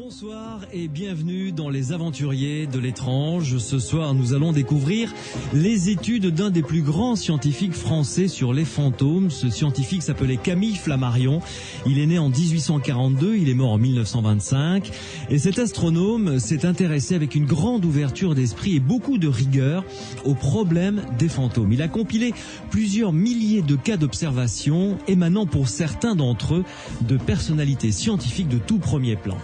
Bonsoir et bienvenue dans Les Aventuriers de l'étrange. Ce soir, nous allons découvrir les études d'un des plus grands scientifiques français sur les fantômes. Ce scientifique s'appelait Camille Flammarion. Il est né en 1842, il est mort en 1925. Et cet astronome s'est intéressé avec une grande ouverture d'esprit et beaucoup de rigueur au problème des fantômes. Il a compilé plusieurs milliers de cas d'observation émanant pour certains d'entre eux de personnalités scientifiques de tout premier plan.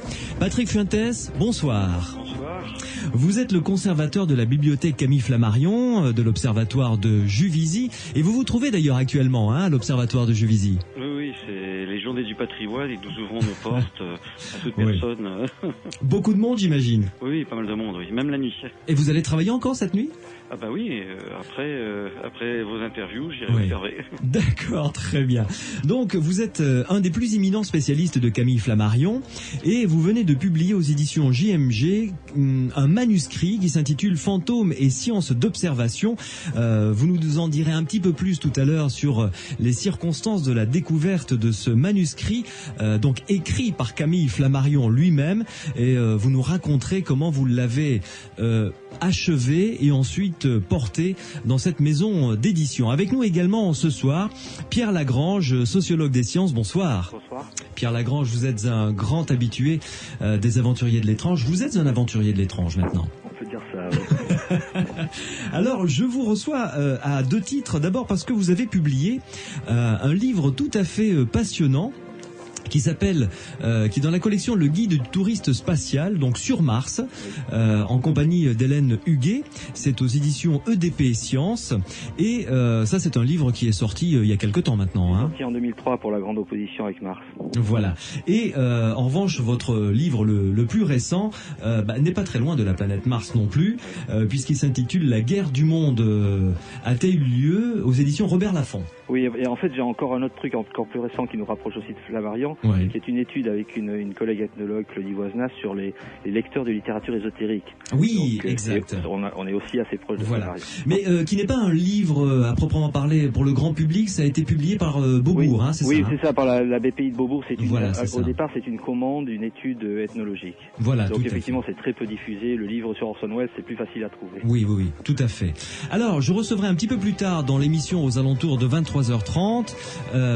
Patrick Fuentes, bonsoir. Bonsoir. Vous êtes le conservateur de la bibliothèque Camille Flammarion, de l'observatoire de Juvisy, et vous vous trouvez d'ailleurs actuellement à l'observatoire de Juvisy. Oui, c'est les journées du patrimoine et nous ouvrons nos portes à toute personne. Beaucoup de monde, j'imagine. Oui, pas mal de monde, oui, même la nuit. Et vous allez travailler encore cette nuit ? Ah bah oui, après vos interviews, j'irai observer. D'accord, très bien. Donc, vous êtes un des plus éminents spécialistes de Camille Flammarion et vous venez de publier aux éditions JMG un manuscrit qui s'intitule « Fantômes et sciences d'observation ». Vous nous en direz un petit peu plus tout à l'heure sur les circonstances de la découverte de ce manuscrit, donc écrit par Camille Flammarion lui-même, et vous nous raconterez comment vous l'avez achevé et ensuite porté dans cette maison d'édition. Avec nous également ce soir, Pierre Lagrange, sociologue des sciences. Bonsoir. Bonsoir. Pierre Lagrange, vous êtes un grand habitué des aventuriers de l'étrange. Vous êtes un aventurier de l'étrange maintenant. On peut dire ça, oui. Alors, je vous reçois à deux titres. D'abord parce que vous avez publié un livre tout à fait passionnant qui s'appelle, qui est dans la collection Le Guide du touriste spatial, donc sur Mars, en compagnie d'Hélène Huguet. C'est aux éditions EDP Sciences. Et ça, c'est un livre qui est sorti il y a quelque temps maintenant. Sorti en 2003 pour la grande opposition avec Mars. Voilà. Et en revanche, votre livre le plus récent n'est pas très loin de la planète Mars non plus, puisqu'il s'intitule La guerre du monde a-t-elle eu lieu aux éditions Robert Laffont. Oui, et en fait, j'ai encore un autre truc encore plus récent qui nous rapproche aussi de Flammarion, qui est une étude avec une collègue ethnologue, Claudie Voisenas, sur les lecteurs de littérature ésotérique. Oui, donc, exact. On est aussi assez proche de Flammarion. Mais qui n'est pas un livre à proprement parler pour le grand public, ça a été publié par Beaubourg, oui, c'est ça? Oui, c'est ça, par la BPI de Beaubourg. Au ça. départ, c'est une commande, une étude ethnologique. Voilà, donc tout effectivement, c'est très peu diffusé. Le livre sur Orson Welles, c'est plus facile à trouver. Oui, tout à fait. Alors, je recevrai un petit peu plus tard dans l'émission aux alentours de 23h30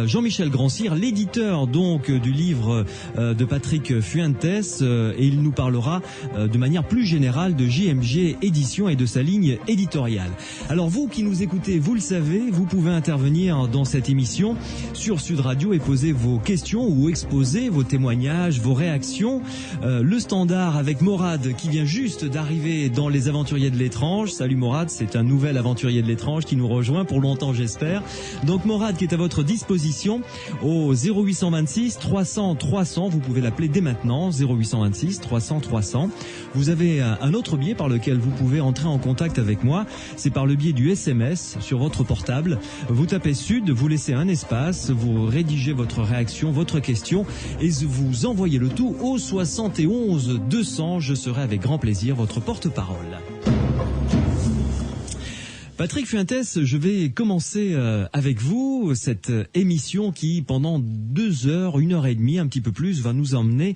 Jean-Michel Grandcir, l'éditeur donc du livre de Patrick Fuentes, et il nous parlera de manière plus générale de JMG Édition et de sa ligne éditoriale. Alors vous qui nous écoutez, vous le savez, vous pouvez intervenir dans cette émission sur Sud Radio et poser vos questions ou exposer vos témoignages, vos réactions. Le standard avec Morad qui vient juste d'arriver dans Les Aventuriers de l'étrange. Salut Morad, c'est un nouvel aventurier de l'étrange qui nous rejoint pour longtemps j'espère. Donc Morad qui est à votre disposition au 0826 300 300, vous pouvez l'appeler dès maintenant, 0826 300 300. Vous avez un autre biais par lequel vous pouvez entrer en contact avec moi, c'est par le biais du SMS sur votre portable. Vous tapez Sud, vous laissez un espace, vous rédigez votre réaction, votre question et vous envoyez le tout au 71 200. Je serai avec grand plaisir votre porte-parole. Patrick Fuentes, je vais commencer avec vous cette émission qui, pendant 2 heures, 1 heure et demie, un petit peu plus, va nous emmener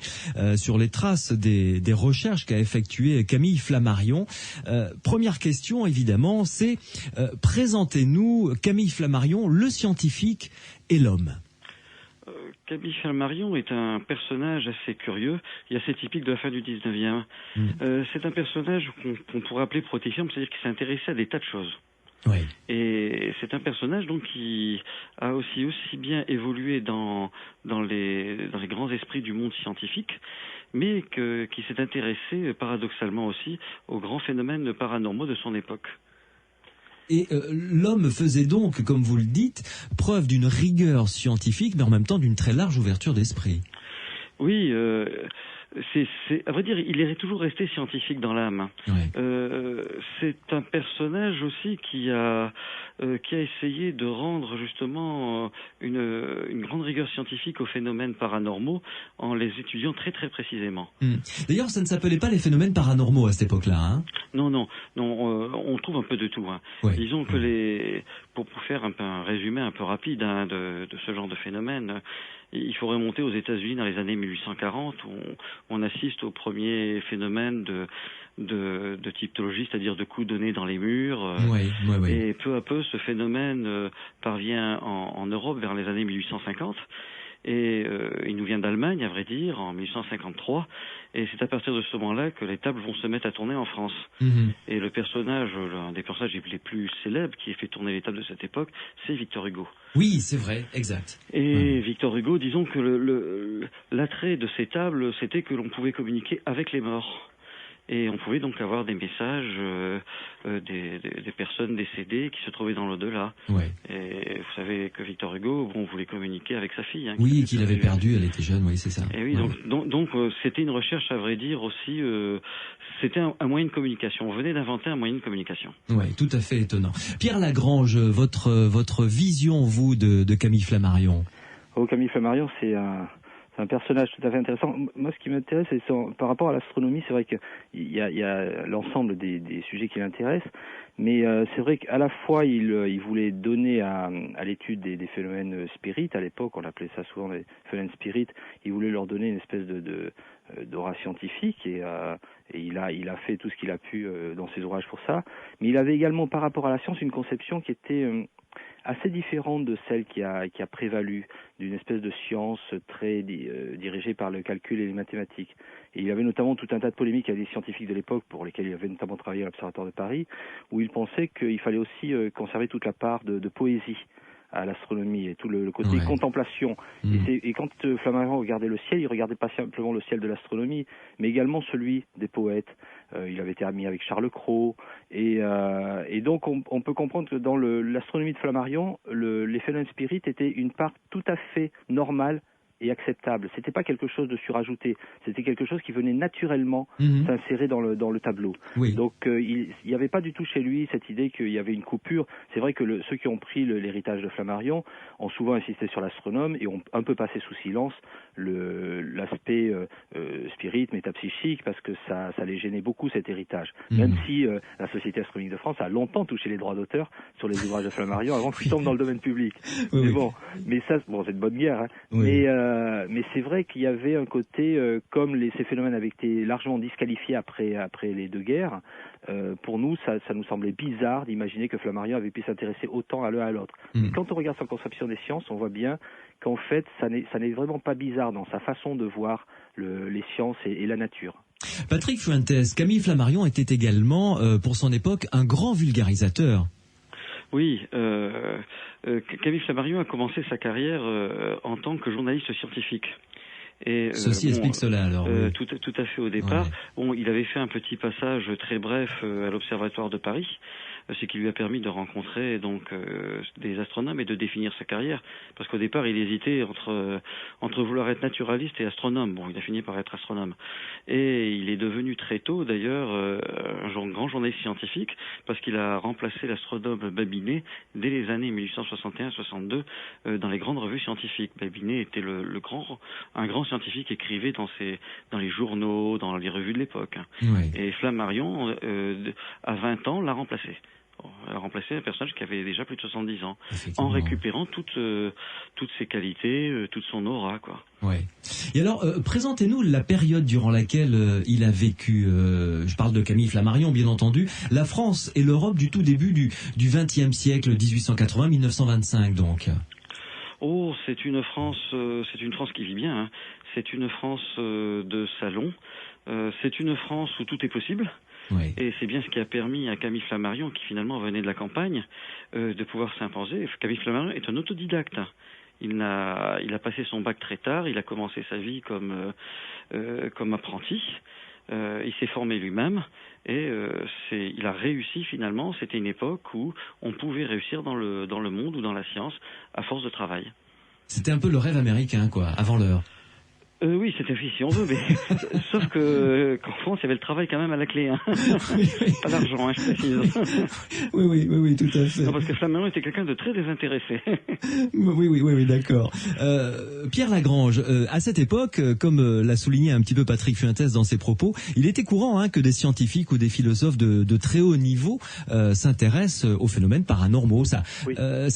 sur les traces des recherches qu'a effectuées Camille Flammarion. Première question, évidemment, c'est présentez-nous Camille Flammarion, le scientifique et l'homme. Camille Flammarion est un personnage assez curieux et assez typique de la fin du 19e. C'est un personnage qu'on pourrait appeler protéiforme, c'est-à-dire qu'il s'est intéressé à des tas de choses. Oui. Et c'est un personnage donc qui a aussi bien évolué dans les grands esprits du monde scientifique, mais qui s'est intéressé paradoxalement aussi aux grands phénomènes paranormaux de son époque. Et l'homme faisait donc, comme vous le dites, preuve d'une rigueur scientifique, mais en même temps d'une très large ouverture d'esprit. Oui, à vrai dire, il est toujours resté scientifique dans l'âme. C'est un personnage aussi qui a essayé de rendre justement une grande rigueur scientifique aux phénomènes paranormaux en les étudiant très très précisément. D'ailleurs, ça ne s'appelait pas les phénomènes paranormaux à cette époque-là, hein? Non, on trouve un peu de tout. Disons que pour faire un résumé un peu rapide de ce genre de phénomène, il faut remonter aux États-Unis dans les années 1840 où on assiste au premier phénomène de typologie, c'est-à-dire de coups donnés dans les murs. Et peu à peu, ce phénomène parvient en Europe vers les années 1850. Et il nous vient d'Allemagne, à vrai dire, en 1853. Et c'est à partir de ce moment-là que les tables vont se mettre à tourner en France. Et le personnage, l'un des personnages les plus célèbres qui a fait tourner les tables de cette époque, c'est Victor Hugo. Oui, c'est vrai, exact. Et Victor Hugo, disons que l'attrait de ces tables, c'était que l'on pouvait communiquer avec les morts. Et on pouvait donc avoir des messages des personnes décédées qui se trouvaient dans l'au-delà. Et vous savez que Victor Hugo, voulait communiquer avec sa fille. Oui, qu'il avait perdu, elle était jeune, oui, c'est ça. Et oui, donc c'était une recherche, à vrai dire, aussi, c'était un moyen de communication. On venait d'inventer un moyen de communication. Oui, tout à fait étonnant. Pierre Lagrange, votre vision, vous, de Camille Flammarion? Camille Flammarion, c'est un personnage tout à fait intéressant. Moi, ce qui m'intéresse, c'est par rapport à l'astronomie, c'est vrai qu'il y a l'ensemble des sujets qui l'intéressent, mais c'est vrai qu'à la fois, il voulait donner à l'étude des phénomènes spirites. À l'époque, on appelait ça souvent des phénomènes spirites. Il voulait leur donner une espèce d'aura scientifique et il a fait tout ce qu'il a pu dans ses ouvrages pour ça. Mais il avait également, par rapport à la science, une conception qui était assez différente de celle qui a prévalu, d'une espèce de science très dirigée par le calcul et les mathématiques. Et il y avait notamment tout un tas de polémiques avec les scientifiques de l'époque, pour lesquels il avait notamment travaillé à l'Observatoire de Paris, où il pensait qu'il fallait aussi conserver toute la part de poésie à l'astronomie et tout le côté contemplation. Et quand Flammarion regardait le ciel, il regardait pas simplement le ciel de l'astronomie, mais également celui des poètes. Il avait été ami avec Charles Cros, et donc on peut comprendre que dans l'astronomie de Flammarion, les phénomènes spirites étaient une part tout à fait normale et acceptable. C'était pas quelque chose de surajouté, c'était quelque chose qui venait naturellement s'insérer dans le tableau. Donc il n'y avait pas du tout chez lui cette idée qu'il y avait une coupure. C'est vrai que ceux qui ont pris l'héritage de Flammarion ont souvent insisté sur l'astronome et ont un peu passé sous silence l'aspect spirit, métapsychique, parce que ça les gênait beaucoup, cet héritage. Même si la Société astronomique de France a longtemps touché les droits d'auteur sur les ouvrages de Flammarion avant qu'ils tombent dans le domaine public. Mais ça, c'est de bonne guerre, mais c'est vrai qu'il y avait un côté, comme ces phénomènes avaient été largement disqualifiés après les deux guerres, pour nous, ça nous semblait bizarre d'imaginer que Flammarion avait pu s'intéresser autant à l'un à l'autre. Quand on regarde sa conception des sciences, on voit bien qu'en fait, ça n'est vraiment pas bizarre dans sa façon de voir les sciences et la nature. Patrick Fuentes, Camille Flammarion était également, pour son époque, un grand vulgarisateur. Oui, Camille Flammarion a commencé sa carrière en tant que journaliste scientifique. Et, ceci explique cela alors. Tout à fait au départ. Il avait fait un petit passage très bref à l'Observatoire de Paris, ce qui lui a permis de rencontrer donc des astronomes et de définir sa carrière, parce qu'au départ il hésitait entre vouloir être naturaliste et astronome. Il a fini par être astronome, et il est devenu très tôt d'ailleurs un grand journaliste scientifique, parce qu'il a remplacé l'astronome Babinet dès les années 1861-62 dans les grandes revues scientifiques. Babinet était un grand scientifique, écrivait dans les journaux, dans les revues de l'époque. Et Flammarion, à 20 ans, l'a remplacé. Elle a remplacé un personnage qui avait déjà plus de 70 ans, en récupérant toutes ses qualités, toute son aura, quoi. Et alors, présentez-nous la période durant laquelle il a vécu. Je parle de Camille Flammarion, bien entendu. La France et l'Europe du tout début du XXe siècle, 1880-1925, donc. C'est une France qui vit bien. Hein. C'est une France de salon. C'est une France où tout est possible. Et c'est bien ce qui a permis à Camille Flammarion, qui finalement venait de la campagne, de pouvoir s'imposer. Camille Flammarion est un autodidacte. Il a passé son bac très tard. Il a commencé sa vie comme apprenti. Il s'est formé lui-même et il a réussi finalement. C'était une époque où on pouvait réussir dans le monde ou dans la science à force de travail. C'était un peu le rêve américain, quoi, avant l'heure. Oui, c'était si on veut, mais sauf qu'en France, il y avait le travail quand même à la clé. Hein. Pas d'argent, je précise. Oui, tout à fait. Non, parce que Flammarion était quelqu'un de très désintéressé. Oui, d'accord. Pierre Lagrange, à cette époque, comme l'a souligné un petit peu Patrick Fuentes dans ses propos, il était courant que des scientifiques ou des philosophes de très haut niveau s'intéressent aux phénomènes paranormaux. Ça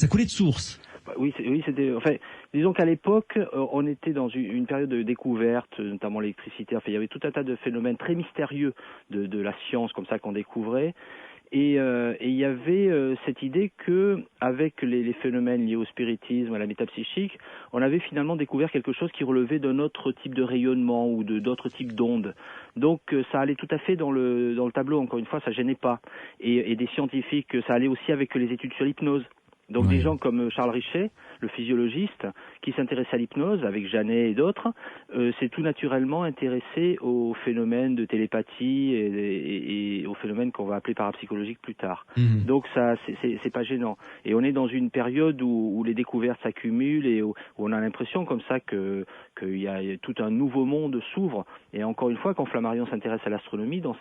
coulait de source. Oui, c'était. Enfin, disons qu'à l'époque, on était dans une période de découverte, notamment l'électricité. Enfin, il y avait tout un tas de phénomènes très mystérieux de la science comme ça qu'on découvrait. Et il y avait cette idée que, avec les phénomènes liés au spiritisme, à la métapsychique, on avait finalement découvert quelque chose qui relevait d'un autre type de rayonnement ou d'autres types d'ondes. Donc ça allait tout à fait dans le tableau. Encore une fois, ça gênait pas. Et des scientifiques, ça allait aussi avec les études sur l'hypnose. Donc des gens comme Charles Richet, le physiologiste, qui s'intéressait à l'hypnose, avec Janet et d'autres, s'est tout naturellement intéressé aux phénomènes de télépathie et aux phénomènes qu'on va appeler parapsychologiques plus tard. Mmh. Donc ça, c'est pas gênant. Et on est dans une période où les découvertes s'accumulent et où on a l'impression comme ça qu'il y a tout un nouveau monde s'ouvre. Et encore une fois, quand Flammarion s'intéresse à l'astronomie, dans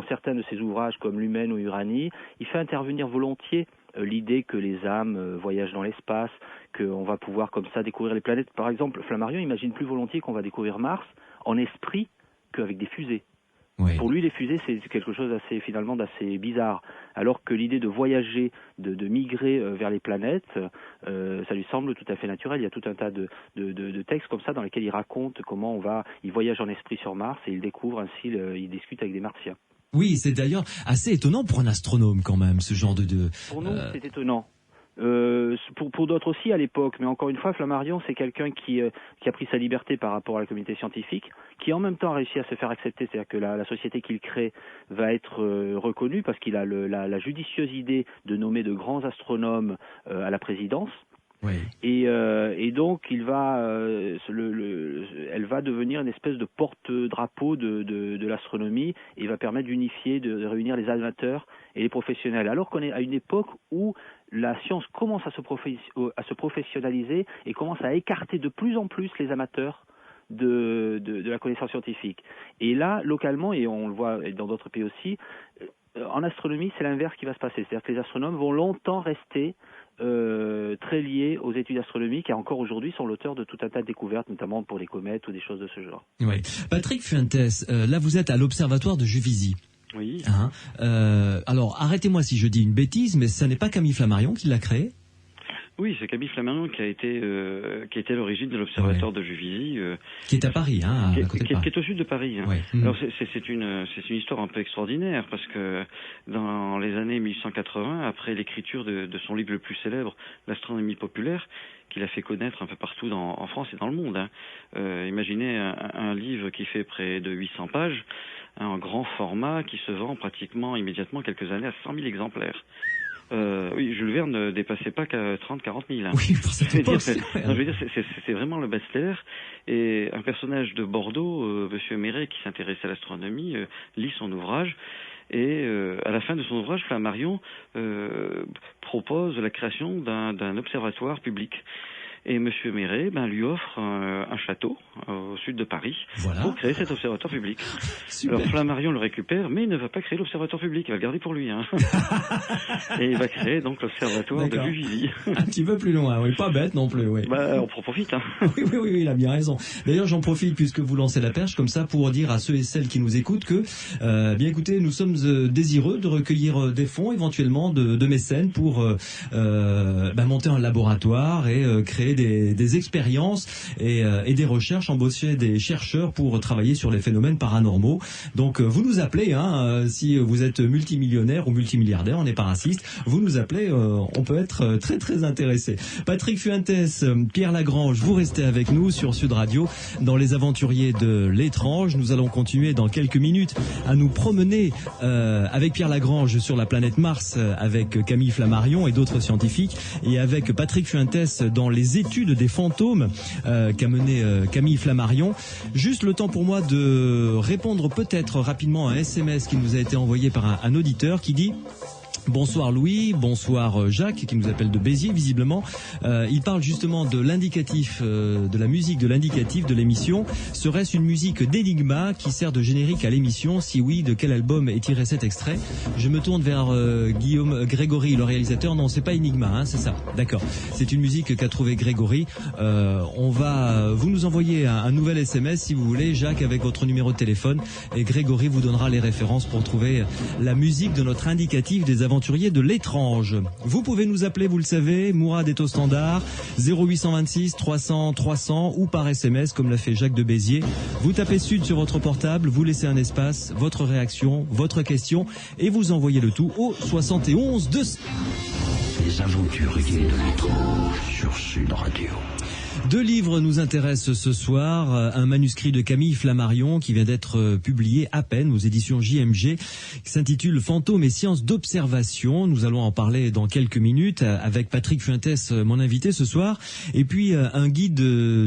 certains de ses ouvrages comme L'Humaine ou Uranie, il fait intervenir volontiers l'idée que les âmes voyagent dans l'espace, qu'on va pouvoir comme ça découvrir les planètes. Par exemple, Flammarion imagine plus volontiers qu'on va découvrir Mars en esprit qu'avec des fusées. Oui. Pour lui, les fusées, c'est quelque chose d'assez bizarre. Alors que l'idée de voyager, de migrer vers les planètes, ça lui semble tout à fait naturel. Il y a tout un tas de textes comme ça dans lesquels il raconte comment il voyage en esprit sur Mars et il découvre ainsi, il discute avec des Martiens. Oui, c'est d'ailleurs assez étonnant pour un astronome quand même, ce genre de... Pour nous, c'est étonnant. Pour d'autres aussi à l'époque, mais encore une fois, Flammarion, c'est quelqu'un qui a pris sa liberté par rapport à la communauté scientifique, qui en même temps a réussi à se faire accepter, c'est-à-dire que la société qu'il crée va être reconnue parce qu'il a la judicieuse idée de nommer de grands astronomes à la présidence. Oui. Et donc elle va devenir une espèce de porte-drapeau de l'astronomie et va permettre d'unifier, de réunir les amateurs et les professionnels. Alors qu'on est à une époque où la science commence à se professionnaliser et commence à écarter de plus en plus les amateurs de la connaissance scientifique. Et là, localement, et on le voit dans d'autres pays aussi, en astronomie, c'est l'inverse qui va se passer. C'est-à-dire que les astronomes vont longtemps rester très liés aux études astronomiques et encore aujourd'hui sont l'auteur de tout un tas de découvertes, notamment pour les comètes ou des choses de ce genre. Oui. Patrick Fuentes, là vous êtes à l'observatoire de Juvisy. Oui. Hein, alors arrêtez-moi si je dis une bêtise, mais ce n'est pas Camille Flammarion qui l'a créé? Oui, c'est Camille Flammarion qui a été à l'origine de l'observatoire de Juvisy, qui est à Paris, hein, à côté de Paris. Qui est au sud de Paris. Hein. Ouais. Alors c'est une histoire un peu extraordinaire parce que dans les années 1880, après l'écriture de son livre le plus célèbre, L'astronomie populaire, qu'il a fait connaître un peu partout en France et dans le monde. Hein. Imaginez un livre qui fait près de 800 pages, en grand format, qui se vend pratiquement immédiatement quelques années à 100 000 exemplaires. Oui, Jules Verne ne dépassait pas qu'à 30-40 000. Hein. Oui, pour cette époque. Je veux dire, c'est vraiment le best-seller. Et un personnage de Bordeaux, Monsieur Méret, qui s'intéressait à l'astronomie, lit son ouvrage. Et à la fin de son ouvrage, Flammarion propose la création d'un observatoire public. Et Monsieur Méret lui offre un château au sud de Paris pour créer cet observatoire public. Alors Flammarion le récupère, mais il ne va pas créer l'observatoire public, il va le garder pour lui. Hein. Et il va créer donc l'observatoire de Juvisy. Un petit peu plus loin, oui, pas bête non plus. Oui. On en profite. Hein. Oui, il a bien raison. D'ailleurs, j'en profite puisque vous lancez la perche comme ça pour dire à ceux et celles qui nous écoutent que, bien écoutez, nous sommes désireux de recueillir des fonds éventuellement de mécènes pour monter un laboratoire et créer des expériences et des recherches, embaucher des chercheurs pour travailler sur les phénomènes paranormaux. Donc vous nous appelez, si vous êtes multimillionnaire ou multimilliardaire, on n'est pas raciste, vous nous appelez, on peut être très très intéressé. Patrick Fuentes, Pierre Lagrange, vous restez avec nous sur Sud Radio dans Les Aventuriers de l'étrange. Nous allons continuer dans quelques minutes à nous promener avec Pierre Lagrange sur la planète Mars, avec Camille Flammarion et d'autres scientifiques, et avec Patrick Fuentes dans les études des fantômes qu'a mené Camille Flammarion. Juste le temps pour moi de répondre peut-être rapidement à un SMS qui nous a été envoyé par un auditeur qui dit: bonsoir Louis, bonsoir Jacques qui nous appelle de Béziers visiblement. Il parle justement de l'indicatif, de la musique de l'indicatif de l'émission. Serait-ce une musique d'Enigma qui sert de générique à l'émission? Si oui, de quel album est tiré cet extrait? Je me tourne vers Guillaume Grégory, le réalisateur. Non, c'est pas Enigma, c'est ça. D'accord. C'est une musique qu'a trouvé Grégory. Vous nous envoyez un nouvel SMS si vous voulez, Jacques, avec votre numéro de téléphone, et Grégory vous donnera les références pour trouver la musique de notre indicatif des aventures aventuriers de l'étrange. Vous pouvez nous appeler, vous le savez, Mourad est au standard, 0826 300 300 ou par SMS comme l'a fait Jacques de Béziers. Vous tapez Sud sur votre portable, vous laissez un espace, votre réaction, votre question et vous envoyez le tout au 71 200. Les aventuriers de l'étrange sur Sud Radio. 2 livres nous intéressent ce soir. Un manuscrit de Camille Flammarion qui vient d'être publié à peine aux éditions JMG, qui s'intitule Fantômes et sciences d'observation. Nous allons en parler dans quelques minutes avec Patrick Fuentes, mon invité ce soir. Et puis un guide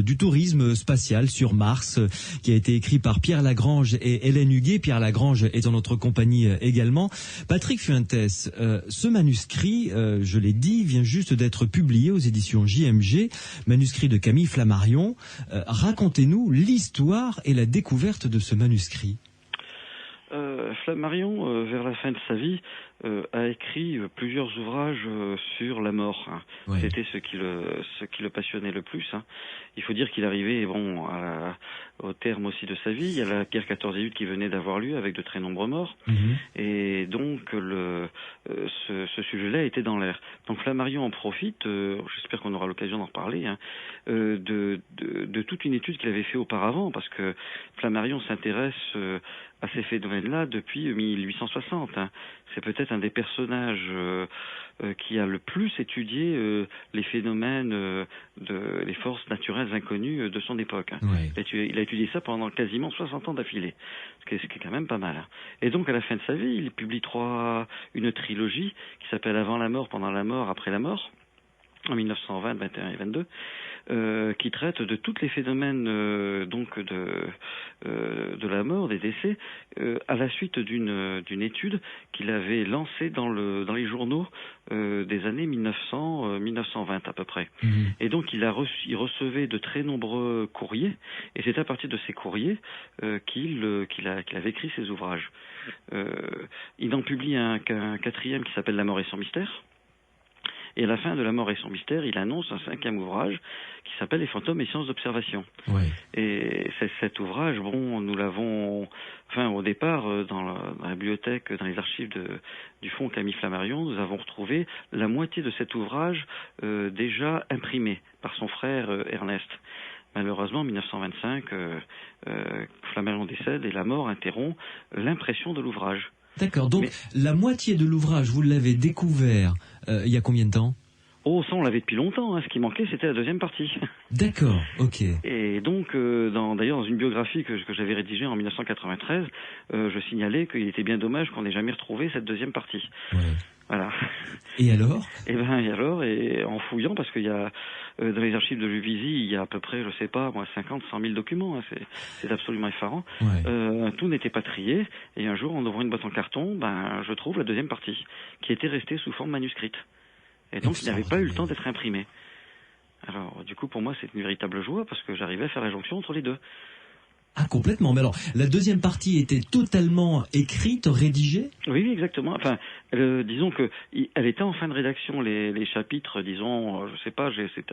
du tourisme spatial sur Mars qui a été écrit par Pierre Lagrange et Hélène Huguet. Pierre Lagrange est en notre compagnie également. Patrick Fuentes, ce manuscrit, je l'ai dit, vient juste d'être publié aux éditions JMG, manuscrit de Camille Flammarion. Racontez-nous l'histoire et la découverte de ce manuscrit. Flammarion, vers la fin de sa vie, a écrit plusieurs ouvrages sur la mort. Ouais. C'était ce qui le passionnait le plus. Il faut dire qu'il arrivait au terme aussi de sa vie. Il y a la guerre 14-18 qui venait d'avoir lieu avec de très nombreux morts. Et donc ce sujet-là était dans l'air. Donc Flammarion en profite, j'espère qu'on aura l'occasion d'en reparler, de toute une étude qu'il avait fait auparavant, parce que Flammarion s'intéresse à ces phénomènes-là depuis 1860. C'est peut-être un des personnages qui a le plus étudié les phénomènes les forces naturelles inconnues de son époque. Ouais. Il a étudié ça pendant quasiment 60 ans d'affilée, ce qui est quand même pas mal. Et donc à la fin de sa vie, il publie une trilogie qui s'appelle Avant la mort, pendant la mort, après la mort, en 1920, 21 et 22, qui traite de tous les phénomènes donc de la mort, des décès, à la suite d'une étude qu'il avait lancée dans les journaux des années 1920 à peu près. Et donc il recevait de très nombreux courriers, et c'est à partir de ces courriers qu'il avait écrit ses ouvrages. Il en publie un quatrième qui s'appelle La mort et son mystère. Et à la fin de La mort et son mystère, il annonce un 5e ouvrage qui s'appelle Les fantômes et sciences d'observation. Ouais. Et cet ouvrage, nous l'avons, au départ, dans la bibliothèque, dans les archives du fonds Camille Flammarion, nous avons retrouvé la moitié de cet ouvrage déjà imprimé par son frère Ernest. Malheureusement, en 1925, Flammarion décède et la mort interrompt l'impression de l'ouvrage. D'accord, donc la moitié de l'ouvrage, vous l'avez découvert il y a combien de temps ? Oh, ça on l'avait depuis longtemps, Ce qui manquait, c'était la deuxième partie. D'accord, ok. Et donc, d'ailleurs, dans une biographie que j'avais rédigée en 1993, je signalais qu'il était bien dommage qu'on n'ait jamais retrouvé cette deuxième partie. Ouais. Voilà. Et alors ? Et en fouillant, parce qu'il y a dans les archives de Juvisy, il y a à peu près, 50, 100 000 documents. C'est absolument effarant. Ouais. Tout n'était pas trié. Et un jour, en ouvrant une boîte en carton, je trouve la deuxième partie, qui était restée sous forme manuscrite. Et donc, il n'avait pas eu le temps d'être imprimé. Alors, du coup, pour moi, c'est une véritable joie, parce que j'arrivais à faire la jonction entre les deux. Ah, complètement. Mais alors, la deuxième partie était totalement écrite, rédigée ? Oui, exactement. Enfin, disons que elle était en fin de rédaction, les chapitres, disons, je sais pas,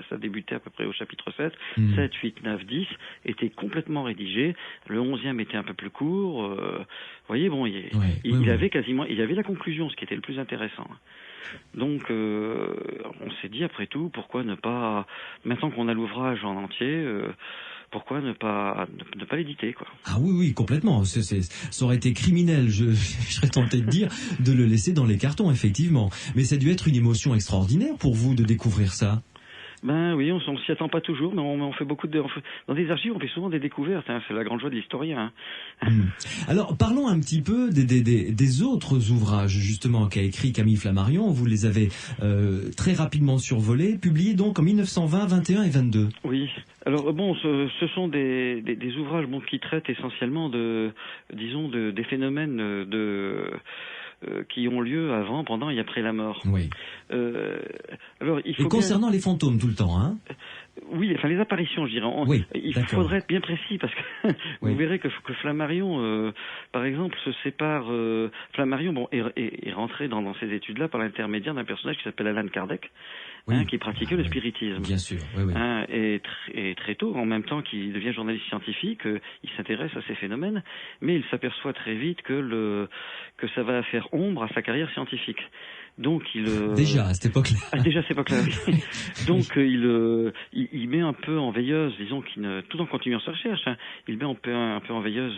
ça débutait à peu près au chapitre 7, 7, 8, 9, 10, étaient complètement rédigés. Le 11e était un peu plus court. Vous voyez, il avait la conclusion, ce qui était le plus intéressant. Donc, on s'est dit, après tout, pourquoi ne pas, maintenant qu'on a l'ouvrage en entier, pourquoi ne pas l'éditer, quoi. Ah oui, complètement. Ça aurait été criminel, je serais tenté de dire, de le laisser dans les cartons, effectivement. Mais ça a dû être une émotion extraordinaire pour vous de découvrir ça. Ben oui, on s'y attend pas toujours, mais on fait dans des archives, on fait souvent des découvertes. C'est la grande joie de l'historien. Alors, parlons un petit peu des autres ouvrages, justement, qu'a écrit Camille Flammarion. Vous les avez très rapidement survolés, publiés donc en 1920, 21 et 22. Oui. Alors ce sont des ouvrages qui traitent essentiellement des phénomènes qui ont lieu avant, pendant et après la mort. Oui. Alors, et concernant les fantômes tout le temps, hein ? Oui, les apparitions, je dirais. Il faudrait être bien précis, parce que vous verrez que Flammarion, par exemple, se sépare. Flammarion, est rentré dans ces études-là par l'intermédiaire d'un personnage qui s'appelle Allan Kardec, qui pratiquait le spiritisme. Bien sûr. Et très tôt, en même temps qu'il devient journaliste scientifique, il s'intéresse à ces phénomènes, mais il s'aperçoit très vite que ça va faire ombre à sa carrière scientifique. Donc déjà à cette époque-là. Ah, déjà à cette époque-là. Oui. Donc il met un peu en veilleuse, disons tout en continuant sa recherche, hein, il met un peu en veilleuse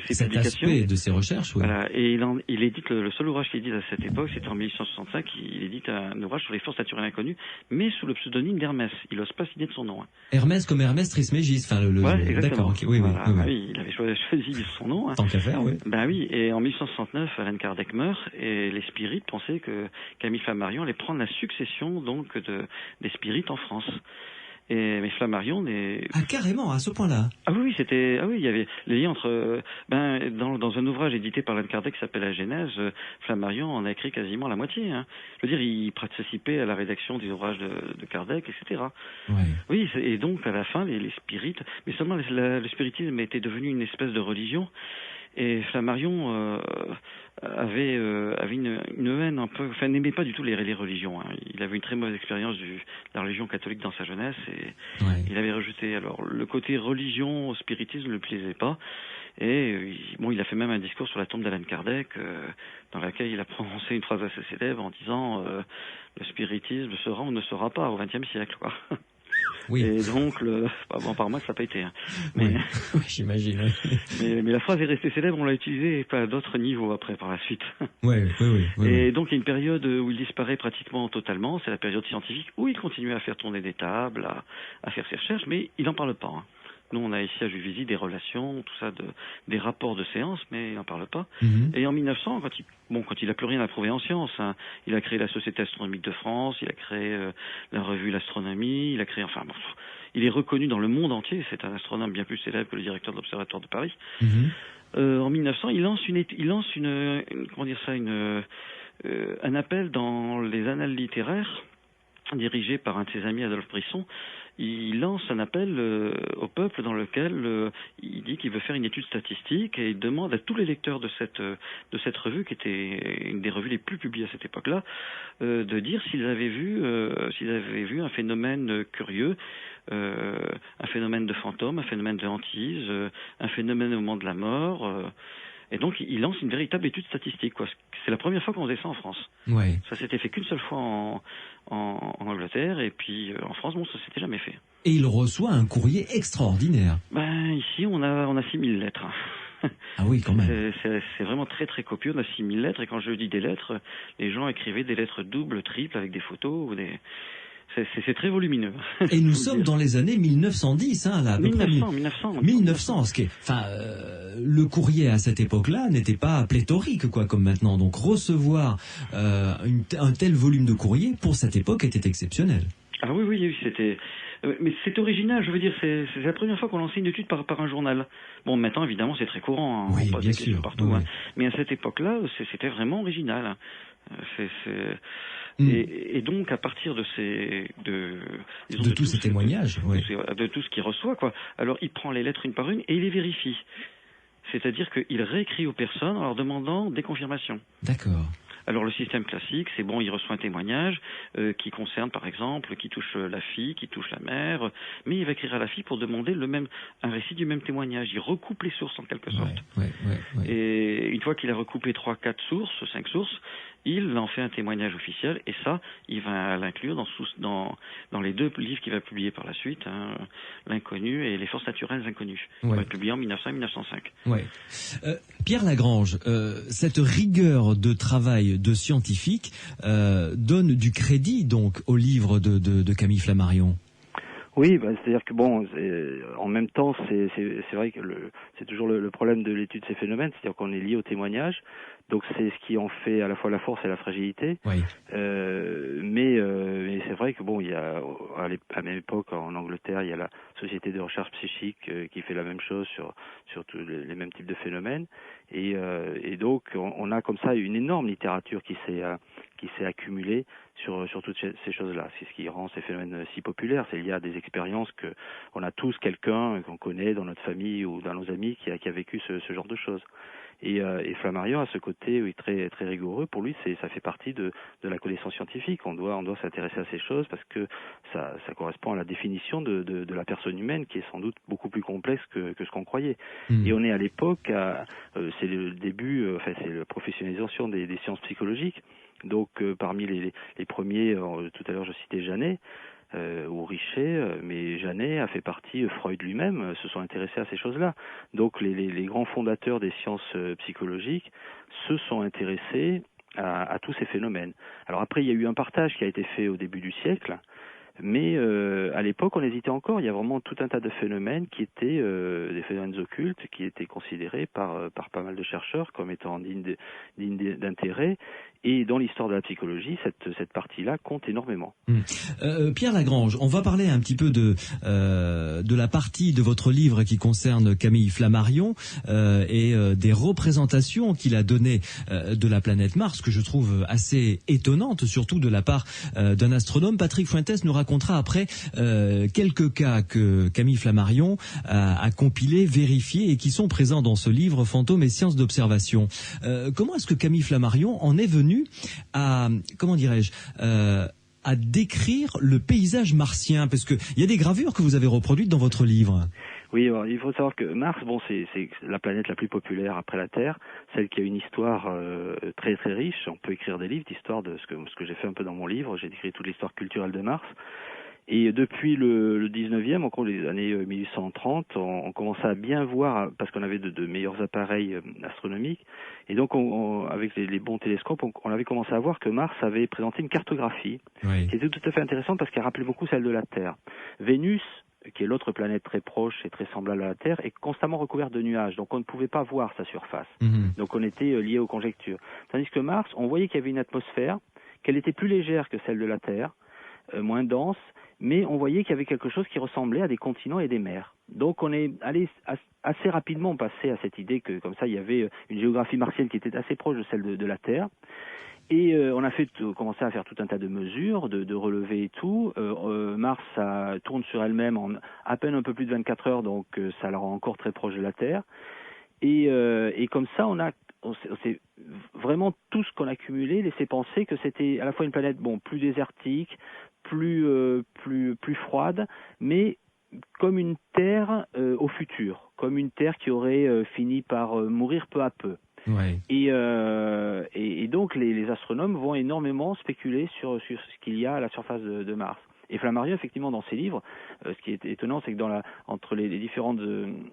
ces cet publications. Aspect de ses recherches. Oui. Voilà. Et il édite le seul ouvrage qu'il édite à cette époque, c'était en 1865. Il édite un ouvrage sur les forces naturelles inconnues, mais sous le pseudonyme d'Hermès. Il n'ose pas signer de son nom. Hein. Hermès comme Hermès Trismégiste. Enfin exactement. D'accord. Okay, oui, voilà. oui, oui. Oui, il avait choisi son nom. Hein. Tant qu'à faire, oui. Ben oui. Et en 1869, Allan Kardec meurt et les spirites pensaient que Camille Flammarion allait prendre la succession donc des spirites en France. Mais Flammarion n'est... Ah, carrément, à ce point-là. Ah oui, il y avait les liens entre... dans un ouvrage édité par Allan Kardec qui s'appelle La Genèse, Flammarion en a écrit quasiment la moitié. Hein. Je veux dire, il participait à la rédaction des ouvrages de Kardec, etc. Ouais. Oui, et donc à la fin, les spirites... Mais seulement le spiritisme était devenu une espèce de religion. Et Flammarion avait une haine un peu, enfin n'aimait pas du tout les religions. Hein. Il avait une très mauvaise expérience de la religion catholique dans sa jeunesse et il avait rejeté. Alors le côté religion, spiritisme ne le plaisait pas. Et il a fait même un discours sur la tombe d'Allan Kardec dans laquelle il a prononcé une phrase assez célèbre en disant le spiritisme sera ou ne sera pas au XXe siècle, quoi. Oui. Et donc, par moi, ça n'a pas été. Hein. Mais, oui, j'imagine. Mais la phrase est restée célèbre, on l'a utilisée à d'autres niveaux après, par la suite. Oui. Et donc, il y a une période où il disparaît pratiquement totalement, c'est la période scientifique, où il continue à faire tourner des tables, à faire ses recherches, mais il n'en parle pas. Hein. Nous, on a ici à Juvisy des relations, tout ça, des rapports de séance, mais il n'en parle pas. Et en 1900, quand il a plus rien à prouver en sciences, hein, il a créé la Société astronomique de France, il a créé la revue L'Astronomie, il a créé, il est reconnu dans le monde entier. C'est un astronome bien plus célèbre que le directeur de l'Observatoire de Paris. En 1900, il lance un appel dans les annales littéraires, dirigé par un de ses amis, Adolphe Brisson. Il lance un appel au peuple dans lequel il dit qu'il veut faire une étude statistique et il demande à tous les lecteurs de cette revue, qui était une des revues les plus publiées à cette époque-là, de dire s'ils avaient vu un phénomène curieux, un phénomène de fantôme, un phénomène de hantise, un phénomène au moment de la mort. Et donc, il lance une véritable étude statistique, quoi. C'est la première fois qu'on faisait ça en France. Ouais. Ça s'était fait qu'une seule fois en Angleterre, et puis en France, ça s'était jamais fait. Et il reçoit un courrier extraordinaire. Ici, on a 6000 lettres. Ah oui, quand même. C'est vraiment très très copieux, on a 6000 lettres, et quand je dis des lettres, les gens écrivaient des lettres doubles, triples, avec des photos, ou des... C'est très volumineux. Et nous sommes dans les années 1910, hein, là. 1900, ce qui est, le courrier à cette époque-là n'était pas pléthorique, quoi, comme maintenant. Donc recevoir un tel volume de courrier pour cette époque était exceptionnel. Ah oui, c'était. Mais c'est original, je veux dire, c'est la première fois qu'on lançait une étude par un journal. Bon, maintenant, évidemment, c'est très courant, hein, oui, on pose bien des questions sûr, partout. oui. Hein. Mais à cette époque-là, c'était vraiment original. Hein. Et donc, à partir de tous ces témoignages, de tout ce qu'il reçoit, quoi. Alors, il prend les lettres une par une et il les vérifie. C'est-à-dire qu'il réécrit aux personnes en leur demandant des confirmations. D'accord. Alors le système classique, c'est bon, il reçoit un témoignage qui concerne, par exemple, qui touche la fille, qui touche la mère, mais il va écrire à la fille pour demander un récit du même témoignage. Il recoupe les sources en quelque sorte. Ouais. Et une fois qu'il a recoupé 3, 4 sources, 5 sources, il en fait un témoignage officiel, et ça, il va l'inclure dans les 2 livres qu'il va publier par la suite, hein, L'Inconnu et Les Forces naturelles inconnues. Il va publier en 1900 et 1905. Ouais. Pierre Lagrange, cette rigueur de travail de scientifique donne du crédit donc au livre de Camille Flammarion. Oui, c'est-à-dire que en même temps, c'est vrai que c'est toujours le problème de l'étude de ces phénomènes, c'est-à-dire qu'on est lié au témoignage, donc c'est ce qui en fait à la fois la force et la fragilité. Oui. Mais c'est vrai que il y a à la même époque en Angleterre, il y a la Société de recherche psychique qui fait la même chose sur tous les mêmes types de phénomènes, et donc on a comme ça une énorme littérature qui s'est accumulée sur toutes ces choses-là. C'est ce qui rend ces phénomènes si populaires. C'est lié à des expériences que on a tous quelqu'un qu'on connaît dans notre famille ou dans nos amis qui a vécu ce genre de choses. Et Flammarion a ce côté très très rigoureux. Pour lui, ça fait partie de la connaissance scientifique. On doit s'intéresser à ces choses parce que ça correspond à la définition de la personne humaine, qui est sans doute beaucoup plus complexe que ce qu'on croyait. Et on est à l'époque, c'est le début, c'est la professionnalisation des sciences psychologiques. Donc parmi les premiers, tout à l'heure je citais Janet, ou Richer, mais Janet a fait partie, Freud lui-même se sont intéressés à ces choses-là. Donc les grands fondateurs des sciences psychologiques se sont intéressés à tous ces phénomènes. Alors après, il y a eu un partage qui a été fait au début du siècle, mais à l'époque, on hésitait encore. Il y a vraiment tout un tas de phénomènes qui étaient des phénomènes occultes, qui étaient considérés par pas mal de chercheurs comme étant dignes d'intérêt. Et dans l'histoire de la psychologie, cette partie-là compte énormément. Pierre Lagrange, on va parler un petit peu de la partie de votre livre qui concerne Camille Flammarion et des représentations qu'il a données de la planète Mars, que je trouve assez étonnantes, surtout de la part d'un astronome. Patrick Fuentes nous racontera après quelques cas que Camille Flammarion a compilés, vérifiés et qui sont présents dans ce livre Fantômes et sciences d'observation. Comment est-ce que Camille Flammarion en est venu à, à décrire le paysage martien, parce que il y a des gravures que vous avez reproduites dans votre livre. Oui, alors, il faut savoir que Mars, c'est la planète la plus populaire après la Terre, celle qui a une histoire très très riche. On peut écrire des livres d'histoire de ce que j'ai fait un peu dans mon livre. J'ai décrit toute l'histoire culturelle de Mars. Et depuis le 19e, au cours des années 1830, on commençait à bien voir, parce qu'on avait de meilleurs appareils astronomiques, et donc avec les bons télescopes, on avait commencé à voir que Mars avait présenté une cartographie qui était tout à fait intéressante parce qu'elle rappelait beaucoup celle de la Terre. Vénus, qui est l'autre planète très proche et très semblable à la Terre, est constamment recouverte de nuages, donc on ne pouvait pas voir sa surface. Donc on était lié aux conjectures. Tandis que Mars, on voyait qu'il y avait une atmosphère, qu'elle était plus légère que celle de la Terre, moins dense, mais on voyait qu'il y avait quelque chose qui ressemblait à des continents et des mers. Donc on est allé assez rapidement passer à cette idée que comme ça il y avait une géographie martienne qui était assez proche de celle de la Terre. Et on a commencé à faire tout un tas de mesures, de relevés et tout. Mars tourne sur elle-même en à peine un peu plus de 24 heures, donc ça la rend encore très proche de la Terre. Et comme ça, on s'est vraiment tout ce qu'on a cumulé laissé penser que c'était à la fois une planète plus désertique, plus froide, mais comme une Terre au futur, comme une Terre qui aurait fini par mourir peu à peu. Ouais. Et donc les astronomes vont énormément spéculer sur ce qu'il y a à la surface de Mars. Et Flammarion, effectivement, dans ses livres, ce qui est étonnant, c'est que entre les différentes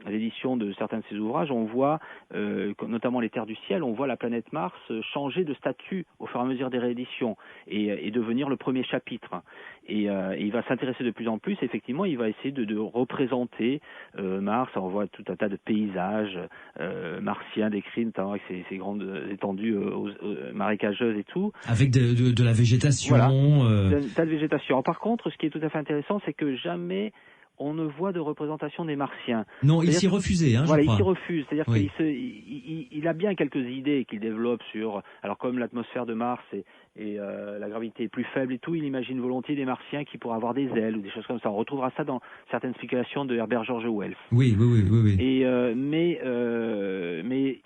éditions de certains de ses ouvrages, on voit, notamment les Terres du ciel, on voit la planète Mars changer de statut au fur et à mesure des rééditions et devenir le premier chapitre. Et il va s'intéresser de plus en plus. Effectivement, il va essayer de représenter Mars. On voit tout un tas de paysages martiens décrits, notamment avec ces grandes étendues marécageuses et tout. Avec de la végétation. Voilà, un tas de végétation. Alors, par contre, ce qui est tout à fait intéressant, c'est que jamais on ne voit de représentation des Martiens. Non, il s'y refusait, hein, voilà, je crois. il s'y refuse. C'est-à-dire oui. qu'il a bien quelques idées qu'il développe sur... Alors, comme l'atmosphère de Mars et la gravité est plus faible et tout, il imagine volontiers des Martiens qui pourraient avoir des ailes ou des choses comme ça. On retrouvera ça dans certaines spéculations de Herbert George Wells. Oui. Et, mais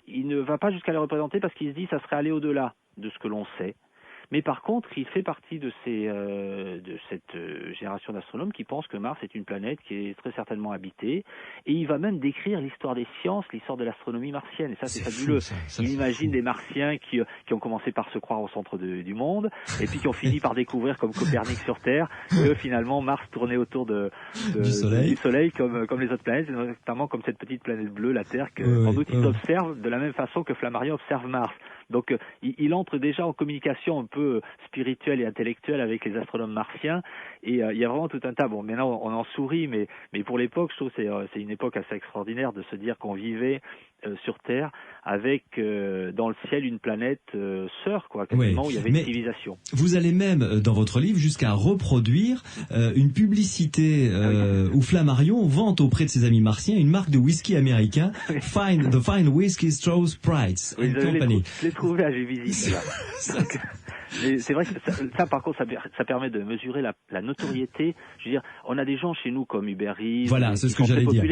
il ne va pas jusqu'à les représenter parce qu'il se dit que ça serait aller au-delà de ce que l'on sait. Mais par contre, il fait partie de cette génération d'astronomes qui pensent que Mars est une planète qui est très certainement habitée. Et il va même décrire l'histoire des sciences, l'histoire de l'astronomie martienne. Et ça, c'est fabuleux. Il imagine des Martiens qui ont commencé par se croire au centre du monde, et puis qui ont fini par découvrir, comme Copernic sur Terre, que finalement Mars tournait autour du Soleil comme les autres planètes, notamment comme cette petite planète bleue, la Terre, que sans doute ils observent de la même façon que Flammarion observe Mars. Donc il entre déjà en communication un peu spirituelle et intellectuelle avec les astronomes martiens, et il y a vraiment tout un tas. Bon, maintenant on en sourit, mais pour l'époque, je trouve que c'est une époque assez extraordinaire de se dire qu'on vivait sur Terre avec dans le ciel une planète sœur, quoi, quasiment, où il y avait une civilisation. Vous allez même dans votre livre jusqu'à reproduire une publicité où Flammarion vante auprès de ses amis martiens une marque de whisky américain, The Fine Whiskey Straws Price and Company. Je l'ai trouvé à G-Visite. Mais c'est vrai que ça par contre, ça permet de mesurer la notoriété. Je veux dire, on a des gens chez nous comme Hubert Reeves. Voilà, c'est ce que j'allais dire.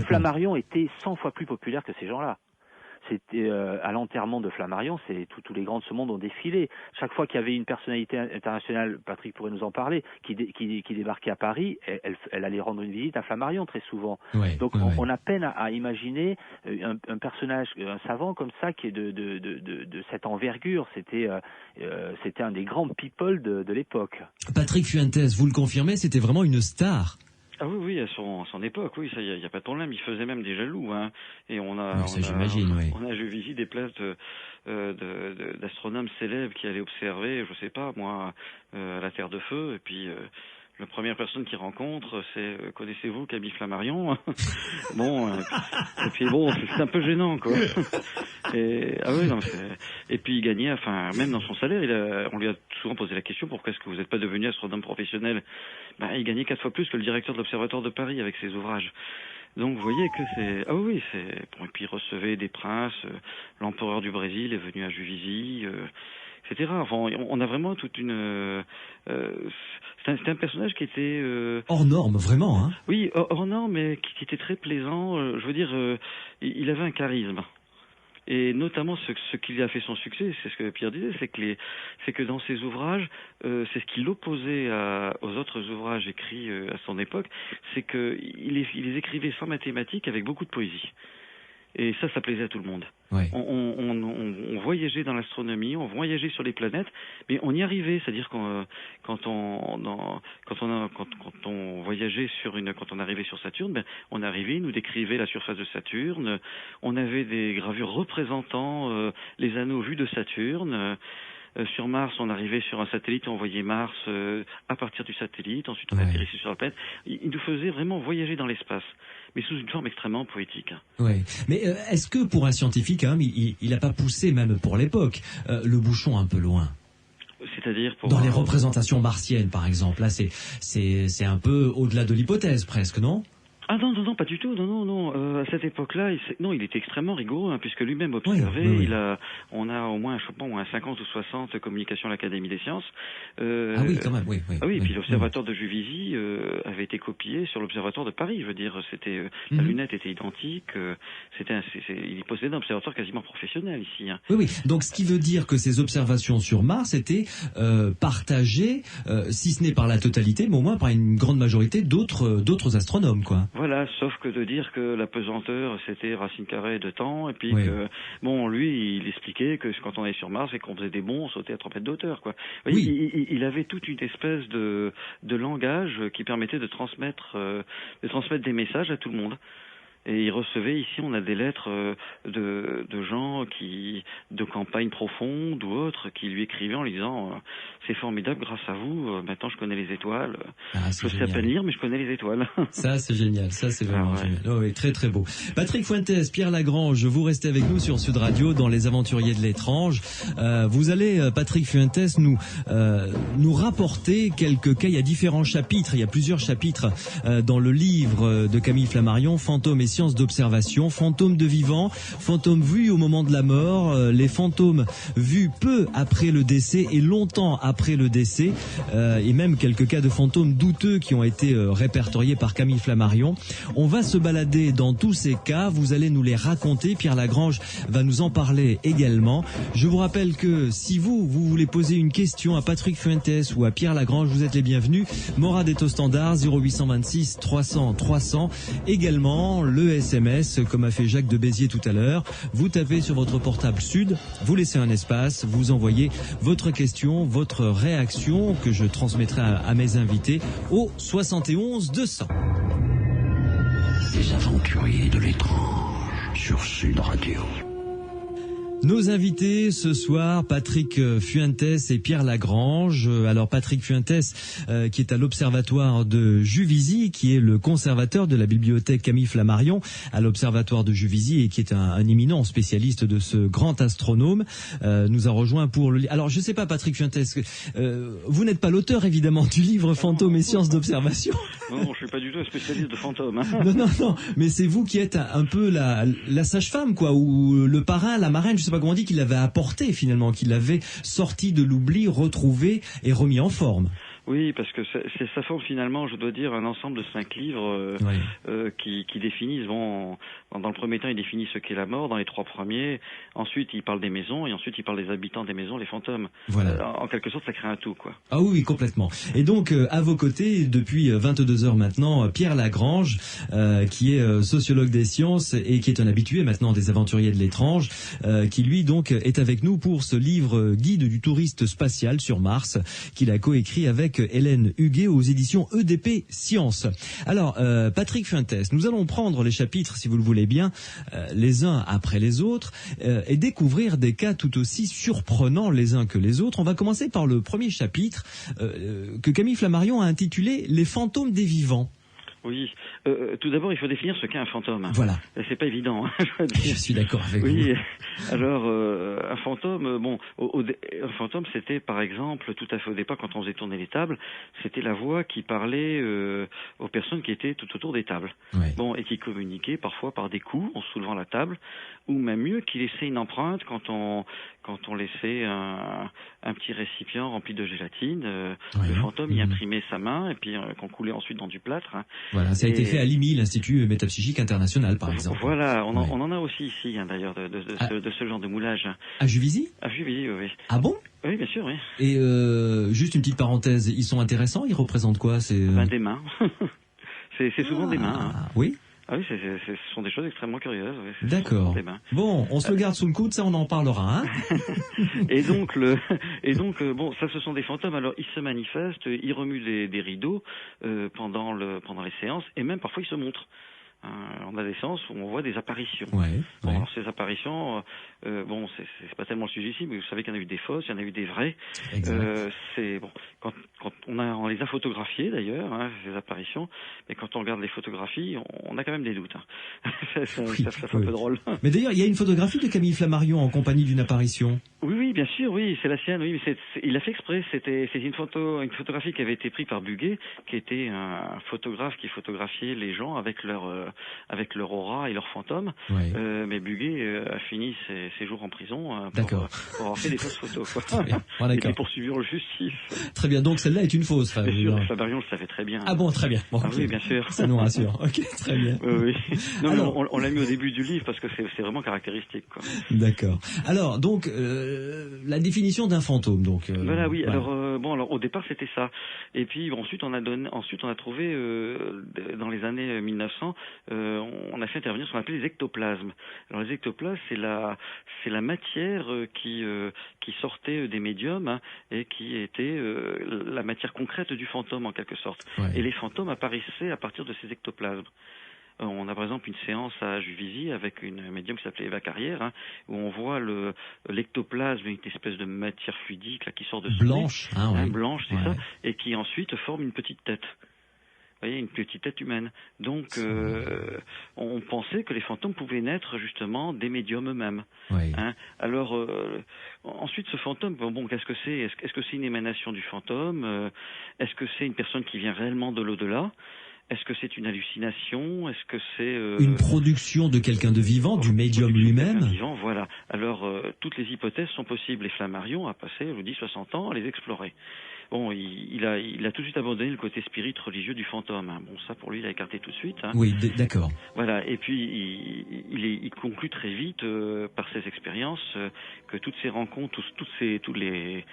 Flammarion était 100 fois plus populaire que ces gens-là. c'était à l'enterrement de Flammarion, tous les grands de ce monde ont défilé. Chaque fois qu'il y avait une personnalité internationale, Patrick pourrait nous en parler, qui débarquait à Paris, elle allait rendre une visite à Flammarion très souvent. Donc on a peine à imaginer un personnage, un savant comme ça, qui est de cette envergure. C'était un des grands people de l'époque. Patrick Fuentes, vous le confirmez, c'était vraiment une star. Ah oui, à son époque, oui, ça, y a pas de problème. Il faisait même des jaloux, hein. Et on a Juvisy des places d'astronomes célèbres qui allaient observer, je sais pas, moi, la Terre de Feu, et puis, la première personne qu'il rencontre, c'est connaissez-vous Camille Flammarion? Bon, et puis bon, c'est un peu gênant, quoi. Et puis il gagnait, enfin, même dans son salaire, on lui a souvent posé la question, pourquoi est-ce que vous n'êtes pas devenu astronome professionnel? Il gagnait 4 fois plus que le directeur de l'Observatoire de Paris avec ses ouvrages. Donc vous voyez que c'est... Ah oui, c'est... Bon, et puis il recevait des princes, l'empereur du Brésil est venu à Juvisy, etc. Enfin, on a vraiment toute une... C'était un personnage qui était... hors norme, vraiment, hein. Oui, hors norme, mais qui était très plaisant. Je veux dire, il avait un charisme. Et notamment ce qui lui a fait son succès, c'est ce que Pierre disait, c'est que dans ses ouvrages, c'est ce qui l'opposait aux autres ouvrages écrits à son époque, c'est que il les écrivait sans mathématiques avec beaucoup de poésie. Et ça plaisait à tout le monde. Ouais. On voyageait dans l'astronomie, on voyageait sur les planètes, mais on y arrivait. C'est-à-dire quand on voyageait quand on arrivait sur Saturne, on arrivait, il nous décrivait la surface de Saturne. On avait des gravures représentant les anneaux vus de Saturne. Sur Mars, on arrivait sur un satellite, on voyait Mars à partir du satellite. Ensuite, on atterrissait sur la planète. Il nous faisait vraiment voyager dans l'espace, mais sous une forme extrêmement poétique. Oui, mais est-ce que pour un scientifique, quand même, il n'a pas poussé, même pour l'époque, le bouchon un peu loin? C'est-à-dire dans les représentations martiennes, par exemple. Là, c'est un peu au-delà de l'hypothèse, presque, non? Ah non, pas du tout, non. À cette époque-là, il était extrêmement rigoureux, hein, puisque lui-même observait. Oui. On a au moins, je sais pas, 50 ou 60 communications à l'Académie des sciences. Ah oui, quand même, oui. Et puis l'observatoire de Juvisy avait été copié sur l'observatoire de Paris. Je veux dire, la lunette était identique. Il possédait un observatoire quasiment professionnel ici. Hein. Oui. Donc, ce qui veut dire que ces observations sur Mars étaient partagées, si ce n'est par la totalité, mais au moins par une grande majorité d'autres astronomes, quoi. Voilà, sauf que de dire que la pesanteur, c'était racine carrée de temps, et puis que, lui, il expliquait que quand on est sur Mars et qu'on faisait des bonds, on sautait à 3 mètres de hauteur, quoi. Vous voyez, il avait toute une espèce de langage qui permettait de transmettre des messages à tout le monde. Et il recevait, ici, on a des lettres de gens de campagne profonde ou autres, qui lui écrivaient en lui disant c'est formidable, grâce à vous, maintenant je connais les étoiles. Je sais à peine lire, mais je connais les étoiles. Ça, c'est génial. Ça, c'est vraiment génial. Oh, oui, très, très beau. Patrick Fuentes, Pierre Lagrange, vous restez avec nous sur Sud Radio dans Les Aventuriers de l'étrange. Vous allez, Patrick Fuentes, nous rapporter quelques cas. Il y a différents chapitres, il y a plusieurs chapitres dans le livre de Camille Flammarion, Fantômes et sciences d'observation, fantômes de vivants, fantômes vus au moment de la mort, les fantômes vus peu après le décès et longtemps après le décès, et même quelques cas de fantômes douteux qui ont été répertoriés par Camille Flammarion. On va se balader dans tous ces cas, vous allez nous les raconter, Pierre Lagrange va nous en parler également. Je vous rappelle que si vous voulez poser une question à Patrick Fuentes ou à Pierre Lagrange, vous êtes les bienvenus. Morad est au standard 0826 300 300, également le SMS, comme a fait Jacques de Béziers tout à l'heure. Vous tapez sur votre portable Sud, vous laissez un espace, vous envoyez votre question, votre réaction que je transmettrai à mes invités au 71 200. Les aventuriers de l'étrange sur Sud Radio. Nos invités ce soir, Patrick Fuentes et Pierre Lagrange. Alors Patrick Fuentes, qui est à l'observatoire de Juvisy, qui est le conservateur de la bibliothèque Camille Flammarion à l'observatoire de Juvisy et qui est un éminent spécialiste de ce grand astronome, nous a rejoint pour le... Alors je sais pas, Patrick Fuentes, vous n'êtes pas l'auteur évidemment du livre Fantômes et sciences d'observation. Non, je suis pas du tout un spécialiste de fantômes. Hein. Non, mais c'est vous qui êtes un peu la sage-femme, quoi, ou le parrain, la marraine, je sais pas comment on dit, qu'il avait apporté finalement, qu'il avait sorti de l'oubli, retrouvé et remis en forme. Oui, parce que ça forme finalement, je dois dire, un ensemble de 5 livres qui définissent, bon, dans le premier temps, il définit ce qu'est la mort, dans les 3 premiers, ensuite il parle des maisons, et ensuite il parle des habitants des maisons, les fantômes. Voilà. En quelque sorte, ça crée un tout, quoi. Ah oui, complètement. Et donc, à vos côtés, depuis 22 heures maintenant, Pierre Lagrange, qui est sociologue des sciences et qui est un habitué maintenant des aventuriers de l'étrange, qui lui donc est avec nous pour ce livre Guide du touriste spatial sur Mars, qu'il a coécrit avec Hélène Huguet aux éditions EDP Sciences. Alors, Patrick Fuentes, nous allons prendre les chapitres, si vous le voulez bien, les uns après les autres, et découvrir des cas tout aussi surprenants les uns que les autres. On va commencer par le premier chapitre que Camille Flammarion a intitulé « Les fantômes des vivants ». Oui. Tout d'abord, il faut définir ce qu'est un fantôme. Voilà. C'est pas évident. Hein, je suis d'accord avec vous. Oui. Alors, un fantôme, bon, un fantôme, c'était par exemple, tout à fait au départ, quand on faisait tourner les tables, c'était la voix qui parlait aux personnes qui étaient tout autour des tables. Ouais. Bon, et qui communiquait parfois par des coups en soulevant la table, ou même mieux, qui laissait une empreinte quand on laissait un petit récipient rempli de gélatine. Le fantôme y imprimait sa main et puis qu'on coulait ensuite dans du plâtre. Hein. Voilà, ça a été fait à l'IMI, l'Institut Métapsychique International, par exemple. Voilà, on en a aussi ici, hein, d'ailleurs, de ce genre de moulage. À Juvisy ? À Juvisy, oui. Ah bon ? Oui, bien sûr, oui. Et juste une petite parenthèse, ils sont intéressants, ils représentent quoi ? Des mains. c'est souvent des mains. Hein. Oui. Ah oui, ce sont des choses extrêmement curieuses. Oui, d'accord. Bon, on se le garde sous le coude, ça on en parlera. Hein. et donc, bon, ça ce sont des fantômes. Alors ils se manifestent, ils remuent des rideaux pendant les séances, et même parfois ils se montrent. On a des séances où on voit des apparitions. Bon, alors ces apparitions, bon, c'est pas tellement le sujet ici, mais vous savez qu'il y en a eu des fausses, il y en a eu des vraies. C'est bon, quand on les a photographiées d'ailleurs, hein, ces apparitions, mais quand on regarde les photographies, on a quand même des doutes. Hein. ça fait un peu drôle. Mais d'ailleurs, il y a une photographie de Camille Flammarion en compagnie d'une apparition. Oui, bien sûr, oui, c'est la sienne. Oui, mais il a fait exprès. C'est une photographie qui avait été prise par Buguet, qui était un photographe qui photographiait les gens avec leur aura et leurs fantômes. Mais Buguet a fini ses jours en prison pour avoir fait des fausses photos. Quoi. Voilà, il était poursuivi en justice. Très bien, donc celle-là est une fausse. Bien sûr, Flammarion le savait très bien. Ah bon, très bien. Bon, oui, bien sûr. Ça nous rassure. Ok, très bien. Oui. Non, alors, mais on l'a mis au début du livre parce que c'est vraiment caractéristique. Quoi. D'accord. Alors, donc, la définition d'un fantôme. Donc, voilà, oui. Voilà. Alors au départ c'était ça. Et puis ensuite on a trouvé dans les années 1900, on a fait intervenir ce qu'on appelait les ectoplasmes. Alors les ectoplasmes c'est la matière qui sortait des médiums, hein, et qui était la matière concrète du fantôme en quelque sorte. Et les fantômes apparaissaient à partir de ces ectoplasmes. On a par exemple une séance à Juvisy avec une médium qui s'appelait Eva Carrière, hein, où on voit l'ectoplasme, une espèce de matière fluidique là, qui sort de blanche, blanche, c'est ça, et qui ensuite forme une petite tête. Vous voyez, une petite tête humaine. Donc, on pensait que les fantômes pouvaient naître justement des médiums eux-mêmes. Hein. Alors, ensuite, ce fantôme, bon, qu'est-ce que c'est ? Est-ce que c'est une émanation du fantôme ? Est-ce que c'est une personne qui vient réellement de l'au-delà ? Est-ce que c'est une hallucination ? Est-ce que c'est une production de quelqu'un de vivant, du médium lui-même ? Vivant, voilà. Alors, toutes les hypothèses sont possibles. Et Flammarion a passé, je vous dis, 60 ans à les explorer. Bon, il a tout de suite abandonné le côté spirit religieux du fantôme. Hein. Bon, ça pour lui, il a écarté tout de suite. Hein. Oui, d'accord. Voilà. Et puis il conclut très vite par ses expériences que toutes ces rencontres, toutes les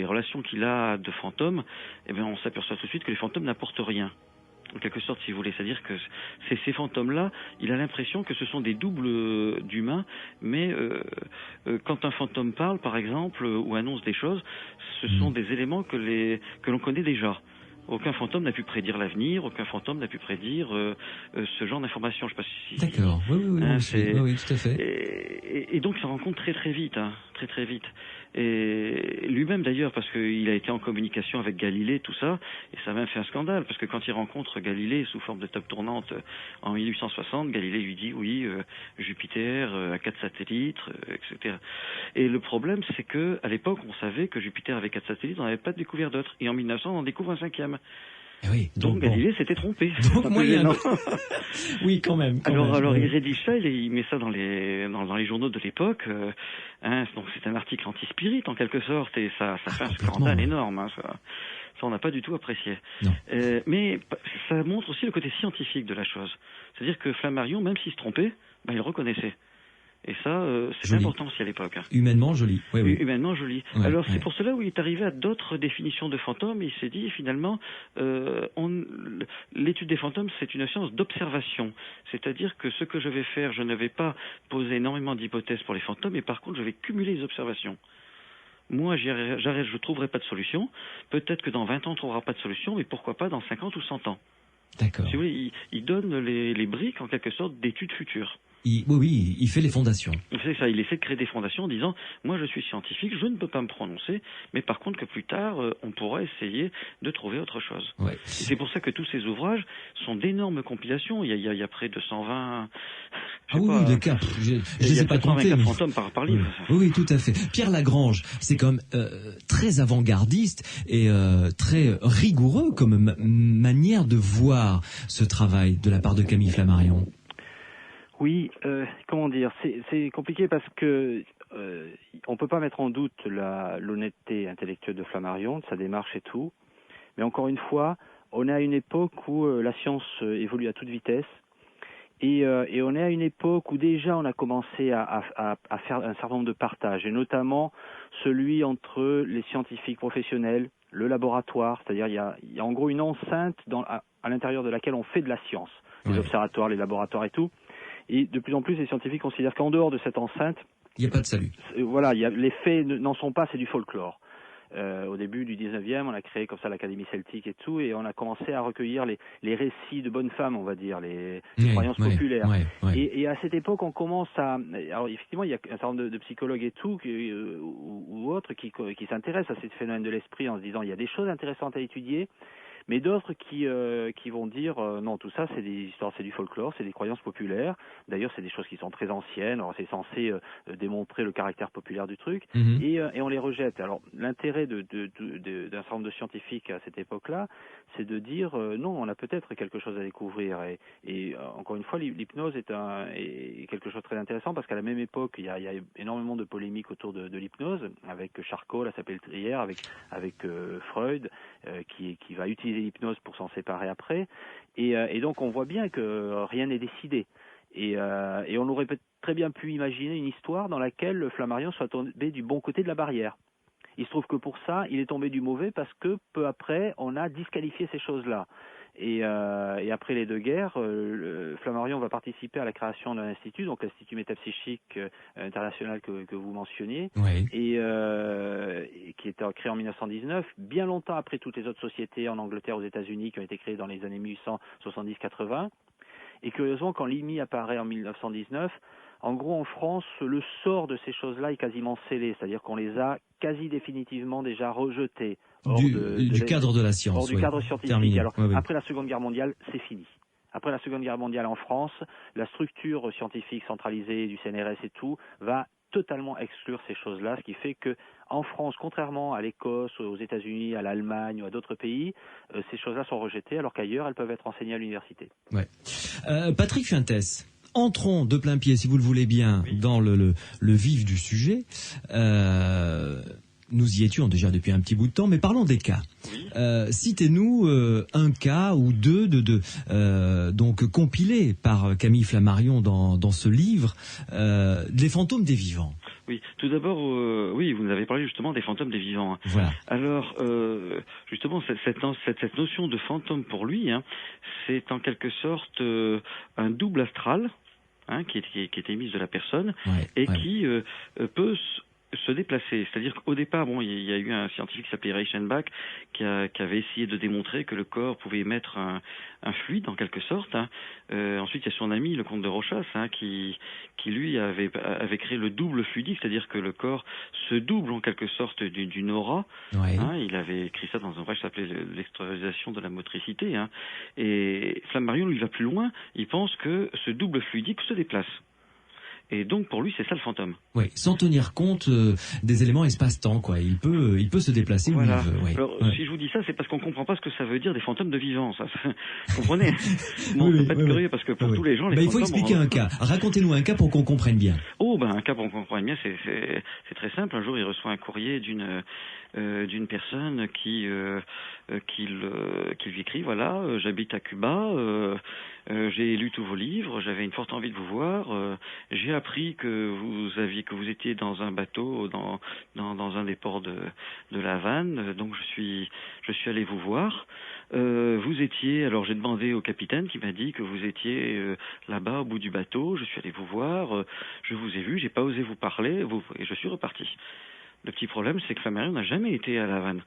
relations qu'il a de fantômes, eh bien, on s'aperçoit tout de suite que les fantômes n'apportent rien. En quelque sorte, si vous voulez, c'est-à-dire que ces fantômes-là, il a l'impression que ce sont des doubles d'humains, mais quand un fantôme parle, par exemple, ou annonce des choses, ce sont des éléments que l'on connaît déjà. Aucun fantôme n'a pu prédire l'avenir, aucun fantôme n'a pu prédire ce genre d'informations. Je sais pas si. D'accord. Oui, hein, oui, tout à fait. Et donc ça rencontre très vite, hein, très vite. Et lui-même d'ailleurs, parce qu'il a été en communication avec Galilée, tout ça, et ça a même fait un scandale, parce que quand il rencontre Galilée sous forme de table tournante en 1860, Galilée lui dit oui, Jupiter a 4 satellites, etc. Et le problème, c'est que à l'époque, on savait que Jupiter avait 4 satellites, on n'avait pas découvert d'autres, et en 1900, on en découvre un 5e. Oui, donc Galilée s'était trompé. Donc moyen. Oui, quand même. Alors il rédige ça, il met ça dans les journaux de l'époque. Hein, donc c'est un article anti-spirit en quelque sorte, et ça fait un scandale énorme. Hein, Ça, on n'a pas du tout apprécié. Mais ça montre aussi le côté scientifique de la chose. C'est-à-dire que Flammarion, même s'il se trompait, il reconnaissait. Et ça, c'est important aussi à l'époque. Humainement joli. Oui. Humainement joli. Ouais, alors c'est pour cela où il est arrivé à d'autres définitions de fantômes. Il s'est dit finalement, l'étude des fantômes, c'est une science d'observation. C'est-à-dire que ce que je vais faire, je ne vais pas poser énormément d'hypothèses pour les fantômes, mais par contre, je vais cumuler les observations. Moi, j'arrête, je ne trouverai pas de solution. Peut-être que dans 20 ans, on ne trouvera pas de solution, mais pourquoi pas dans 50 ou 100 ans. D'accord. Si vous voulez, il donne les briques, en quelque sorte, d'études futures. Il fait les fondations. C'est ça, il essaie de créer des fondations en disant « Moi, je suis scientifique, je ne peux pas me prononcer, mais par contre que plus tard, on pourra essayer de trouver autre chose. » Ouais. C'est pour ça que tous ces ouvrages sont d'énormes compilations. Il y a près de 120... des cas, je ne sais pas compter. 124 fantômes par livre. Oui, tout à fait. Pierre Lagrange, c'est quand même très avant-gardiste et très rigoureux comme manière de voir ce travail de la part de Camille Flammarion. Oui, comment dire, c'est compliqué parce que on peut pas mettre en doute l'honnêteté intellectuelle de Flammarion, de sa démarche et tout. Mais encore une fois, on est à une époque où la science évolue à toute vitesse et on est à une époque où déjà on a commencé à faire un certain nombre de partages, et notamment celui entre les scientifiques professionnels, le laboratoire, c'est-à-dire il y a en gros une enceinte à l'intérieur de laquelle on fait de la science, les observatoires, les laboratoires et tout. Et de plus en plus, les scientifiques considèrent qu'en dehors de cette enceinte, il n'y a pas de salut. Voilà, les faits n'en sont pas, c'est du folklore. Au début du 19e, on a créé comme ça l'Académie celtique et tout, et on a commencé à recueillir les récits de bonnes femmes, on va dire, les croyances populaires. Et à cette époque, on commence à... Alors effectivement, il y a un certain nombre de psychologues et tout, ou autres, qui s'intéressent à ces phénomènes de l'esprit en se disant il y a des choses intéressantes à étudier, mais d'autres qui vont dire non, tout ça c'est des histoires, c'est du folklore, c'est des croyances populaires. D'ailleurs, c'est des choses qui sont très anciennes. Alors c'est censé démontrer le caractère populaire du truc, et on les rejette. Alors l'intérêt d'un certain nombre de scientifiques à cette époque-là, c'est de dire non, on a peut-être quelque chose à découvrir. Et encore une fois, l'hypnose est quelque chose de très intéressant parce qu'à la même époque, il y a énormément de polémiques autour de l'hypnose, avec Charcot, la Salpêtrière, avec Freud, qui va utiliser l'hypnose pour s'en séparer après, et donc on voit bien que rien n'est décidé, et on aurait très bien pu imaginer une histoire dans laquelle Flammarion soit tombé du bon côté de la barrière. Il se trouve que pour ça, il est tombé du mauvais parce que peu après, on a disqualifié ces choses-là. Et après les deux guerres, Flammarion va participer à la création d'un institut, donc l'Institut métapsychique international que vous mentionniez, et qui était créé en 1919, bien longtemps après toutes les autres sociétés en Angleterre, aux États-Unis, qui ont été créées dans les années 1870-80. Et curieusement, quand l'IMI apparaît en 1919, en gros, en France, le sort de ces choses-là est quasiment scellé, c'est-à-dire qu'on les a quasi définitivement déjà rejetées. Du cadre de la science. Hors du cadre scientifique. Terminé. Alors, après la Seconde Guerre mondiale, c'est fini. Après la Seconde Guerre mondiale en France, la structure scientifique centralisée du CNRS et tout va totalement exclure ces choses-là, ce qui fait que en France, contrairement à l'Écosse, aux États-Unis, à l'Allemagne ou à d'autres pays, ces choses-là sont rejetées, alors qu'ailleurs, elles peuvent être enseignées à l'université. Patrick Fuentes, entrons de plein pied, si vous le voulez bien, dans le vif du sujet. Nous y étions déjà depuis un petit bout de temps, mais parlons des cas. Citez-nous un cas ou deux donc compilés par Camille Flammarion dans ce livre, Les fantômes des vivants. Oui, tout d'abord, oui, vous nous avez parlé justement des fantômes des vivants. Voilà. Alors, justement, cette notion de fantôme pour lui, c'est en quelque sorte un double astral, qui est émise de la personne, qui peut se déplacer. C'est-à-dire qu'au départ, il y a eu un scientifique qui s'appelait Reichenbach qui avait essayé de démontrer que le corps pouvait émettre un fluide en quelque sorte. Ensuite, il y a son ami, le comte de Rochas, qui lui avait créé le double fluidique, c'est-à-dire que le corps se double en quelque sorte d'une aura. Il avait écrit ça dans un ouvrage qui s'appelait l'extériorisation de la motricité. Et Flammarion, lui, va plus loin. Il pense que ce double fluidique se déplace. Et donc pour lui, c'est ça le fantôme. Oui, sans tenir compte des éléments espace-temps, quoi. Il peut se déplacer où il veut. Alors si je vous dis ça, c'est parce qu'on comprend pas ce que ça veut dire des fantômes de vivants. Ça, vous comprenez? Bon, c'est pas curieux parce que pour tous les gens, les fantômes. Il faut expliquer un cas. Racontez-nous un cas pour qu'on comprenne bien. Un cas pour qu'on comprenne bien, c'est très simple. Un jour, il reçoit un courrier d'une personne qui qu'il lui écrit, voilà, j'habite à Cuba, j'ai lu tous vos livres, j'avais une forte envie de vous voir, j'ai appris que vous étiez dans un bateau dans un des ports de La Havane, donc je suis allé vous voir. Vous étiez, alors j'ai demandé au capitaine qui m'a dit que vous étiez là-bas au bout du bateau, je suis allé vous voir, je vous ai vu, j'ai pas osé vous parler, et je suis reparti. Le petit problème, c'est que Flammarion n'a jamais été à La Havane.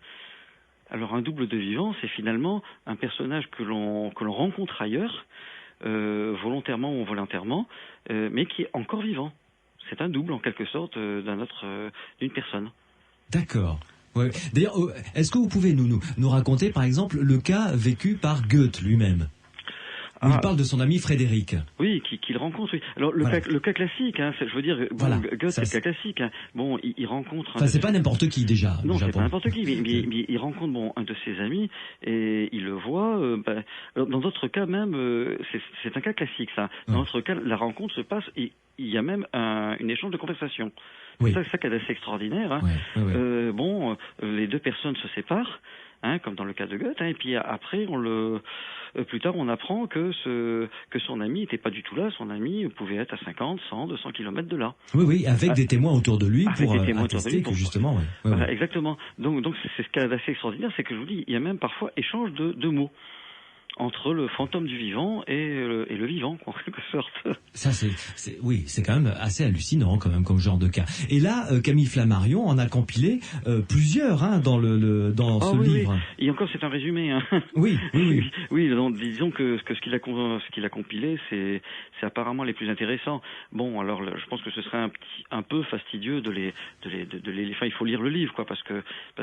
Alors un double de vivant, c'est finalement un personnage que l'on rencontre ailleurs, volontairement ou involontairement, mais qui est encore vivant. C'est un double en quelque sorte d'une personne. D'accord. Ouais. D'ailleurs, est-ce que vous pouvez nous raconter par exemple le cas vécu par Goethe lui-même? Il parle de son ami Frédéric. Oui, qu'il rencontre. Oui. Alors le cas classique, hein, je veux dire, Goethe c'est le cas classique. Hein. Bon, il rencontre. Enfin, c'est pas n'importe qui déjà. Non, c'est pas n'importe qui. Mais il rencontre un de ses amis et il le voit. Dans d'autres cas même, c'est un cas classique ça. Dans d'autres cas, la rencontre se passe et il y a même un échange de conversation. Oui. C'est ça qui est assez extraordinaire. Hein. Les deux personnes se séparent. Hein, comme dans le cas de Goethe, hein, et puis après, plus tard, on apprend que son ami n'était pas du tout là. Son ami pouvait être à 50, 100, 200 kilomètres de là. Oui, avec des témoins autour de lui pour attester que justement... Voilà, exactement. Donc c'est ce qui est assez extraordinaire, c'est que je vous dis, il y a même parfois échange de mots entre le fantôme du vivant et le vivant, en quelque sorte. Ça, c'est quand même assez hallucinant, quand même, comme genre de cas. Et là, Camille Flammarion en a compilé plusieurs, hein, dans ce livre. Oui. Et encore, c'est un résumé. Hein. Oui. Oui, donc, disons que ce qu'il a compilé, c'est apparemment les plus intéressants. Bon, alors, je pense que ce serait un peu fastidieux de les. Enfin, il faut lire le livre, quoi, parce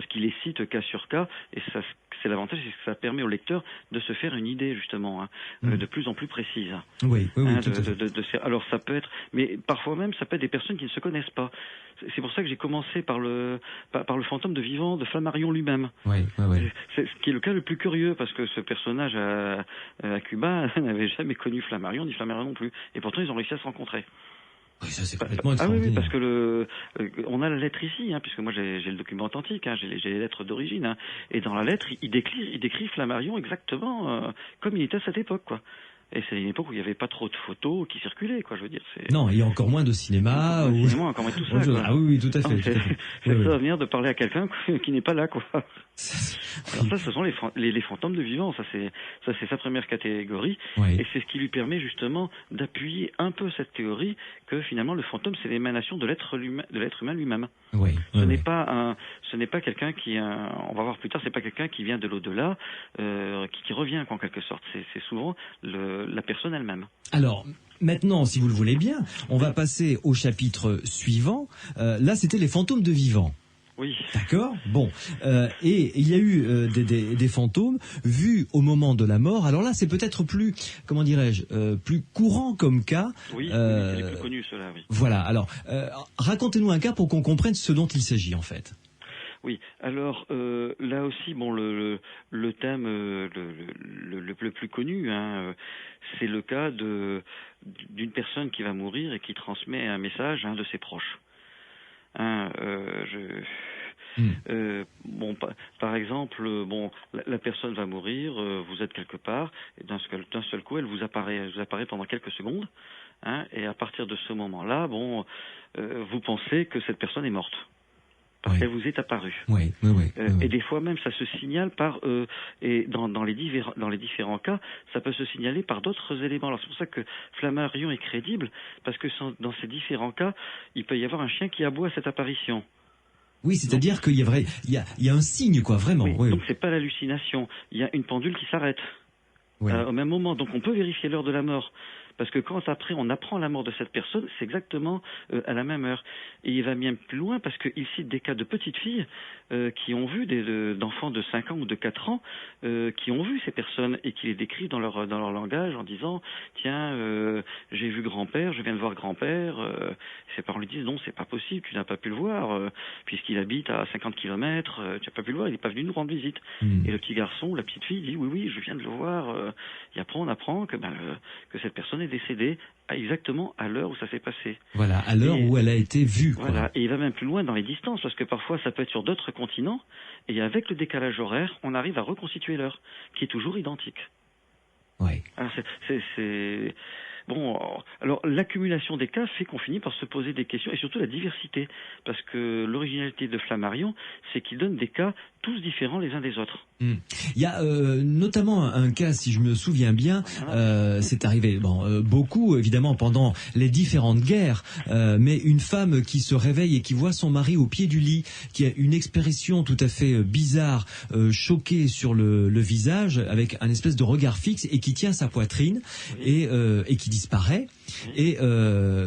qu'il les cite cas sur cas, et ça. C'est l'avantage, c'est que ça permet au lecteur de se faire une idée justement, de plus en plus précise. Oui, tout à fait. Alors ça peut être, mais parfois même ça peut être des personnes qui ne se connaissent pas. C'est pour ça que j'ai commencé par le fantôme de vivant de Flammarion lui-même. Oui. C'est ce qui est le cas le plus curieux, parce que ce personnage à Cuba n'avait jamais connu Flammarion ni Flammarion non plus, et pourtant ils ont réussi à se rencontrer. Oui, ça c'est complètement extraordinaire. Oui, parce que on a la lettre ici, hein, puisque moi j'ai le document authentique, hein, j'ai les lettres d'origine, hein, et dans la lettre il décrit Flammarion exactement comme il était à cette époque, quoi. Et c'est une époque où il n'y avait pas trop de photos qui circulaient, quoi, je veux dire. Non, il y a encore moins de cinéma. Encore moins de tout ça. Quoi. Ah oui, tout à fait. C'est extraordinaire de parler à quelqu'un qui n'est pas là, quoi. Alors ça, ce sont les fantômes de vivants. Ça, c'est sa première catégorie. Oui. Et c'est ce qui lui permet justement d'appuyer un peu cette théorie que finalement le fantôme, c'est l'émanation de l'être humain lui-même. Oui. Ce n'est pas quelqu'un qui, on va voir plus tard, c'est pas quelqu'un qui vient de l'au-delà, qui revient en quelque sorte. C'est souvent la personne elle-même. Alors, maintenant, si vous le voulez bien, on va passer au chapitre suivant. Là, c'était les fantômes de vivants. Oui. D'accord. Bon. Et il y a eu des fantômes vus au moment de la mort. Alors là, c'est peut-être plus, comment dirais-je, plus courant comme cas. Oui, c'est les plus connus, ceux-là, oui. Voilà. Alors, racontez-nous un cas pour qu'on comprenne ce dont il s'agit, en fait. Oui, alors là aussi, bon, le thème le plus connu, hein, c'est le cas d'une personne qui va mourir et qui transmet un message à un de ses proches. Hein, par exemple, la personne va mourir, vous êtes quelque part, et d'un seul coup, elle vous apparaît pendant quelques secondes, hein, et à partir de ce moment-là, vous pensez que cette personne est morte. Parce qu'elle vous est apparue. Oui. Et des fois même, ça se signale et dans les différents cas, ça peut se signaler par d'autres éléments. Alors c'est pour ça que Flammarion est crédible, parce que dans ces différents cas, il peut y avoir un chien qui aboie à cette apparition. Oui, c'est-à-dire qu'il y a un signe, quoi, vraiment. Oui. Donc c'est pas l'hallucination. Il y a une pendule qui s'arrête. Au même moment. Donc on peut vérifier l'heure de la mort. Parce que quand après on apprend la mort de cette personne, c'est exactement à la même heure. Et il va bien plus loin parce qu'il cite des cas de petites filles qui ont vu d'enfants de 5 ans ou de 4 ans qui ont vu ces personnes et qui les décrivent dans leur langage en disant « Tiens, j'ai vu grand-père, je viens de voir grand-père. » Ses parents lui disent « Non, c'est pas possible, tu n'as pas pu le voir puisqu'il habite à 50 kilomètres, tu n'as pas pu le voir, il n'est pas venu nous rendre visite. » Et le petit garçon ou la petite fille dit « Oui, je viens de le voir. » Et après on apprend que cette personne est décédée exactement à l'heure où ça s'est passé. Voilà, à l'heure où elle a été vue. Quoi. Voilà, et il va même plus loin dans les distances, parce que parfois ça peut être sur d'autres continents, et avec le décalage horaire, on arrive à reconstituer l'heure, qui est toujours identique. Oui. Alors c'est... Bon, alors l'accumulation des cas fait qu'on finit par se poser des questions, et surtout la diversité, parce que l'originalité de Flammarion, c'est qu'il donne des cas tous différents les uns des autres. Il y a notamment un cas, si je me souviens bien, c'est arrivé beaucoup, évidemment, pendant les différentes guerres, mais une femme qui se réveille et qui voit son mari au pied du lit, qui a une expression tout à fait bizarre, choquée sur le visage, avec un espèce de regard fixe, et qui tient sa poitrine, et qui disparaît. Et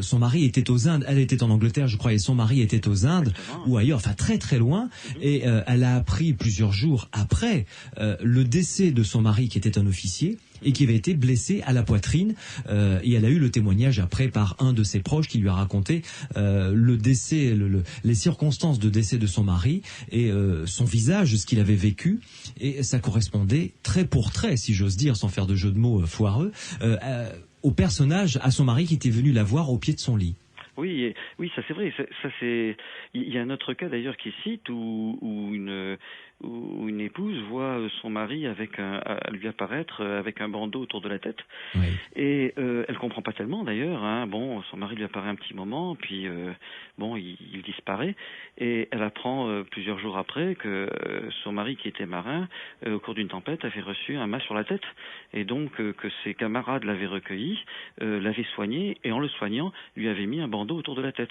son mari était aux Indes, elle était en Angleterre, je crois, et son mari était aux Indes, ou ailleurs, enfin très très loin, et elle a appris plusieurs jours après le décès de son mari, qui était un officier, et qui avait été blessé à la poitrine, et elle a eu le témoignage après par un de ses proches qui lui a raconté le décès, les circonstances de décès de son mari, et son visage, ce qu'il avait vécu, et ça correspondait trait pour trait, si j'ose dire, sans faire de jeu de mots foireux, au personnage, à son mari qui était venu la voir au pied de son lit. Oui, ça c'est vrai. Il y a un autre cas d'ailleurs qui cite où une épouse voit son mari lui apparaître avec un bandeau autour de la tête. Oui. Et elle comprend pas tellement d'ailleurs. Bon, son mari lui apparaît un petit moment, puis il disparaît. Et elle apprend plusieurs jours après que son mari, qui était marin, au cours d'une tempête, avait reçu un mât sur la tête. Et donc que ses camarades l'avaient recueilli, l'avaient soigné, et en le soignant, lui avaient mis un bandeau autour de la tête.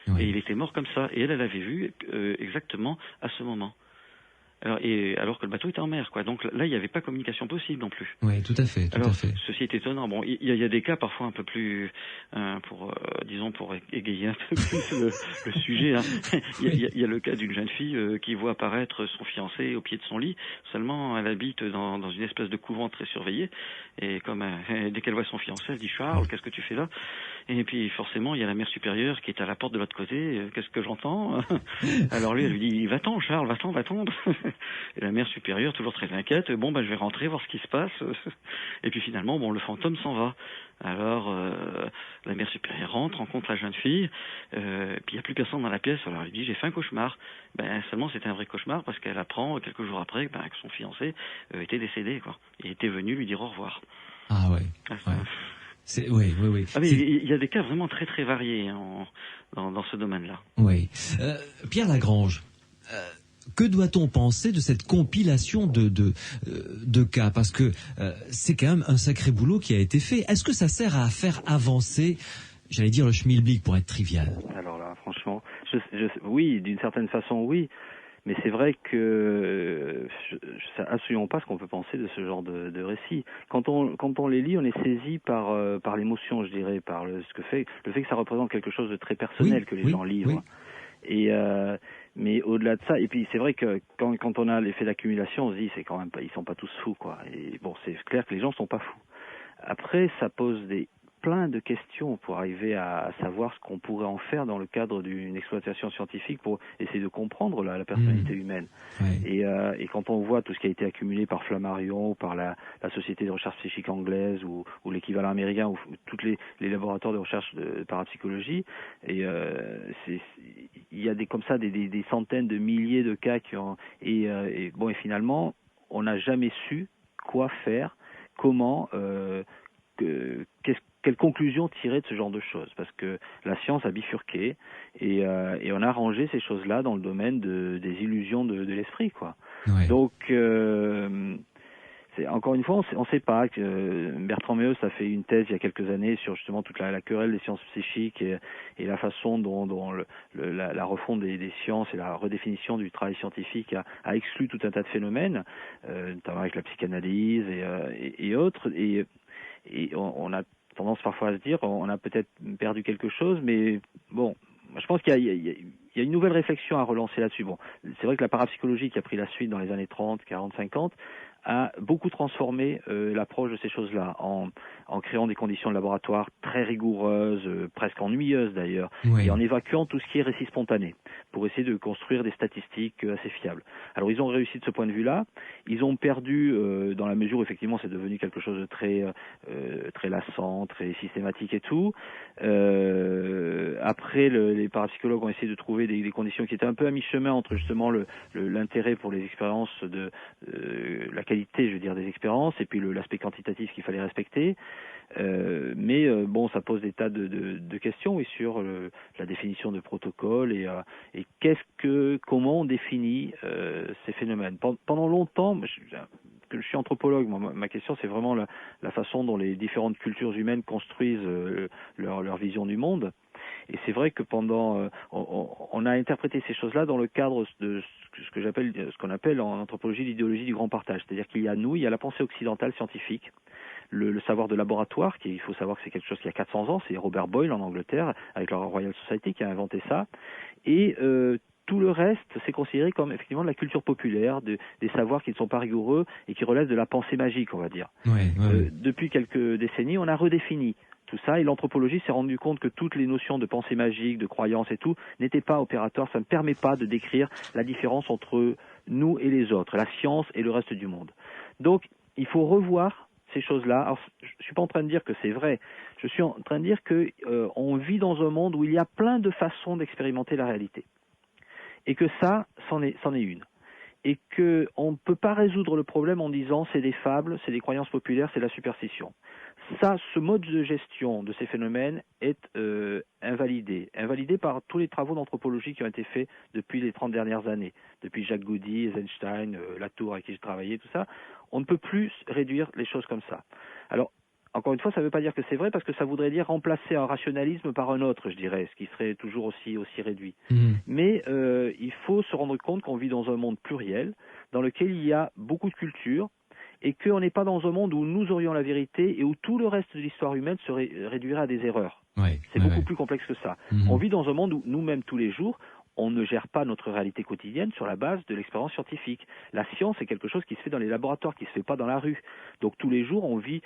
Oui. Et il était mort comme ça. Et elle l'avait vu exactement à ce moment. Alors que le bateau était en mer, quoi. Donc là, il n'y avait pas communication possible non plus. Oui, tout à fait. Ceci est étonnant. Bon, il y a des cas parfois un peu plus, pour égayer un peu plus le sujet. Il y a le cas d'une jeune fille qui voit apparaître son fiancé au pied de son lit. Seulement, elle habite dans une espèce de couvent très surveillé. Et comme dès qu'elle voit son fiancé, elle dit Charles, qu'est-ce que tu fais là? Et puis forcément, il y a la mère supérieure qui est à la porte de l'autre côté. Qu'est-ce que j'entends? Alors lui, elle lui dit va-t'en, Charles, va-t'en. Et la mère supérieure, toujours très inquiète, je vais rentrer voir ce qui se passe. Et puis finalement, le fantôme s'en va. Alors la mère supérieure rencontre la jeune fille, puis il n'y a plus personne dans la pièce. Alors elle lui dit j'ai fait un cauchemar. Seulement c'était un vrai cauchemar, parce qu'elle apprend quelques jours après que son fiancé était décédé, quoi. Il était venu lui dire au revoir. Ah ouais. Oui. Ah mais il y a des cas vraiment très très variés dans ce domaine-là. Oui. Pierre Lagrange. Que doit-on penser de cette compilation de cas? Parce que c'est quand même un sacré boulot qui a été fait. Est-ce que ça sert à faire avancer, j'allais dire, le schmilblick pour être trivial? Alors là, franchement, oui, d'une certaine façon, oui. Mais c'est vrai que assurément pas ce qu'on peut penser de ce genre de récit. Quand on les lit, on est saisi par l'émotion, je dirais, par le fait que ça représente quelque chose de très personnel que les gens livrent. Oui. Mais au-delà de ça, et puis c'est vrai que quand on a l'effet d'accumulation, on se dit c'est quand même pas, ils sont pas tous fous, quoi. Et bon, c'est clair que les gens sont pas fous. Après, ça pose plein de questions pour arriver à savoir ce qu'on pourrait en faire dans le cadre d'une exploitation scientifique pour essayer de comprendre la personnalité humaine. Oui. Et quand on voit tout ce qui a été accumulé par Flammarion, ou par la Société de recherche psychique anglaise, ou l'équivalent américain, ou tous les laboratoires de recherche de parapsychologie, et il y a comme ça des centaines de milliers de cas et finalement on n'a jamais su quoi faire, comment, quelle conclusion tirer de ce genre de choses, parce que la science a bifurqué et on a rangé ces choses-là dans le domaine des illusions de l'esprit, quoi. Ouais. Donc encore une fois, on ne sait pas. Bertrand Meeus a fait une thèse il y a quelques années sur justement toute la querelle des sciences psychiques et la façon dont la refonte des sciences et la redéfinition du travail scientifique a exclu tout un tas de phénomènes, notamment avec la psychanalyse et autres. Et on a tendance parfois à se dire on a peut-être perdu quelque chose, mais bon, je pense qu'il y a une nouvelle réflexion à relancer là-dessus. Bon, c'est vrai que la parapsychologie qui a pris la suite dans les années 30, 40, 50 a beaucoup transformé l'approche de ces choses-là en créant des conditions de laboratoire très rigoureuses, presque ennuyeuses d'ailleurs, et en évacuant tout ce qui est récit spontané pour essayer de construire des statistiques assez fiables. Alors ils ont réussi de ce point de vue-là. Ils ont perdu dans la mesure où effectivement c'est devenu quelque chose de très lassant, très systématique et tout. Après, les parapsychologues ont essayé de trouver des conditions qui étaient un peu à mi-chemin entre justement l'intérêt pour les expériences la qualité, je veux dire, des expériences et puis l'aspect quantitatif qu'il fallait respecter. Mais bon, ça pose des tas de questions sur la définition de protocole et comment on définit ces phénomènes. Pendant longtemps, je suis anthropologue, ma question c'est vraiment la façon dont les différentes cultures humaines construisent leur vision du monde. Et c'est vrai que on a interprété ces choses-là dans le cadre de ce qu'on appelle en anthropologie l'idéologie du grand partage. C'est-à-dire qu'il y a la pensée occidentale scientifique, le savoir de laboratoire, il faut savoir que c'est quelque chose qui a 400 ans, c'est Robert Boyle en Angleterre, avec la Royal Society qui a inventé ça. Et tout le reste, c'est considéré comme effectivement de la culture populaire, des savoirs qui ne sont pas rigoureux et qui relèvent de la pensée magique, on va dire. Depuis quelques décennies, on a redéfini tout ça, et l'anthropologie s'est rendu compte que toutes les notions de pensée magique, de croyance et tout, n'étaient pas opératoires. Ça ne permet pas de décrire la différence entre nous et les autres, la science et le reste du monde. Donc, il faut revoir ces choses-là. Alors, je suis pas en train de dire que c'est vrai. Je suis en train de dire que on vit dans un monde où il y a plein de façons d'expérimenter la réalité, et que ça, c'en est une. Et que on ne peut pas résoudre le problème en disant c'est des fables, c'est des croyances populaires, c'est la superstition. Ce mode de gestion de ces phénomènes est invalidé par tous les travaux d'anthropologie qui ont été faits depuis les 30 dernières années, depuis Jacques Goudy, Eisenstein, Latour avec qui j'ai travaillé, tout ça. On ne peut plus réduire les choses comme ça. Alors, encore une fois, ça ne veut pas dire que c'est vrai, parce que ça voudrait dire remplacer un rationalisme par un autre, je dirais, ce qui serait toujours aussi réduit. Mais il faut se rendre compte qu'on vit dans un monde pluriel, dans lequel il y a beaucoup de cultures, et qu'on n'est pas dans un monde où nous aurions la vérité et où tout le reste de l'histoire humaine se réduirait à des erreurs. C'est beaucoup plus complexe que ça. On vit dans un monde où nous-mêmes, tous les jours, on ne gère pas notre réalité quotidienne sur la base de l'expérience scientifique. La science, c'est quelque chose qui se fait dans les laboratoires, qui ne se fait pas dans la rue. Donc tous les jours, on vit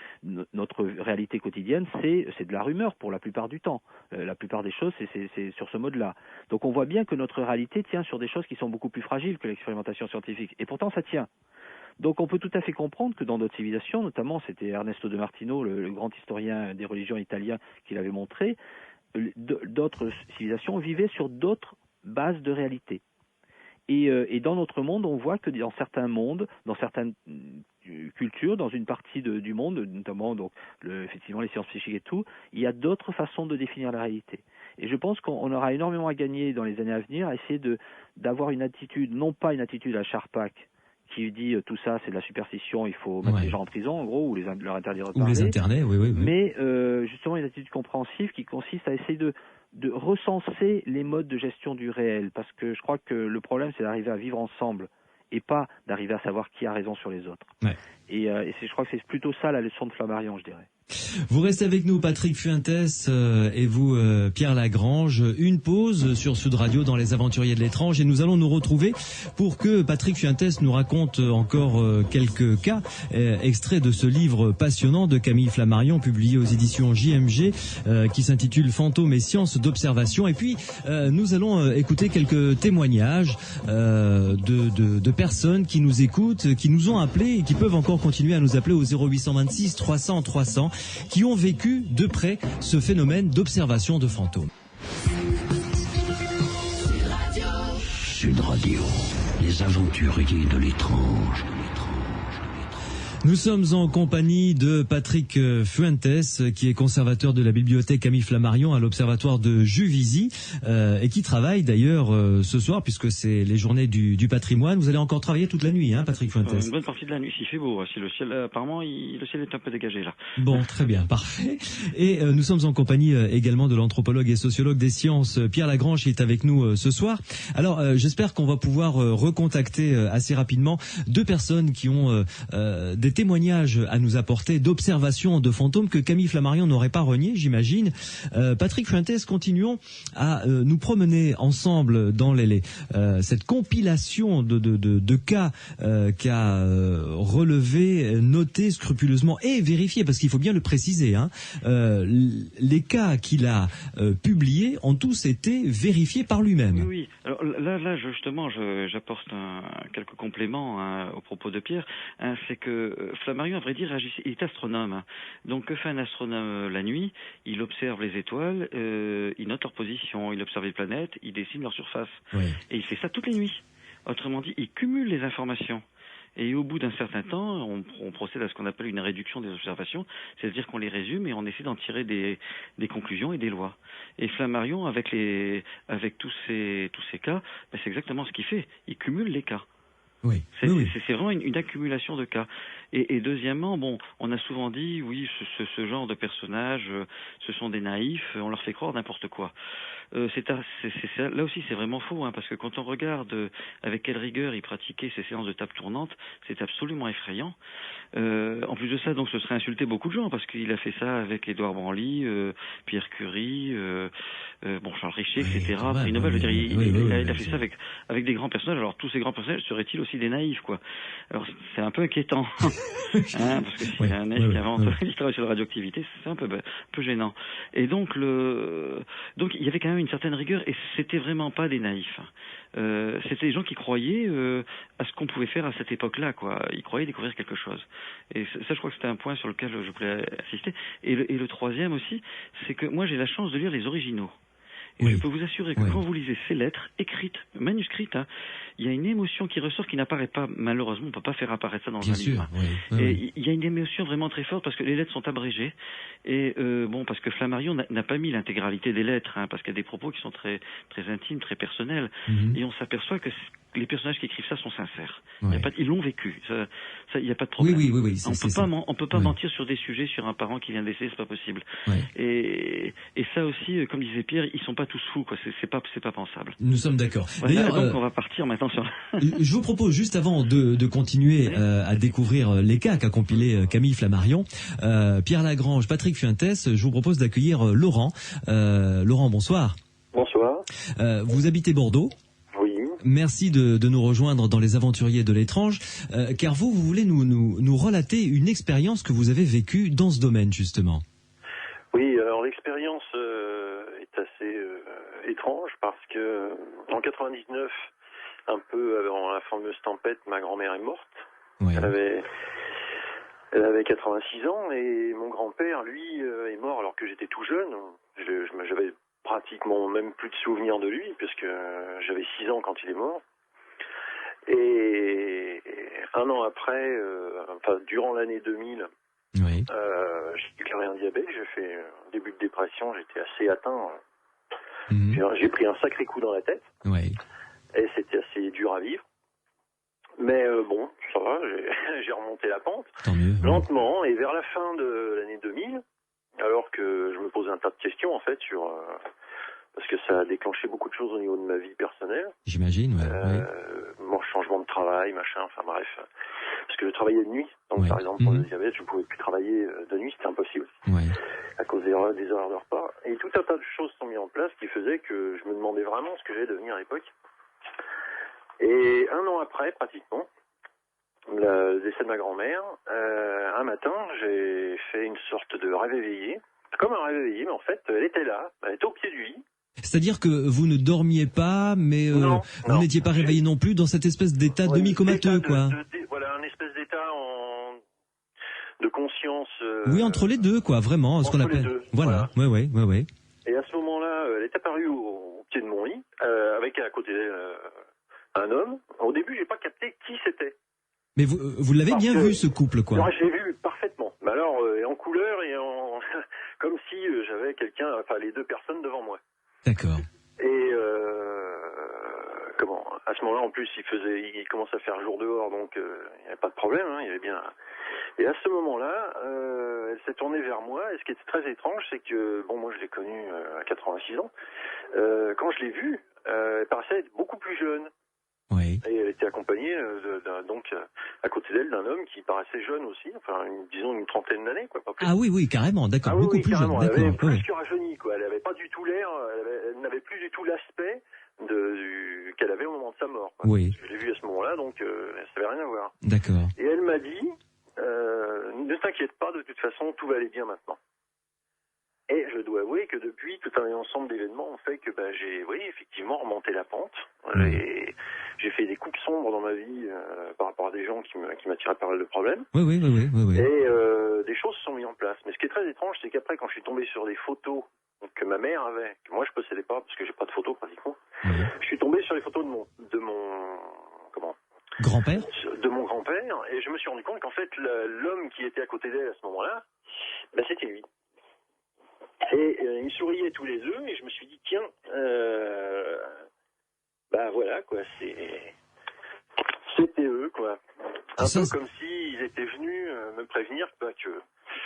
notre réalité quotidienne, c'est de la rumeur pour la plupart du temps. La plupart des choses, c'est sur ce mode-là. Donc on voit bien que notre réalité tient sur des choses qui sont beaucoup plus fragiles que l'expérimentation scientifique. Et pourtant, ça tient. Donc on peut tout à fait comprendre que dans d'autres civilisations, notamment c'était Ernesto de Martino, le grand historien des religions italien, qui l'avait montré, d'autres civilisations vivaient sur d'autres bases de réalité. Et dans notre monde, on voit que dans certains mondes, dans certaines cultures, dans une partie du monde, notamment donc effectivement les sciences psychiques et tout, il y a d'autres façons de définir la réalité. Et je pense qu'on aura énormément à gagner dans les années à venir à essayer d'avoir une attitude, non pas une attitude à Charpak, qui dit tout ça c'est de la superstition, il faut mettre les gens en prison en gros, ou leur interdire de parler. Ou les interner, oui. Mais justement une attitude compréhensive qui consiste à essayer de recenser les modes de gestion du réel, parce que je crois que le problème c'est d'arriver à vivre ensemble et pas d'arriver à savoir qui a raison sur les autres. Et je crois que c'est plutôt ça la leçon de Flammarion, je dirais. Vous restez avec nous, Patrick Fuentes, et vous, Pierre Lagrange. Une pause sur Sud Radio dans Les Aventuriers de l'étrange, et nous allons nous retrouver pour que Patrick Fuentes nous raconte encore quelques cas extraits de ce livre passionnant de Camille Flammarion, publié aux éditions JMG, qui s'intitule Fantômes et sciences d'observation. Et puis nous allons écouter quelques témoignages de personnes qui nous écoutent, qui nous ont appelés et qui peuvent encore continuer à nous appeler au 0826 300 300, qui ont vécu de près ce phénomène d'observation de fantômes. Sud Radio, les aventuriers de l'étrange. Nous sommes en compagnie de Patrick Fuentes, qui est conservateur de la bibliothèque Camille Flammarion à l'observatoire de Juvisy, et qui travaille d'ailleurs ce soir, puisque c'est les journées du patrimoine. Vous allez encore travailler toute la nuit, hein, Patrick Fuentes? Une bonne partie de la nuit, s'il fait beau. Si le ciel, apparemment, le ciel est un peu dégagé là. Bon, très bien, parfait. Et nous sommes en compagnie également de l'anthropologue et sociologue des sciences, Pierre Lagrange, qui est avec nous ce soir. Alors, j'espère qu'on va pouvoir recontacter assez rapidement deux personnes qui ont des témoignages à nous apporter, d'observations de fantômes que Camille Flammarion n'aurait pas renié, j'imagine. Patrick Fuentes, continuons à nous promener ensemble dans cette compilation de cas qu'a relevé, noté scrupuleusement et vérifié, parce qu'il faut bien le préciser, hein, les cas qu'il a publiés ont tous été vérifiés par lui-même. Oui. Alors là, justement, j'apporte quelques compléments au propos de Pierre. C'est que Flammarion, à vrai dire, il est astronome. Donc, que fait un astronome la nuit? Il observe les étoiles, il note leur position, il observe les planètes, il dessine leur surface. Oui. Et il fait ça toutes les nuits. Autrement dit, il cumule les informations. Et au bout d'un certain temps, on procède à ce qu'on appelle une réduction des observations, c'est-à-dire qu'on les résume et on essaie d'en tirer des conclusions et des lois. Et Flammarion, avec tous ces cas, ben c'est exactement ce qu'il fait. Il cumule les cas. Oui. C'est vraiment une accumulation de cas. Et deuxièmement, bon, on a souvent dit, oui, ce genre de personnages, ce sont des naïfs, on leur fait croire n'importe quoi. Là aussi, c'est vraiment faux, hein, parce que quand on regarde avec quelle rigueur il pratiquait ces séances de table tournante, c'est absolument effrayant. En plus de ça, donc, ce serait insulter beaucoup de gens, parce qu'il a fait ça avec Édouard Branly, Pierre Curie, Charles Richer, etc. Prix Nobel, je veux dire, il a fait ça avec des grands personnages. Alors, tous ces grands personnages seraient-ils aussi des naïfs, quoi? Alors, c'est un peu inquiétant. Parce que si un naïf qui invente il travaille sur la radioactivité, c'est un peu gênant. Et donc il y avait quand même une certaine rigueur, et c'était vraiment pas des naïfs. C'était des gens qui croyaient à ce qu'on pouvait faire à cette époque-là, quoi. Ils croyaient découvrir quelque chose. Et ça, je crois que c'était un point sur lequel je voulais insister. Et le troisième aussi, c'est que moi j'ai la chance de lire les originaux. Et je peux vous assurer que quand vous lisez ces lettres écrites, manuscrites, il y a une émotion qui ressort qui n'apparaît pas, malheureusement, on ne peut pas faire apparaître ça dans un livre. Et il y a une émotion vraiment très forte parce que les lettres sont abrégées. Et parce que Flammarion n'a pas mis l'intégralité des lettres, parce qu'il y a des propos qui sont très, très intimes, très personnels. Et on s'aperçoit que les personnages qui écrivent ça sont sincères. Ils l'ont vécu. Il n'y a pas de problème. Oui. On peut pas mentir sur des sujets, sur un parent qui vient de décéder, c'est pas possible. Et ça aussi, comme disait Pierre, ils sont pas tous fous, quoi. C'est pas pensable. Nous sommes d'accord. D'ailleurs, donc on va partir maintenant sur. Je vous propose juste avant de continuer à découvrir les cas qu'a compilé Camille Flammarion, Pierre Lagrange, Patrick Fuentes, je vous propose d'accueillir Laurent. Laurent, bonsoir. Bonsoir. Vous habitez Bordeaux. Merci de nous rejoindre dans les aventuriers de l'étrange, car vous voulez nous relater une expérience que vous avez vécue dans ce domaine, justement. Oui, alors l'expérience est assez étrange parce que en 99, un peu avant la fameuse tempête, ma grand-mère est morte. Oui. Elle avait 86 ans et mon grand-père, lui, est mort alors que j'étais tout jeune. J'avais pratiquement même plus de souvenirs de lui puisque j'avais 6 ans quand il est mort. Et un an après, durant l'année 2000, j'ai déclaré un diabète, j'ai fait un début de dépression, j'étais assez atteint. J'ai pris un sacré coup dans la tête. Et c'était assez dur à vivre. Mais ça va, j'ai remonté la pente. Lentement, et vers la fin de l'année 2000, alors que je me posais un tas de questions en fait parce que ça a déclenché beaucoup de choses au niveau de ma vie personnelle. J'imagine, Mon changement de travail, machin, enfin bref. Parce que je travaillais de nuit. Donc par exemple, pour le diabète, je ne pouvais plus travailler de nuit, c'était impossible. À cause des horaires de repas. Et tout un tas de choses sont mises en place qui faisaient que je me demandais vraiment ce que j'allais devenir à l'époque. Et un an après, pratiquement, le décès de ma grand-mère, un matin, j'ai fait une sorte de rêve éveillé. Comme un rêve éveillé, mais en fait, elle était là, elle était au pied du lit. C'est-à-dire que vous ne dormiez pas, mais vous n'étiez pas réveillé non plus dans cette espèce d'état demi-comateux, quoi. Voilà, un espèce d'état de conscience. Oui, entre les deux, quoi, vraiment, ce qu'on appelle. Voilà. Ouais. Et à ce moment-là, elle est apparue au pied de mon lit, avec à côté d'elle un homme. Au début, j'ai pas capté qui c'était. Mais vous l'avez bien vu, ce couple, quoi. Non, je l'ai vu parfaitement. Mais alors, en couleur et comme si j'avais les deux personnes devant moi. D'accord. Et à ce moment-là, en plus, il commençait à faire jour dehors, donc il n'y avait pas de problème, il y avait bien. Et à ce moment-là, elle s'est tournée vers moi. Et ce qui était très étrange, c'est que moi, je l'ai connue à 86 ans. Quand je l'ai vue, elle paraissait être beaucoup plus jeune. Oui. Et elle était accompagnée, donc, à côté d'elle, d'un homme qui paraissait jeune aussi, enfin, disons une trentaine d'années, quoi, pas plus. Ah oui, carrément, d'accord, ah, beaucoup oui, plus carrément. jeune, d'accord. Elle avait plus que rajeuni, quoi. Elle avait pas du tout l'air, elle n'avait plus du tout l'aspect qu'elle avait au moment de sa mort, quoi. Oui. Parce que je l'ai vue à ce moment-là, donc, ça avait rien à voir. D'accord. Et elle m'a dit, ne t'inquiète pas, de toute façon, tout va aller bien maintenant. Et je dois avouer que depuis, tout un ensemble d'événements ont fait que j'ai, effectivement remonté la pente. Et j'ai fait des coupes sombres dans ma vie par rapport à des gens qui m'attiraient pas mal de problèmes. Oui. Et des choses se sont mises en place. Mais ce qui est très étrange, c'est qu'après, quand je suis tombé sur des photos que ma mère avait, que moi je possédais pas parce que j'ai pas de photos pratiquement, je suis tombé sur les photos de mon grand-père, de mon grand-père, et je me suis rendu compte qu'en fait l'homme qui était à côté d'elle à ce moment-là, c'était lui. Et ils me souriaient tous les deux, et je me suis dit, tiens, voilà, quoi, c'était eux, quoi. Un peu comme s'ils étaient venus me prévenir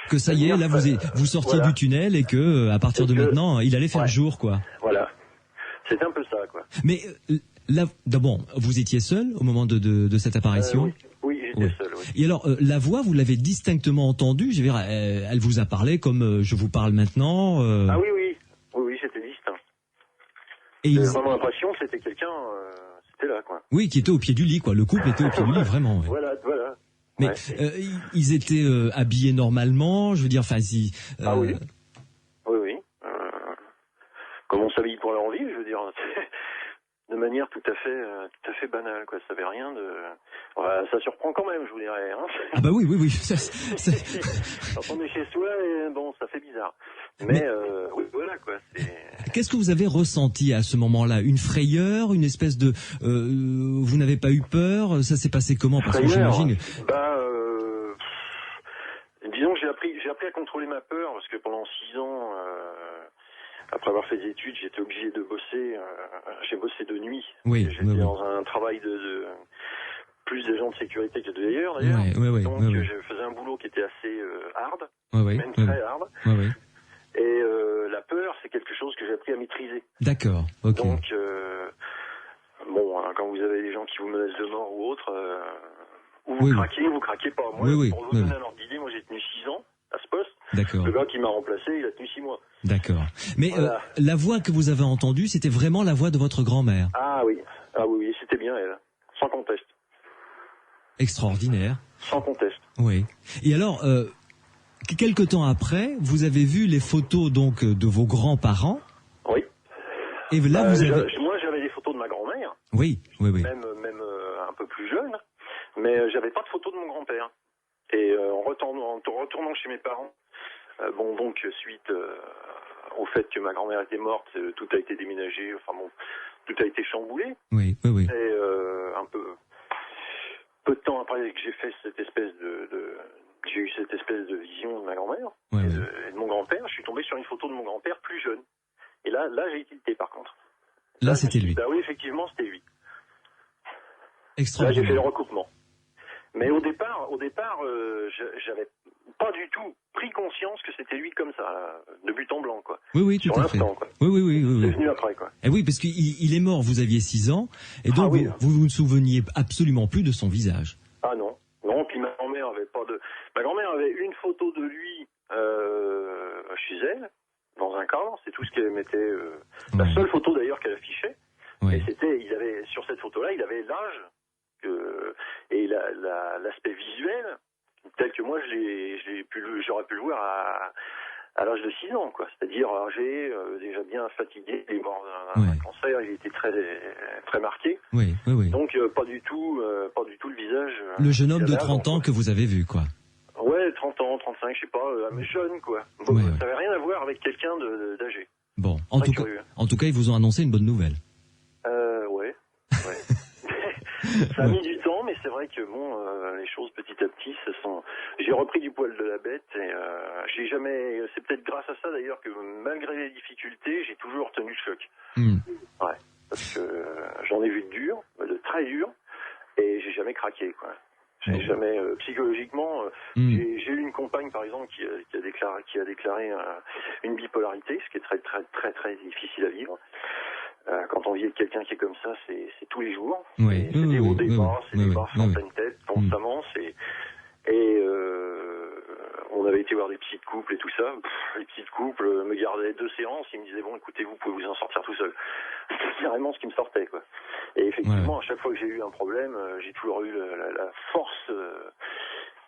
que ça y est, là, vous sortiez du tunnel, et que, à partir de maintenant, il allait faire jour, quoi. Voilà. C'est un peu ça, quoi. Mais, là, d'abord, vous étiez seul au moment de cette apparition? Oui, j'étais seul, oui. Et alors, la voix, vous l'avez distinctement entendue? Je veux dire, elle vous a parlé comme je vous parle maintenant? Ah oui, c'était distinct. Et j'ai vraiment l'impression que c'était quelqu'un, c'était là, quoi. Oui, qui était au pied du lit, quoi. Le couple était au pied du lit, vraiment. Ouais. Voilà. Mais ils étaient habillés normalement, je veux dire, enfin, Ah oui. Oui. Comme on s'habille pour leur vie, je veux dire. De manière tout à fait banale, quoi. Ça avait rien de... ça surprend quand même, je vous dirais. Hein. Ah bah oui. Quand on est chez soi, ça fait bizarre. Mais oui, voilà, quoi. Qu'est-ce que vous avez ressenti à ce moment-là? Une frayeur, une espèce de... vous n'avez pas eu peur? Ça s'est passé comment? Parce que j'imagine... disons que j'ai appris à contrôler ma peur, parce que pendant 6 ans... après avoir fait des études, j'étais obligé de bosser. J'ai bossé de nuit. J'étais dans un travail de plus d'agent de sécurité que d'ailleurs. Donc je faisais un boulot qui était assez hard, même très hard. Et la peur, c'est quelque chose que j'ai appris à maîtriser. D'accord. Okay. Donc quand vous avez des gens qui vous menacent de mort ou autre, ou vous craquez, vous craquez pas. Moi, pour vous donner un ordre d'idée, moi j'ai tenu 6 ans à ce poste. D'accord. Le gars qui m'a remplacé, il a tenu 6 mois. D'accord. Mais la voix que vous avez entendue, c'était vraiment la voix de votre grand-mère? Ah oui, c'était bien elle, sans conteste. Extraordinaire. Sans conteste. Oui. Et alors, quelque temps après, vous avez vu les photos donc de vos grands-parents? Oui. Et là, moi, j'avais des photos de ma grand-mère. Oui. Même un peu plus jeune, mais j'avais pas de photos de mon grand-père. Et en retournant chez mes parents, suite au fait que ma grand-mère était morte, tout a été déménagé, tout a été chamboulé. Oui. Et un peu de temps après que j'ai fait j'ai eu cette espèce de vision de ma grand-mère et de mon grand-père, je suis tombé sur une photo de mon grand-père plus jeune. Et là j'ai tilté par contre. Là c'était lui. Oui, effectivement, c'était lui. Extraordinaire. Là j'ai fait le recoupement. Mais au départ, j'avais pas du tout pris conscience que c'était lui comme ça, de but en blanc, quoi. Oui, tout à fait. Quoi. Oui. C'est venu après, quoi. Et oui, parce qu'il est mort, vous aviez 6 ans, et donc vous ne souveniez absolument plus de son visage. Ah non, puis ma grand-mère avait une photo de lui chez elle, dans un cadre, c'est tout ce qu'elle mettait, la seule photo d'ailleurs qu'elle affichait, et sur cette photo-là, il avait l'âge, et l'aspect visuel tel que moi j'aurais pu le voir à l'âge de 6 ans, quoi. C'est-à-dire âgé, déjà bien fatigué, il est mort d'un cancer, il était très très marqué. Oui. Donc pas du tout le visage. Le jeune homme de 30 ans que vous avez vu, quoi. Ouais, 30 ans, 35, je sais pas, mais jeune, quoi. Ça n'avait rien à voir avec quelqu'un d'âgé. Bon, en tout cas, ils vous ont annoncé une bonne nouvelle. Ouais. Ça a mis du temps, mais c'est vrai que les choses petit à petit j'ai repris du poil de la bête et j'ai jamais. C'est peut-être grâce à ça d'ailleurs que malgré les difficultés, j'ai toujours tenu le choc. Ouais, parce que j'en ai vu de très dur, et j'ai jamais craqué, quoi. J'ai jamais psychologiquement. J'ai eu une compagne par exemple qui a déclaré une bipolarité, ce qui est très très très très difficile à vivre. Quand on vit avec quelqu'un qui est comme ça, c'est tous les jours. Oui. C'est des hauts, des bas, c'est des barres sans pleine tête, constamment. On avait été voir des petites couples et tout ça. Les petites couples me gardaient 2 séances. Ils me disaient, bon, écoutez, vous pouvez vous en sortir tout seul. C'est vraiment ce qui me sortait, quoi. Et effectivement, à chaque fois que j'ai eu un problème, j'ai toujours eu la force.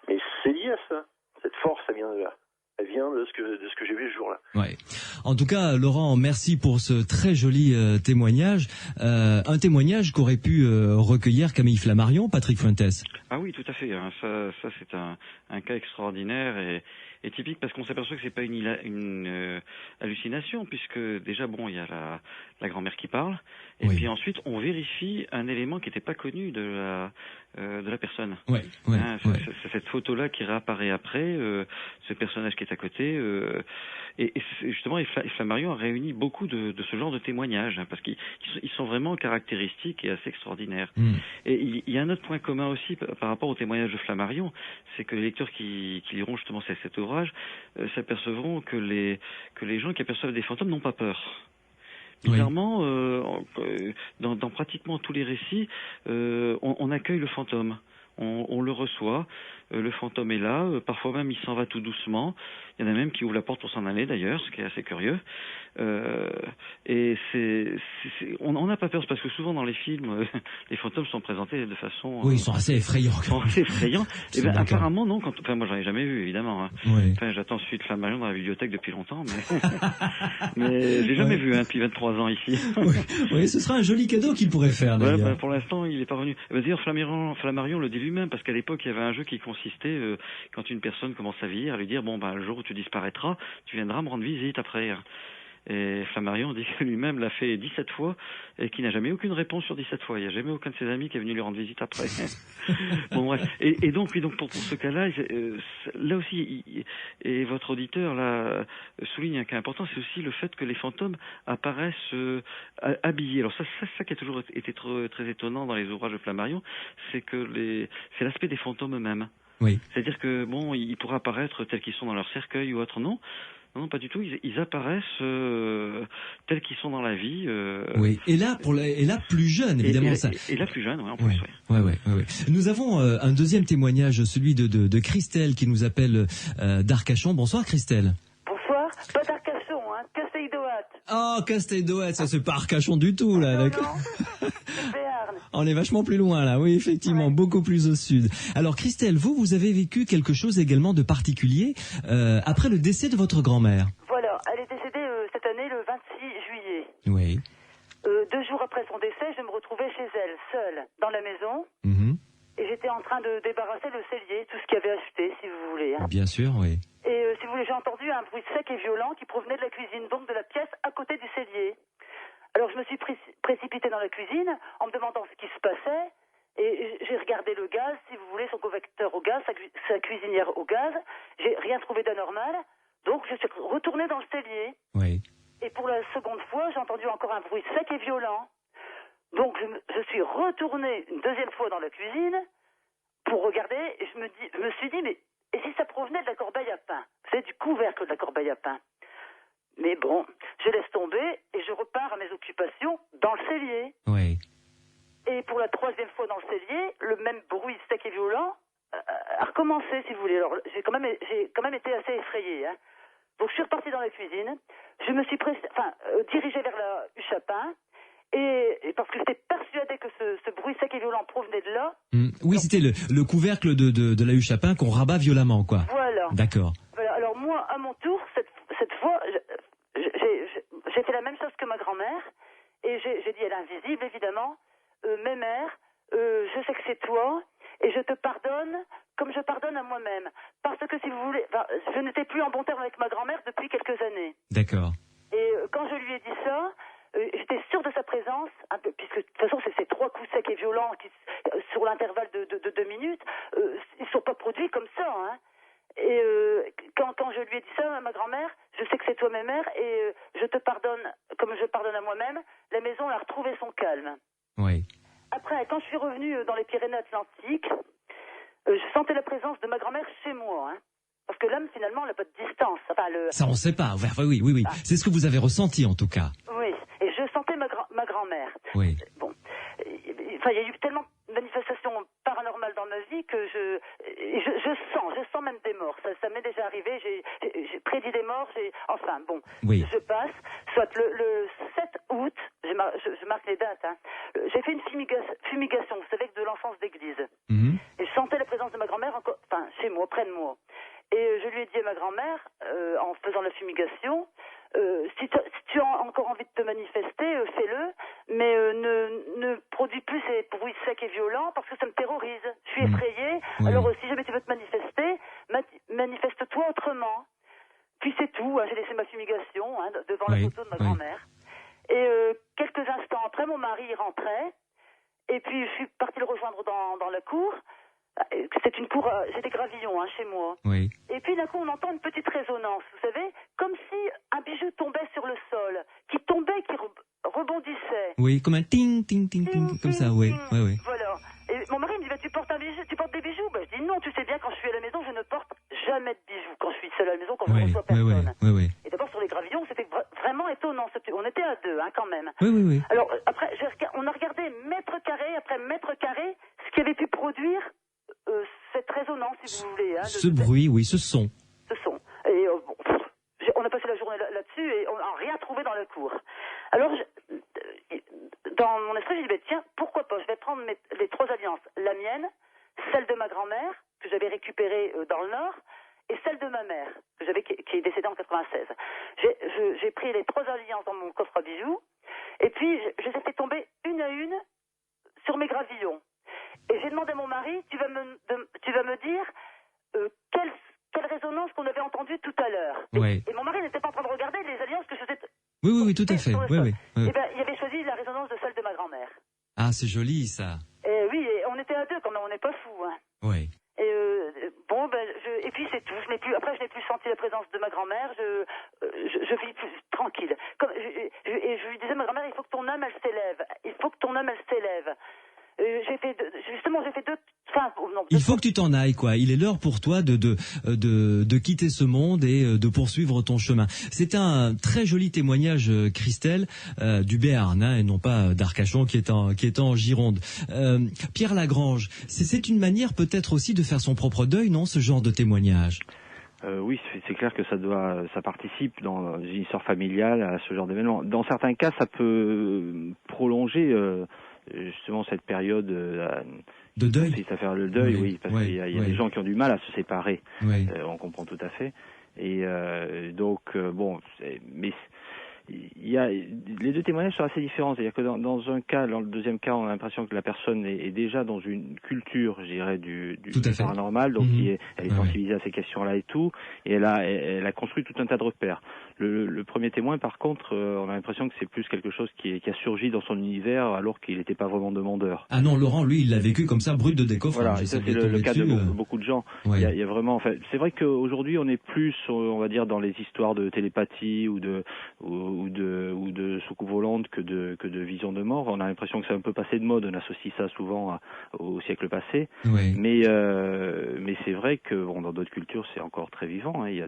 Mais c'est lié à ça. Cette force, ça vient de là. Elle vient de ce que j'ai vu ce jour-là. Ouais. En tout cas, Laurent, merci pour ce très joli témoignage. Un témoignage qu'aurait pu recueillir Camille Flammarion, Patrick Fuentes. Ah oui, tout à fait. Ça c'est un cas extraordinaire et typique parce qu'on s'aperçoit que c'est pas une hallucination, puisque déjà bon, il y a la grand-mère qui parle, et puis ensuite on vérifie un élément qui n'était pas connu de la personne. C'est cette photo-là qui réapparaît après, ce personnage qui est à côté, et justement, Flammarion a réuni beaucoup de ce genre de témoignages, parce qu'ils sont vraiment caractéristiques et assez extraordinaires. Et il y a un autre point commun aussi par rapport au témoignage de Flammarion, c'est que les lecteurs qui liront justement cet ouvrage s'apercevront que les gens qui aperçoivent des fantômes n'ont pas peur. Bizarrement, dans pratiquement tous les récits, on accueille le fantôme. On le reçoit, le fantôme est là, parfois même il s'en va tout doucement, il y en a même qui ouvrent la porte pour s'en aller d'ailleurs, ce qui est assez curieux. Et on n'a pas peur, parce que souvent dans les films, les fantômes sont présentés de façon... Oui, ils sont assez effrayants. Et ben, apparemment non, moi j'en ai jamais vu évidemment. Enfin, j'attends celui de Flammarion dans la bibliothèque depuis longtemps, mais j'ai jamais vu depuis 23 ans ici. Oui, ce serait un joli cadeau qu'il pourrait faire d'ailleurs. Pour l'instant, il est pas revenu. D'ailleurs, Flammarion le dit lui-même, parce qu'à l'époque, il y avait un jeu qui consistait, quand une personne commence à vieillir, à lui dire, bon, le jour où tu disparaîtras, tu viendras me rendre visite après. Et Flammarion dit que lui-même l'a fait 17 fois et qu'il n'a jamais eu aucune réponse sur 17 fois. Il n'y a jamais aucun de ses amis qui est venu lui rendre visite après. Bon, bref. Et donc pour ce cas-là, là aussi, et votre auditeur là souligne un cas important, c'est aussi le fait que les fantômes apparaissent habillés. Alors ça qui a toujours été très étonnant dans les ouvrages de Flammarion, c'est c'est l'aspect des fantômes eux-mêmes. Oui. C'est-à-dire que bon, ils pourraient apparaître tels qu'ils sont dans leur cercueil ou autre, non. Non, pas du tout. Ils apparaissent tels qu'ils sont dans la vie. Oui. Et là, plus jeune, évidemment. Et là, plus jeune, en plus. Ouais. Nous avons un deuxième témoignage, celui de Christelle, qui nous appelle d'Arcachon. Bonsoir, Christelle. Bonsoir. Pas d'Arcachon, Casteldoat. Oh, Casteldoat, ça c'est pas Arcachon du tout, là. Non, d'accord. c'est Béarn. On est vachement plus loin, là. Oui, effectivement, beaucoup plus au sud. Alors, Christelle, vous avez vécu quelque chose également de particulier après le décès de votre grand-mère. Voilà, elle est décédée cette année le 26 juillet. Oui. 2 jours après son décès, je me retrouvais chez elle, seule, dans la maison. Et j'étais en train de débarrasser le cellier, tout ce qu'il y avait acheté, si vous voulez. Bien sûr, oui. Et si vous voulez, j'ai entendu un bruit sec et violent qui provenait de la cuisine, donc de la pièce à côté du cellier. Alors je me suis précipitée dans la cuisine en me demandant ce qui se passait. Et j'ai regardé le gaz, si vous voulez, son convecteur au gaz, sa cuisinière au gaz. J'ai rien trouvé d'anormal. Donc je suis retournée dans le cellier. Oui. Et pour la seconde fois, j'ai entendu encore un bruit sec et violent. Donc je suis retournée une deuxième fois dans la cuisine pour regarder. Et je me suis dit, mais et si ça provenait de la corbeille à pain? C'est du couvercle de la corbeille à pain. Mais bon, je laisse tomber et je repars à mes occupations dans le cellier. Oui. Et pour la troisième fois dans le cellier, le même bruit sec et violent a recommencé, si vous voulez. Alors j'ai quand même été assez effrayée. Donc je suis repartie dans la cuisine. Je me suis dirigée vers la huche à pain. Et parce que j'étais persuadée que ce bruit sec et violent provenait de là. Oui, c'était le couvercle de la huche à pain qu'on rabat violemment, quoi. Voilà. D'accord. Voilà. Alors moi, à mon tour, cette fois, j'ai fait la même chose que ma grand-mère. Et j'ai dit, elle est invisible, évidemment. Mes mères, je sais que c'est toi. Et je te pardonne comme je pardonne à moi-même. Parce que, si vous voulez, je n'étais plus en bon terme avec ma grand-mère depuis quelques années. D'accord. Et quand je lui ai dit ça... j'étais sûre de sa présence, un peu, puisque de toute façon c'est ces 3 coups secs et violents sur l'intervalle de 2 minutes, ils ne sont pas produits comme ça. Et quand je lui ai dit ça à ma grand-mère, je sais que c'est toi ma mère et je te pardonne comme je pardonne à moi-même, la maison a retrouvé son calme. Oui. Après, quand je suis revenue dans les Pyrénées-Atlantiques, je sentais la présence de ma grand-mère chez moi. Parce que l'homme, finalement, n'a pas de distance. Ça, on ne sait pas. Oui. C'est ce que vous avez ressenti, en tout cas. Oui. Et je sentais ma grand-mère grand-mère. Oui. Bon, enfin, il y a eu tellement de manifestations paranormales dans ma vie que je sens même des morts. Ça m'est déjà arrivé. J'ai prédit des morts. Enfin, bon, oui. Je passe. Soit le 7 août, je marque les dates. Hein, j'ai fait une fumigation. Vous savez, de l'enfance d'église. Mm-hmm. Et je sentais la présence de ma grand-mère, chez moi, près de moi. Et je lui ai dit à ma grand-mère, en faisant la fumigation, si tu as encore envie de te manifester, fais-le, mais ne produis plus ces bruits secs et violents parce que ça me terrorise. Je suis effrayée. Oui. Alors si jamais tu veux te manifester, manifeste-toi autrement. Puis c'est tout. Hein, j'ai laissé ma fumigation devant la photo de ma grand-mère. Et quelques instants après, mon mari rentrait. Et puis je suis partie le rejoindre dans la cour. C'est une cour, j'ai des gravillons chez moi. Oui. Et puis d'un coup on entend une petite résonance, vous savez, comme si un bijou tombait sur le sol, qui tombait, qui rebondissait. Oui, comme un ting, ting, ting, ting, comme ça, oui. Voilà. Et mon mari me dit, tu portes des bijoux? Je dis non, tu sais bien, quand je suis à la maison, je ne porte jamais de bijoux. Quand je suis seule à la maison, quand je ne reçois personne. Oui. Et d'abord sur les gravillons, c'était vraiment étonnant. On était à deux, quand même. Oui. Alors après, on a regardé mètre carré après mètre carré ce qui avait pu produire cette résonance, si vous voulez. Ce bruit, oui, ce son. Et on a passé la journée là-dessus et on n'a rien trouvé dans la cour. Alors, dans mon esprit, j'ai dit, tiens, pourquoi pas, je vais prendre les 3 alliances. La mienne, celle de ma grand-mère, que j'avais récupérée dans le Nord, et celle de ma mère, qui est décédée en 96. J'ai pris les 3 alliances dans mon coffre à bijoux, et puis je les ai fait tomber une à une sur mes gravillons. Et j'ai demandé à mon mari, tu vas me dire quelle résonance qu'on avait entendue tout à l'heure. Oui. Et mon mari n'était pas en train de regarder les alliances que je faisais. Oui, tout à fait. Oui. Et ben, il avait choisi la résonance de celle de ma grand-mère. Ah, c'est joli ça. Et oui, et on était à deux quand même, on n'est pas fous. Hein. Oui. Et et puis c'est tout. Après, je n'ai plus senti la présence de ma grand-mère. Je vis plus tranquille. Et je lui disais, ma grand-mère, il faut que ton âme elle s'élève. J'ai fait deux. Il faut que tu t'en ailles, quoi. Il est l'heure pour toi de quitter ce monde et de poursuivre ton chemin. C'est un très joli témoignage, Christelle, du Béarn, et non pas d'Arcachon qui est en Gironde. Pierre Lagrange, c'est une manière peut-être aussi de faire son propre deuil, non, ce genre de témoignage? Oui, c'est clair que ça participe dans une histoire familiale à ce genre d'événement. Dans certains cas, ça peut prolonger justement cette période de deuil. Si ça fait le deuil, oui, parce qu'il y a des gens qui ont du mal à se séparer. Oui. On comprend tout à fait. Et mais les deux témoignages sont assez différents. C'est-à-dire que dans un cas, dans le deuxième cas, on a l'impression que la personne est déjà dans une culture, je dirais, du paranormal, donc elle est sensibilisée à ces questions-là et tout, et elle a construit tout un tas de repères. Le premier témoin, par contre, on a l'impression que c'est plus quelque chose qui a surgi dans son univers alors qu'il n'était pas vraiment demandeur. Ah non, Laurent, lui, il l'a vécu comme ça, brut de décoffrage. Voilà, ça c'est le cas de beaucoup de gens. Il y a vraiment, c'est vrai qu'aujourd'hui, on est plus, on va dire, dans les histoires de télépathie ou de soucoupe volante que de vision de mort. On a l'impression que c'est un peu passé de mode. On associe ça souvent au siècle passé. Oui. Mais c'est vrai que dans d'autres cultures, c'est encore très vivant. Il y a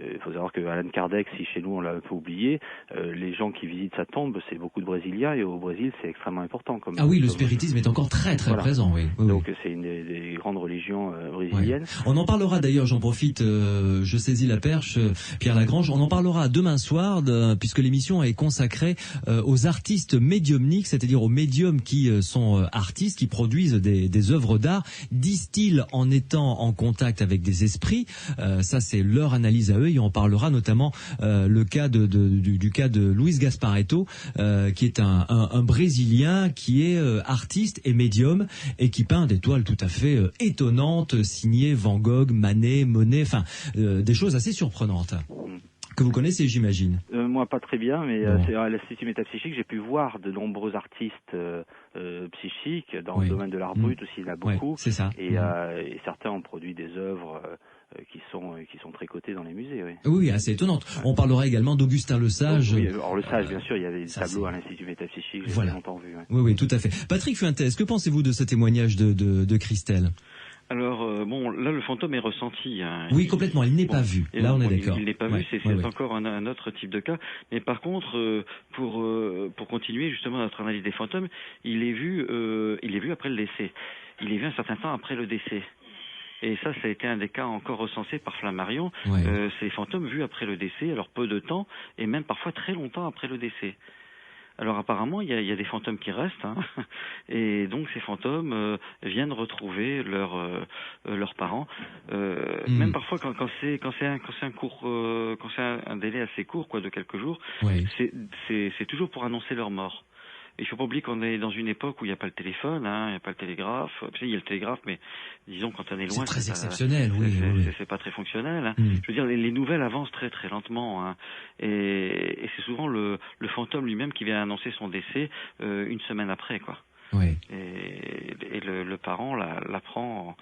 il faut savoir que Allan Kardec, si chez nous on l'a un peu oublié, les gens qui visitent sa tombe, c'est beaucoup de Brésiliens, et au Brésil, c'est extrêmement important. Le spiritisme est encore très présent. Oui. Donc c'est une des grandes religions brésiliennes. Oui. On en parlera d'ailleurs, j'en profite, je saisis la perche, Pierre Lagrange, on en parlera demain soir, puisque l'émission est consacrée aux artistes médiumniques, c'est-à-dire aux médiums qui sont artistes, qui produisent des œuvres d'art. Disent-ils en étant en contact avec des esprits? Ça, c'est leur analyse à eux, et on parlera notamment du cas de Luis Gasparetto, qui est un Brésilien qui est artiste et médium, et qui peint des toiles tout à fait étonnantes, signées Van Gogh, Manet, Monet, enfin des choses assez surprenantes. Que vous connaissez, j'imagine. Moi, pas très bien, mais c'est à l'Institut métapsychique, j'ai pu voir de nombreux artistes psychiques dans le domaine de l'art brut aussi, il y en a beaucoup. C'est ça. Et certains ont produit des œuvres qui sont très cotées dans les musées. Oui, assez étonnantes. On parlera également d'Augustin Le Sage. Oui, alors Le Sage, bien sûr, il y avait des tableaux à l'Institut métapsychique, j'ai longtemps vu. Oui, tout à fait. Patrick Fuentes, que pensez-vous de ce témoignage de Christelle? Alors, bon, là, le fantôme est ressenti. Hein. Oui, complètement, il n'est pas vu. Là, on est d'accord. Il n'est pas vu, c'est encore un autre type de cas. Mais par contre, pour continuer justement notre analyse des fantômes, il est vu après le décès. Il est vu un certain temps après le décès. Et ça a été un des cas encore recensés par Flammarion. Ces fantômes vus après le décès, alors peu de temps, et même parfois très longtemps après le décès. Alors apparemment, il y a des fantômes qui restent, hein, et donc ces fantômes viennent retrouver leurs parents. Même parfois quand c'est un délai assez court, quoi, de quelques jours, c'est toujours pour annoncer leur mort. Il faut pas oublier qu'on est dans une époque où il n'y a pas le téléphone, hein, il n'y a pas le télégraphe. Il y a le télégraphe, mais disons quand on est loin, c'est très exceptionnel, c'est pas très fonctionnel. Hein. Je veux dire, les nouvelles avancent très très lentement, hein, et c'est souvent le fantôme lui-même qui vient annoncer son décès une semaine après, quoi. Et le parent l'apprend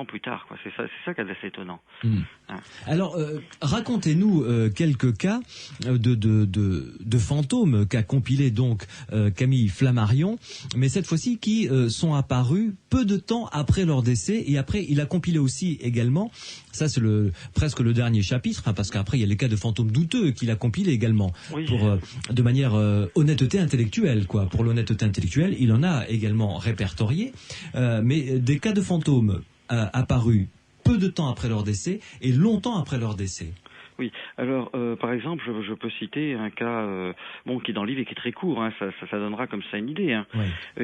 plus tard, quoi. C'est ça qui est assez étonnant. Hein. Alors racontez-nous quelques cas de fantômes qu'a compilé donc Camille Flammarion, mais cette fois-ci qui sont apparus peu de temps après leur décès, et après il a compilé aussi également, ça c'est presque le dernier chapitre, hein, parce qu'après il y a les cas de fantômes douteux qu'il a compilé également pour de manière honnêteté intellectuelle, quoi. Pour l'honnêteté intellectuelle, il en a également répertorié, mais des cas de fantômes apparus peu de temps après leur décès et longtemps après leur décès. Oui, alors par exemple, je peux citer un cas qui est dans le livre et qui est très court, hein, ça donnera comme ça une idée, hein,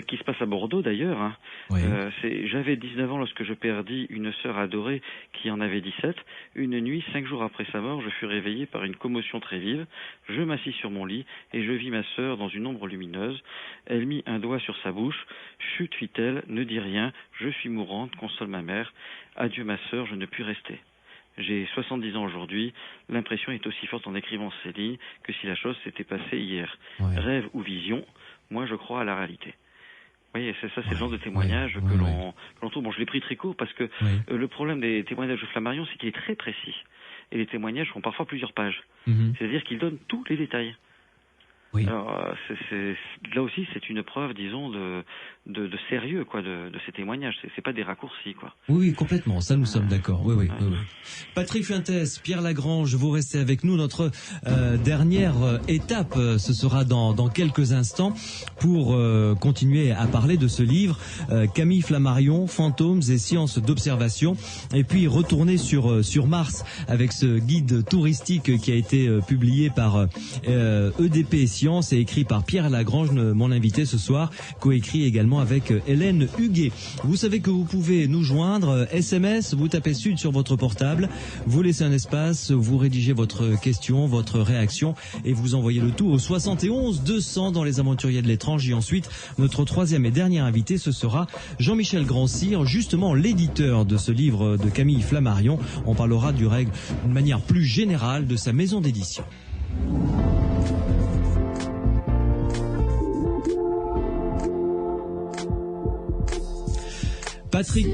qui se passe à Bordeaux d'ailleurs. Hein. J'avais 19 ans lorsque je perdis une sœur adorée qui en avait 17. Une nuit, 5 jours après sa mort, je fus réveillé par une commotion très vive. Je m'assis sur mon lit et je vis ma sœur dans une ombre lumineuse. Elle mit un doigt sur sa bouche. Chut, fit-elle, ne dis rien, je suis mourante, console ma mère. Adieu ma sœur, je ne puis rester. J'ai 70 ans aujourd'hui, l'impression est aussi forte en écrivant ces lignes que si la chose s'était passée hier. Rêve ou vision, moi je crois à la réalité. Vous voyez, c'est le genre de témoignage que l'on trouve. Bon, je l'ai pris très court parce que le problème des témoignages de Flammarion, c'est qu'il est très précis. Et les témoignages font parfois plusieurs pages. C'est-à-dire qu'il donne tous les détails. Alors, là aussi, c'est une preuve, disons, de sérieux, quoi, de ces témoignages. C'est pas des raccourcis, quoi. Oui, complètement. Ça, nous sommes d'accord. Oui. Patrick Fuentes, Pierre Lagrange, vous restez avec nous. Notre dernière étape, ce sera dans quelques instants pour continuer à parler de ce livre, Camille Flammarion, Fantômes et sciences d'observation. Et puis retourner sur Mars avec ce guide touristique qui a été publié par EDP et Sciences et écrit par Pierre Lagrange, mon invité ce soir, coécrit également avec Hélène Huguet. Vous savez que vous pouvez nous joindre, SMS, vous tapez Sud sur votre portable, vous laissez un espace, vous rédigez votre question, votre réaction et vous envoyez le tout au 71 200 dans les Aventuriers de l'étrange. Et ensuite, notre troisième et dernier invité, ce sera Jean-Michel Grand-Cyr, justement l'éditeur de ce livre de Camille Flammarion. On parlera d'une manière plus générale de sa maison d'édition. Patrick.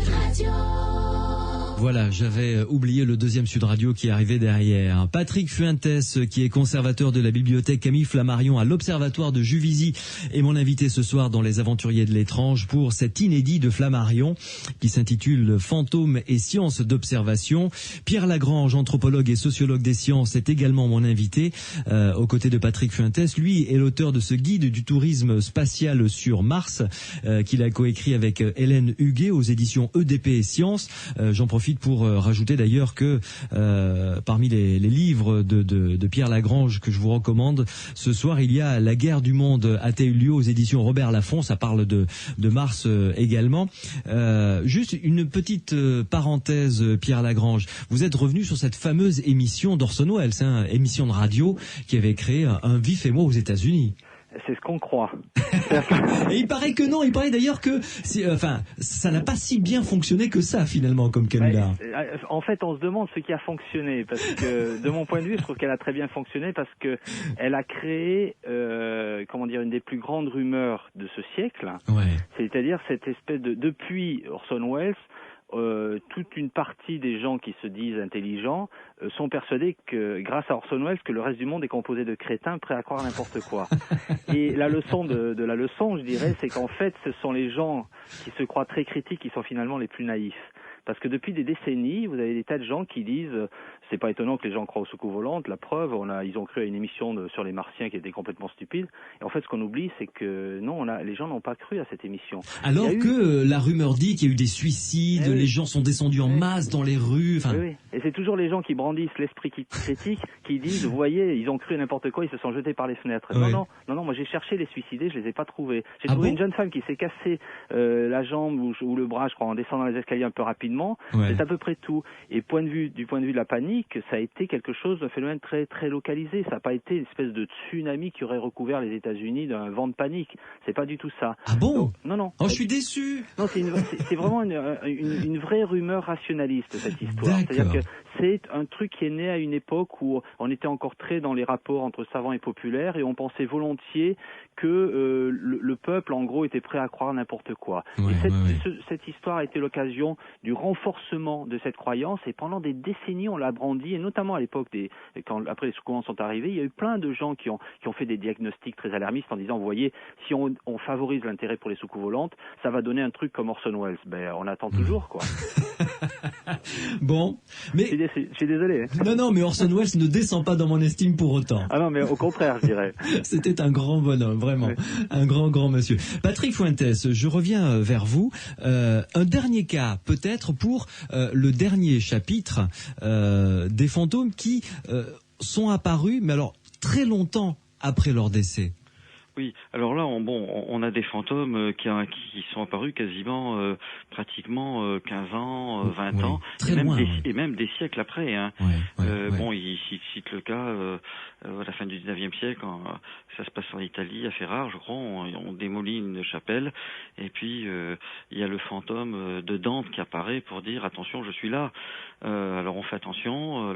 Voilà, j'avais oublié le deuxième Sud Radio qui arrivait derrière. Patrick Fuentes, qui est conservateur de la bibliothèque Camille Flammarion à l'Observatoire de Juvisy, est mon invité ce soir dans Les Aventuriers de l'étrange pour cet inédit de Flammarion qui s'intitule Fantômes et sciences d'observation. Pierre Lagrange, anthropologue et sociologue des sciences, est également mon invité aux côtés de Patrick Fuentes. Lui est l'auteur de ce guide du tourisme spatial sur Mars qu'il a coécrit avec Hélène Huguet aux éditions EDP et Sciences. J'en profite pour rajouter d'ailleurs que parmi les livres de Pierre Lagrange que je vous recommande ce soir, il y a La guerre du monde a-t-elle eu lieu aux éditions Robert Laffont. Ça parle de Mars également. Juste une petite parenthèse, Pierre Lagrange. Vous êtes revenu sur cette fameuse émission d'Orson Welles, émission de radio qui avait créé un vif émoi aux États-Unis. C'est ce qu'on croit. Et il paraît que non, il paraît d'ailleurs que ça n'a pas si bien fonctionné que ça finalement comme canular. En fait, on se demande ce qui a fonctionné parce que de mon point de vue, je trouve qu'elle a très bien fonctionné parce que elle a créé une des plus grandes rumeurs de ce siècle. C'est-à-dire cette espèce de depuis Orson Welles, toute une partie des gens qui se disent intelligents sont persuadés que, grâce à Orson Welles, que le reste du monde est composé de crétins prêts à croire n'importe quoi. Et la leçon de la leçon, je dirais, c'est qu'en fait, ce sont les gens qui se croient très critiques qui sont finalement les plus naïfs. Parce que depuis des décennies, vous avez des tas de gens qui disent, c'est pas étonnant que les gens croient aux soucoupes volantes, la preuve, ils ont cru à une émission sur les Martiens qui était complètement stupide. Et en fait, ce qu'on oublie, c'est que non, les gens n'ont pas cru à cette émission. Alors que la rumeur dit qu'il y a eu des suicides, les gens sont descendus en masse dans les rues. Oui. Et c'est toujours les gens qui brandissent l'esprit critique qui disent, vous voyez, ils ont cru à n'importe quoi, ils se sont jetés par les fenêtres. Non, moi j'ai cherché les suicidés, je les ai pas trouvés. J'ai trouvé une jeune femme qui s'est cassée la jambe ou le bras, je crois, en descendant les escaliers un peu rapidement. C'est à peu près tout. Et du point de vue de la panique, ça a été quelque chose d'un phénomène très très localisé. Ça n'a pas été une espèce de tsunami qui aurait recouvert les États-Unis d'un vent de panique. C'est pas du tout ça. Ah bon? Donc, non. Oh, je suis déçu. Non, c'est vraiment une vraie rumeur rationaliste, cette histoire. C'est-à-dire que c'est un truc qui est né à une époque où on était encore très dans les rapports entre savants et populaires et on pensait volontiers que le peuple, en gros, était prêt à croire n'importe quoi. Cette histoire a été l'occasion du renforcement de cette croyance et pendant des décennies, on l'a brandi et notamment à l'époque après les soucoupes sont arrivés, il y a eu plein de gens qui ont fait des diagnostics très alarmistes en disant, vous voyez, si on favorise l'intérêt pour les soucoupes volantes, ça va donner un truc comme Orson Welles. On attend toujours, quoi. Bon, mais je suis désolé. Non, mais Orson Welles ne descend pas dans mon estime pour autant. Ah non, mais au contraire, je dirais. C'était un grand bonhomme, vraiment, un grand monsieur. Patrick Fuentes, je reviens vers vous. Un dernier cas, peut-être pour le dernier chapitre des fantômes qui sont apparus, mais alors très longtemps après leur décès. Oui, alors là, on a des fantômes qui sont apparus quasiment, pratiquement 15 ans, 20 ans, et même des siècles après. Hein. Il cite le cas à la fin du 19e siècle, quand ça se passe en Italie, à Ferrare, je crois, on démolit une chapelle, et puis il y a le fantôme de Dante qui apparaît pour dire attention, je suis là. Alors on fait attention,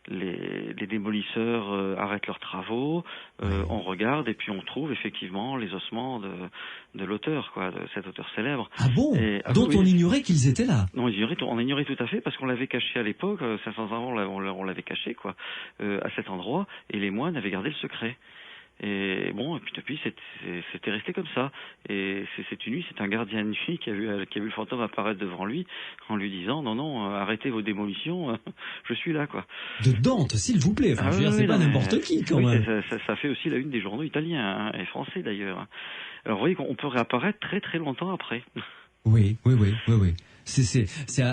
les démolisseurs arrêtent leurs travaux, on regarde et puis on trouve effectivement les ossements de l'auteur, quoi, de cet auteur célèbre. Ah bon? Dont on ignorait qu'ils étaient là. Non, on ignorait tout à fait parce qu'on l'avait caché à l'époque, 500 ans on l'avait caché, quoi, à cet endroit, et les moines avaient gardé le secret. Et puis depuis c'était resté comme ça. Et cette nuit, c'est un gardien de nuit qui a vu le fantôme apparaître devant lui en lui disant non, arrêtez vos démolitions, je suis là, quoi. De Dante, s'il vous plaît. C'est pas n'importe qui, quand même. Ça fait aussi la une des journaux italiens, et français d'ailleurs. Alors vous voyez qu'on peut réapparaître très très longtemps après. Oui.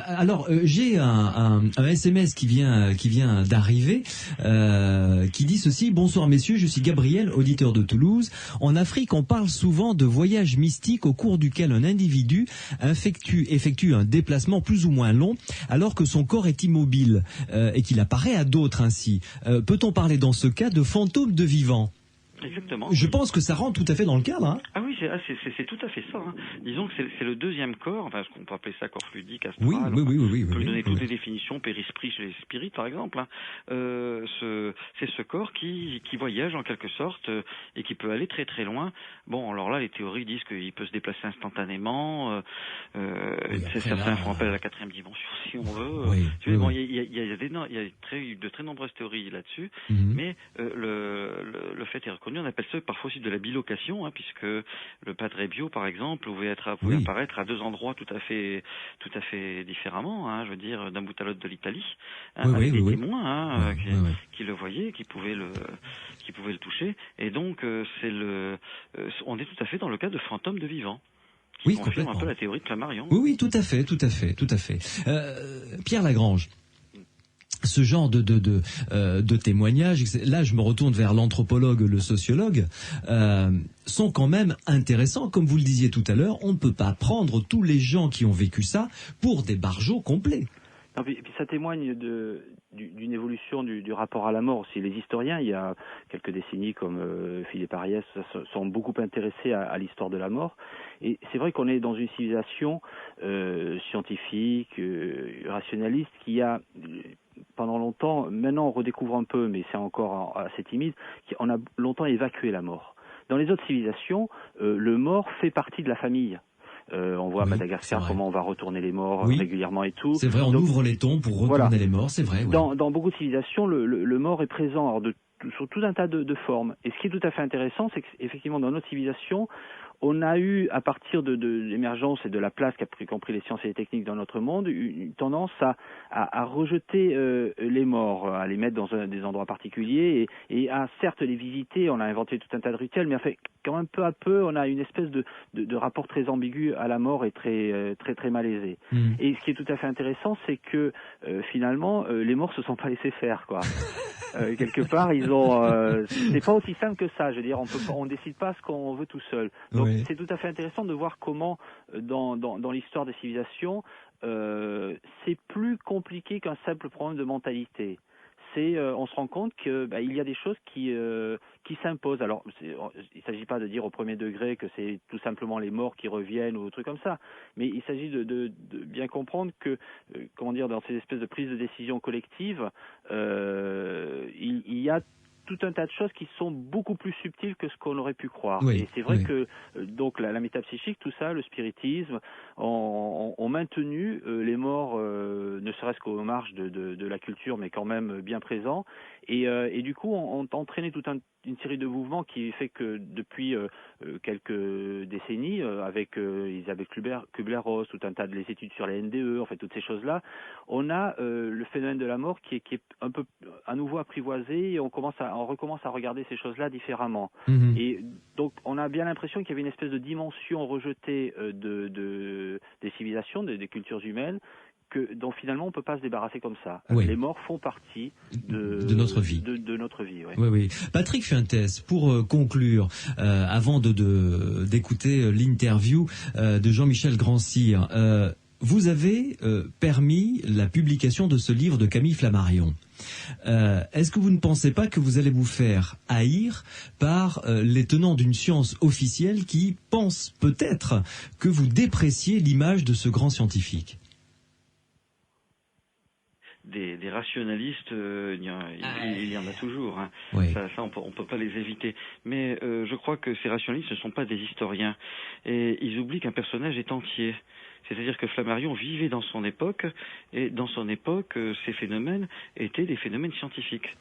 Alors j'ai un SMS qui vient d'arriver qui dit ceci: bonsoir messieurs, je suis Gabriel, auditeur de Toulouse. En Afrique, on parle souvent de voyages mystiques au cours duquel un individu effectue un déplacement plus ou moins long alors que son corps est immobile et qu'il apparaît à d'autres ainsi. Peut-on parler dans ce cas de fantômes de vivants? Exactement. Je pense que ça rentre tout à fait dans le cadre. Hein. Ah oui, c'est tout à fait ça. Hein. Disons que c'est le deuxième corps, enfin, ce qu'on peut appeler ça corps fluidique, astral. Oui. On peut lui donner toutes les définitions, périsprit chez les spirites, par exemple. Hein. C'est ce corps qui voyage en quelque sorte et qui peut aller très très loin. Bon, alors là, les théories disent qu'il peut se déplacer instantanément. Certains font appel à la quatrième dimension, si on veut. Il y a de très nombreuses théories là-dessus, mais le fait est reconnu. On appelle ça parfois aussi de la bilocation, hein, puisque le Padre Pio, par exemple, pouvait apparaître à deux endroits tout à fait différemment, hein, je veux dire, d'un bout à l'autre de l'Italie, hein, avec des témoins qui le voyaient, qui pouvaient le toucher, et donc on est tout à fait dans le cas de fantômes de vivants. Oui, complètement. Un peu la théorie de Flammarion. Oui, tout à fait. Pierre Lagrange. Ce genre de témoignages, là je me retourne vers l'anthropologue, le sociologue, sont quand même intéressants. Comme vous le disiez tout à l'heure, on ne peut pas prendre tous les gens qui ont vécu ça pour des barjots complets. Non, puis ça témoigne d'une évolution du rapport à la mort aussi. Les historiens, il y a quelques décennies, comme Philippe Ariès, sont beaucoup intéressés à l'histoire de la mort. Et c'est vrai qu'on est dans une civilisation scientifique, rationaliste, qui a pendant longtemps, maintenant on redécouvre un peu, mais c'est encore assez timide, on a longtemps évacué la mort. Dans les autres civilisations, le mort fait partie de la famille. On voit à Madagascar comment on va retourner les morts régulièrement et tout. C'est vrai, on ouvre les tombes pour retourner les morts, c'est vrai. Dans beaucoup de civilisations, le mort est présent. Alors sur tout un tas de formes. Et ce qui est tout à fait intéressant, c'est qu'effectivement, dans notre civilisation, on a eu, à partir de l'émergence et de la place qu'ont pris les sciences et les techniques dans notre monde, une tendance à rejeter les morts, à les mettre dans des endroits particuliers et à certes les visiter. On a inventé tout un tas de rituels, mais en fait, quand même peu à peu, on a une espèce de rapport très ambigu à la mort et très malaisé. Et ce qui est tout à fait intéressant, c'est que finalement, les morts se sont pas laissés faire, quoi. Quelque part, c'est pas aussi simple que ça. Je veux dire, on décide pas ce qu'on veut tout seul. Donc, c'est tout à fait intéressant de voir comment, dans l'histoire des civilisations, c'est plus compliqué qu'un simple problème de mentalité. On se rend compte que il y a des choses qui s'imposent. Alors, il s'agit pas de dire au premier degré que c'est tout simplement les morts qui reviennent ou des trucs comme ça, mais il s'agit de bien comprendre que, dans ces espèces de prises de décision collectives, il y a tout un tas de choses qui sont beaucoup plus subtiles que ce qu'on aurait pu croire. Et c'est vrai que donc la métapsychique, tout ça, le spiritisme, ont maintenu les morts, ne serait-ce qu'aux marges de la culture, mais quand même bien présents. Et du coup, ont entraîné toute une série de mouvements qui fait que depuis quelques décennies, avec Elisabeth Kubler-Ross, tout un tas de les études sur les NDE, en fait toutes ces choses-là, on a le phénomène de la mort qui est un peu à nouveau apprivoisé et on recommence à regarder ces choses-là différemment. Et donc on a bien l'impression qu'il y avait une espèce de dimension rejetée des civilisations, des cultures humaines, dont finalement on peut pas se débarrasser comme ça. Les morts font partie de notre vie. De notre vie. Oui. Patrick Fuentes, pour conclure, avant d'écouter l'interview de Jean-Michel Grand-Cyr, vous avez permis la publication de ce livre de Camille Flammarion. Est-ce que vous ne pensez pas que vous allez vous faire haïr par les tenants d'une science officielle qui pensent peut-être que vous dépréciez l'image de ce grand scientifique ? Des rationalistes, il y en a toujours. Hein. Ça on peut pas les éviter. Mais je crois que ces rationalistes ne sont pas des historiens. Et ils oublient qu'un personnage est entier. C'est-à-dire que Flammarion vivait dans son époque, et dans son époque, ces phénomènes étaient des phénomènes scientifiques.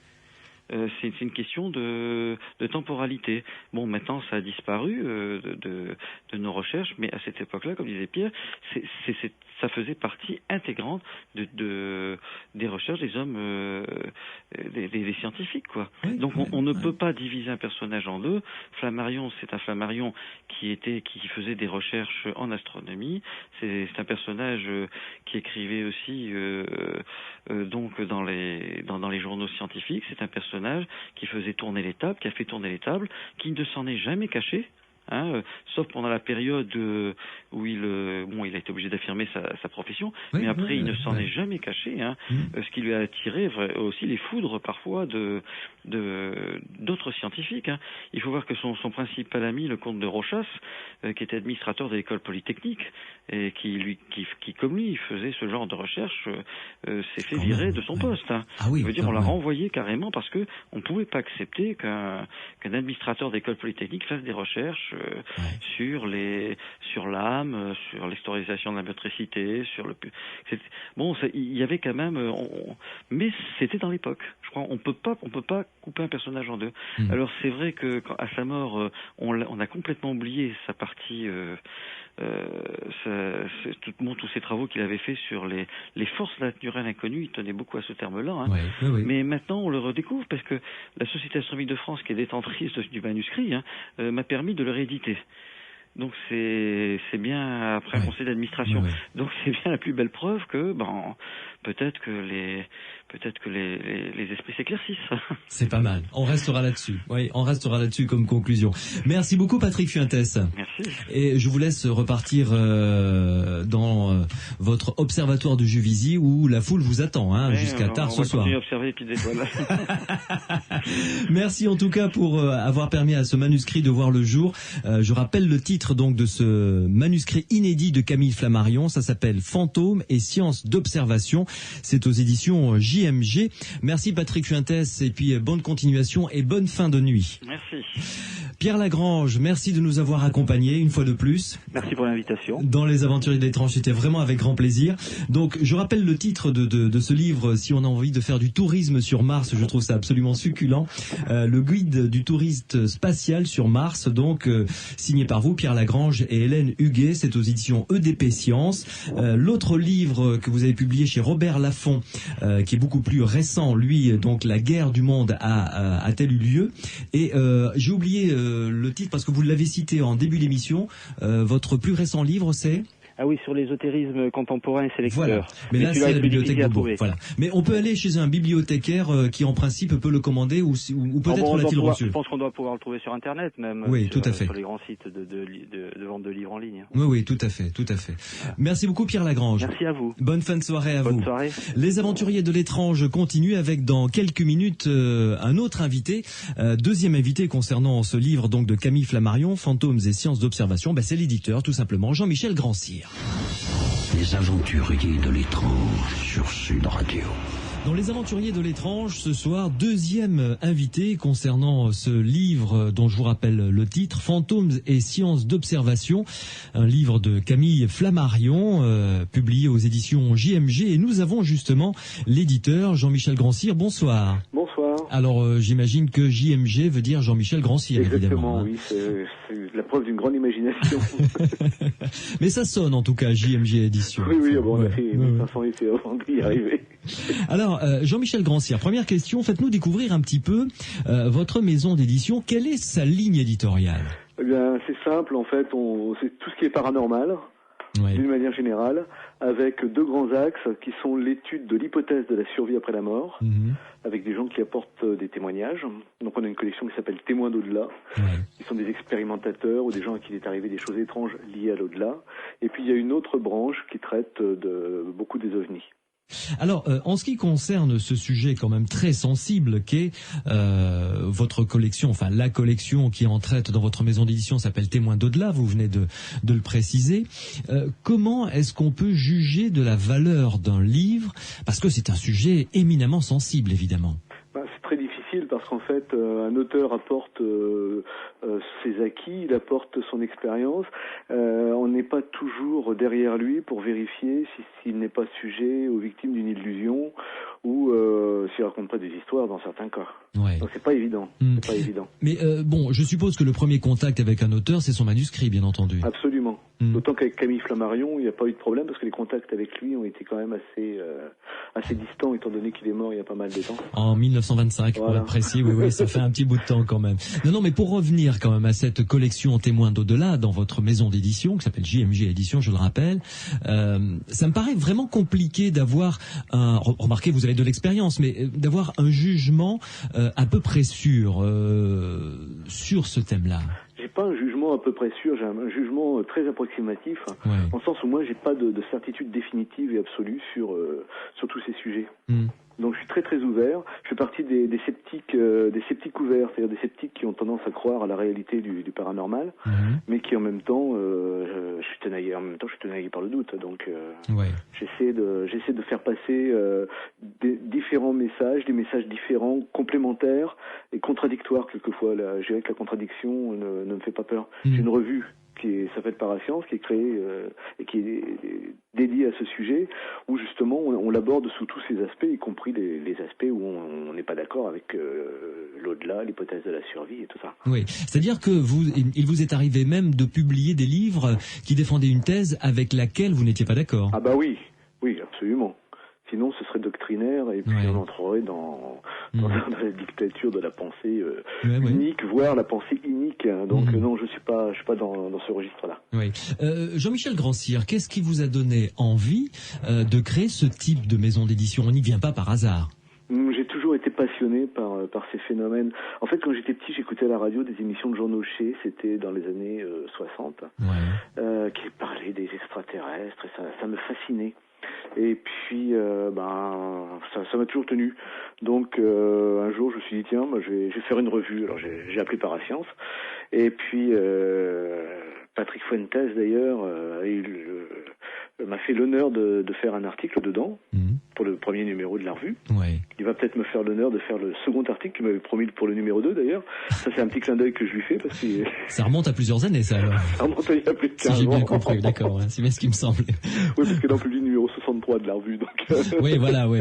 C'est une question de temporalité. Bon, maintenant, ça a disparu de nos recherches, mais à cette époque-là, comme disait Pierre, ça faisait partie intégrante des recherches des hommes, des scientifiques, quoi. Donc, on ne peut pas diviser un personnage en deux. Flammarion, c'est un Flammarion qui faisait des recherches en astronomie. C'est un personnage qui écrivait aussi donc dans les journaux scientifiques. C'est un personnage qui faisait tourner les tables, qui a fait tourner les tables, qui ne s'en est jamais caché. Sauf pendant la période où il a été obligé d'affirmer sa profession, mais après il ne s'en est jamais caché. Ce qui lui a attiré aussi les foudres parfois d'autres scientifiques. Il faut voir que son principal ami, le comte de Rochas, qui était administrateur de l'école polytechnique et qui comme lui faisait ce genre de recherche, s'est fait virer de son poste. On l'a renvoyé carrément parce que on pouvait pas accepter qu'un administrateur d'école polytechnique fasse des recherches sur l'âme, sur l'extériorisation de la motricité, il y avait quand même, mais c'était dans l'époque. Je crois, on peut pas couper un personnage en deux. Alors c'est vrai que à sa mort, on a complètement oublié sa partie. Tous ces travaux qu'il avait fait sur les forces naturelles inconnues, il tenait beaucoup à ce terme-là. Mais maintenant on le redécouvre parce que la Société astronomique de France, qui est détentrice du manuscrit, m'a permis de le rééditer. Donc c'est bien après un conseil d'administration. Donc c'est bien la plus belle preuve que peut-être que les esprits s'éclaircissent. C'est pas mal. On restera là-dessus. On restera là-dessus comme conclusion. Merci beaucoup Patrick Fuentes. Merci. Et je vous laisse repartir dans votre observatoire de Juvisy où la foule vous attend jusqu'à tard ce soir. On va continuer à observer les petites étoiles. Merci en tout cas pour avoir permis à ce manuscrit de voir le jour. Je rappelle le titre donc de ce manuscrit inédit de Camille Flammarion. Ça s'appelle Fantômes et sciences d'observation. C'est aux éditions JMG. Merci Patrick Fuentes et puis bonne continuation et bonne fin de nuit. Merci. Pierre Lagrange, merci de nous avoir accompagnés une fois de plus. Merci pour l'invitation. Dans Les Aventuriers de l'étrange, c'était vraiment avec grand plaisir. Donc, je rappelle le titre de ce livre, si on a envie de faire du tourisme sur Mars, je trouve ça absolument succulent. Le guide du touriste spatial sur Mars, donc signé par vous, Pierre Lagrange et Hélène Huguet. C'est aux éditions EDP Sciences. L'autre livre que vous avez publié chez Robert Laffont, qui est beaucoup plus récent, lui, donc La guerre du monde a-t-elle eu lieu? Et j'ai oublié le titre parce que vous l'avez cité en début d'émission. Votre plus récent livre, c'est... Ah oui, sur l'ésotérisme contemporain et sélecteur. Voilà. Mais là, c'est la bibliothèque Bobo. Voilà. Mais on peut aller chez un bibliothécaire qui, en principe, peut le commander ou peut-être l'a-t-il reçu. Je pense qu'on doit pouvoir le trouver sur Internet, même. Oui, tout à fait. Sur les grands sites de vente de livres en ligne. Oui, tout à fait, tout à fait. Merci beaucoup, Pierre Lagrange. Merci à vous. Bonne fin de soirée à vous. Bonne soirée. Les Aventuriers de l'étrange continuent avec, dans quelques minutes, un autre invité, deuxième invité concernant ce livre donc de Camille Flammarion, Fantômes et sciences d'observation. C'est l'éditeur, tout simplement, Jean-Michel Grandcir. Les Aventuriers de l'étrange sur Sud Radio. Dans Les Aventuriers de l'étrange, ce soir, deuxième invité concernant ce livre dont je vous rappelle le titre, Fantômes et sciences d'observation, un livre de Camille Flammarion, publié aux éditions JMG. Et nous avons justement l'éditeur Jean-Michel Grandcir. Bonsoir. Bonsoir. Alors, j'imagine que JMG veut dire Jean-Michel Grandcir, évidemment. Exactement, oui, c'est la preuve d'une grande imagination. Mais ça sonne en tout cas, JMG édition. Oui, bon, on a fait 1500 essais avant d'y arriver. Alors, Jean-Michel Grandcir, première question, faites-nous découvrir un petit peu votre maison d'édition. Quelle est sa ligne éditoriale? Eh bien, c'est simple, en fait, c'est tout ce qui est paranormal, d'une manière générale, avec deux grands axes qui sont l'étude de l'hypothèse de la survie après la mort, avec des gens qui apportent des témoignages. Donc on a une collection qui s'appelle Témoins d'au-delà, qui sont des expérimentateurs ou des gens à qui il est arrivé des choses étranges liées à l'au-delà. Et puis il y a une autre branche qui traite de beaucoup des ovnis. Alors, en ce qui concerne ce sujet quand même très sensible qu'est votre collection, enfin la collection qui en traite dans votre maison d'édition s'appelle Témoins d'au-delà, vous venez de le préciser. Comment est-ce qu'on peut juger de la valeur d'un livre? Parce que c'est un sujet éminemment sensible, évidemment. C'est très difficile parce qu'en fait, un auteur apporte ses acquis, il apporte son expérience. On n'est pas toujours derrière lui pour vérifier s'il n'est pas sujet aux victimes d'une illusion ou s'il raconte pas des histoires dans certains cas. Ouais. Donc c'est pas évident. C'est pas évident. Mais bon, je suppose que le premier contact avec un auteur, c'est son manuscrit, bien entendu. Absolument. D'autant qu'avec Camille Flammarion, il n'y a pas eu de problème parce que les contacts avec lui ont été quand même assez distants étant donné qu'il est mort il y a pas mal de temps. En 1925, pour être précis, oui, ça fait un petit bout de temps quand même. Non, mais pour revenir quand même à cette collection Témoins d'au-delà dans votre maison d'édition, qui s'appelle JMG Édition, je le rappelle, ça me paraît vraiment compliqué d'avoir remarquez, vous avez de l'expérience, mais d'avoir un jugement à peu près sûr sur ce thème-là. J'ai pas un jugement à peu près sûr, j'ai un jugement très approximatif, en sent où moi j'ai pas de certitude définitive et absolue sur tous ces sujets. Donc je suis très très ouvert. Je fais partie des sceptiques ouverts, c'est-à-dire des sceptiques qui ont tendance à croire à la réalité du paranormal, mais qui en même temps, je suis tenaillé par le doute. Donc j'essaie de faire passer des différents messages, des messages différents, complémentaires et contradictoires quelquefois. Là, je dirais que la contradiction ne me fait pas peur. J'ai une revue qui s'appelle Parascience, qui est créée et qui est dédiée à ce sujet, où justement on l'aborde sous tous ses aspects, y compris les aspects où on n'est pas d'accord avec l'au-delà, l'hypothèse de la survie et tout ça. Oui, c'est-à-dire que il vous est arrivé même de publier des livres qui défendaient une thèse avec laquelle vous n'étiez pas d'accord. Ah bah oui, absolument. Sinon, ce serait doctrinaire et puis on entrerait dans la dictature de la pensée unique, voire la pensée unique. Donc non, je suis pas dans ce registre-là. Oui. Jean-Michel Grandcir, qu'est-ce qui vous a donné envie de créer ce type de maison d'édition? On n'y vient pas par hasard. J'ai toujours été passionné par ces phénomènes. En fait, quand j'étais petit, j'écoutais à la radio des émissions de Jean Nochet, c'était dans les années 60, qui parlaient des extraterrestres, et ça me fascinait. Et puis, ça m'a toujours tenu. Donc, un jour, je me suis dit, tiens, je vais faire une revue. Alors, j'ai appelé Parascience. Et puis, Patrick Fuentes, d'ailleurs, m'a fait l'honneur de faire un article dedans. pour le premier numéro de la revue. Ouais. Il va peut-être me faire l'honneur de faire le second article qu'il m'avait promis pour le numéro 2 d'ailleurs. Ça c'est un petit clin d'œil que je lui fais parce que ça remonte à plusieurs années ça alors. Ça remonte à il y a plus de 15 ans. Si j'ai bien compris, d'accord, c'est bien ce qui me semblait. Oui, parce que là on publie le numéro 63 de la revue donc. Oui, voilà, oui.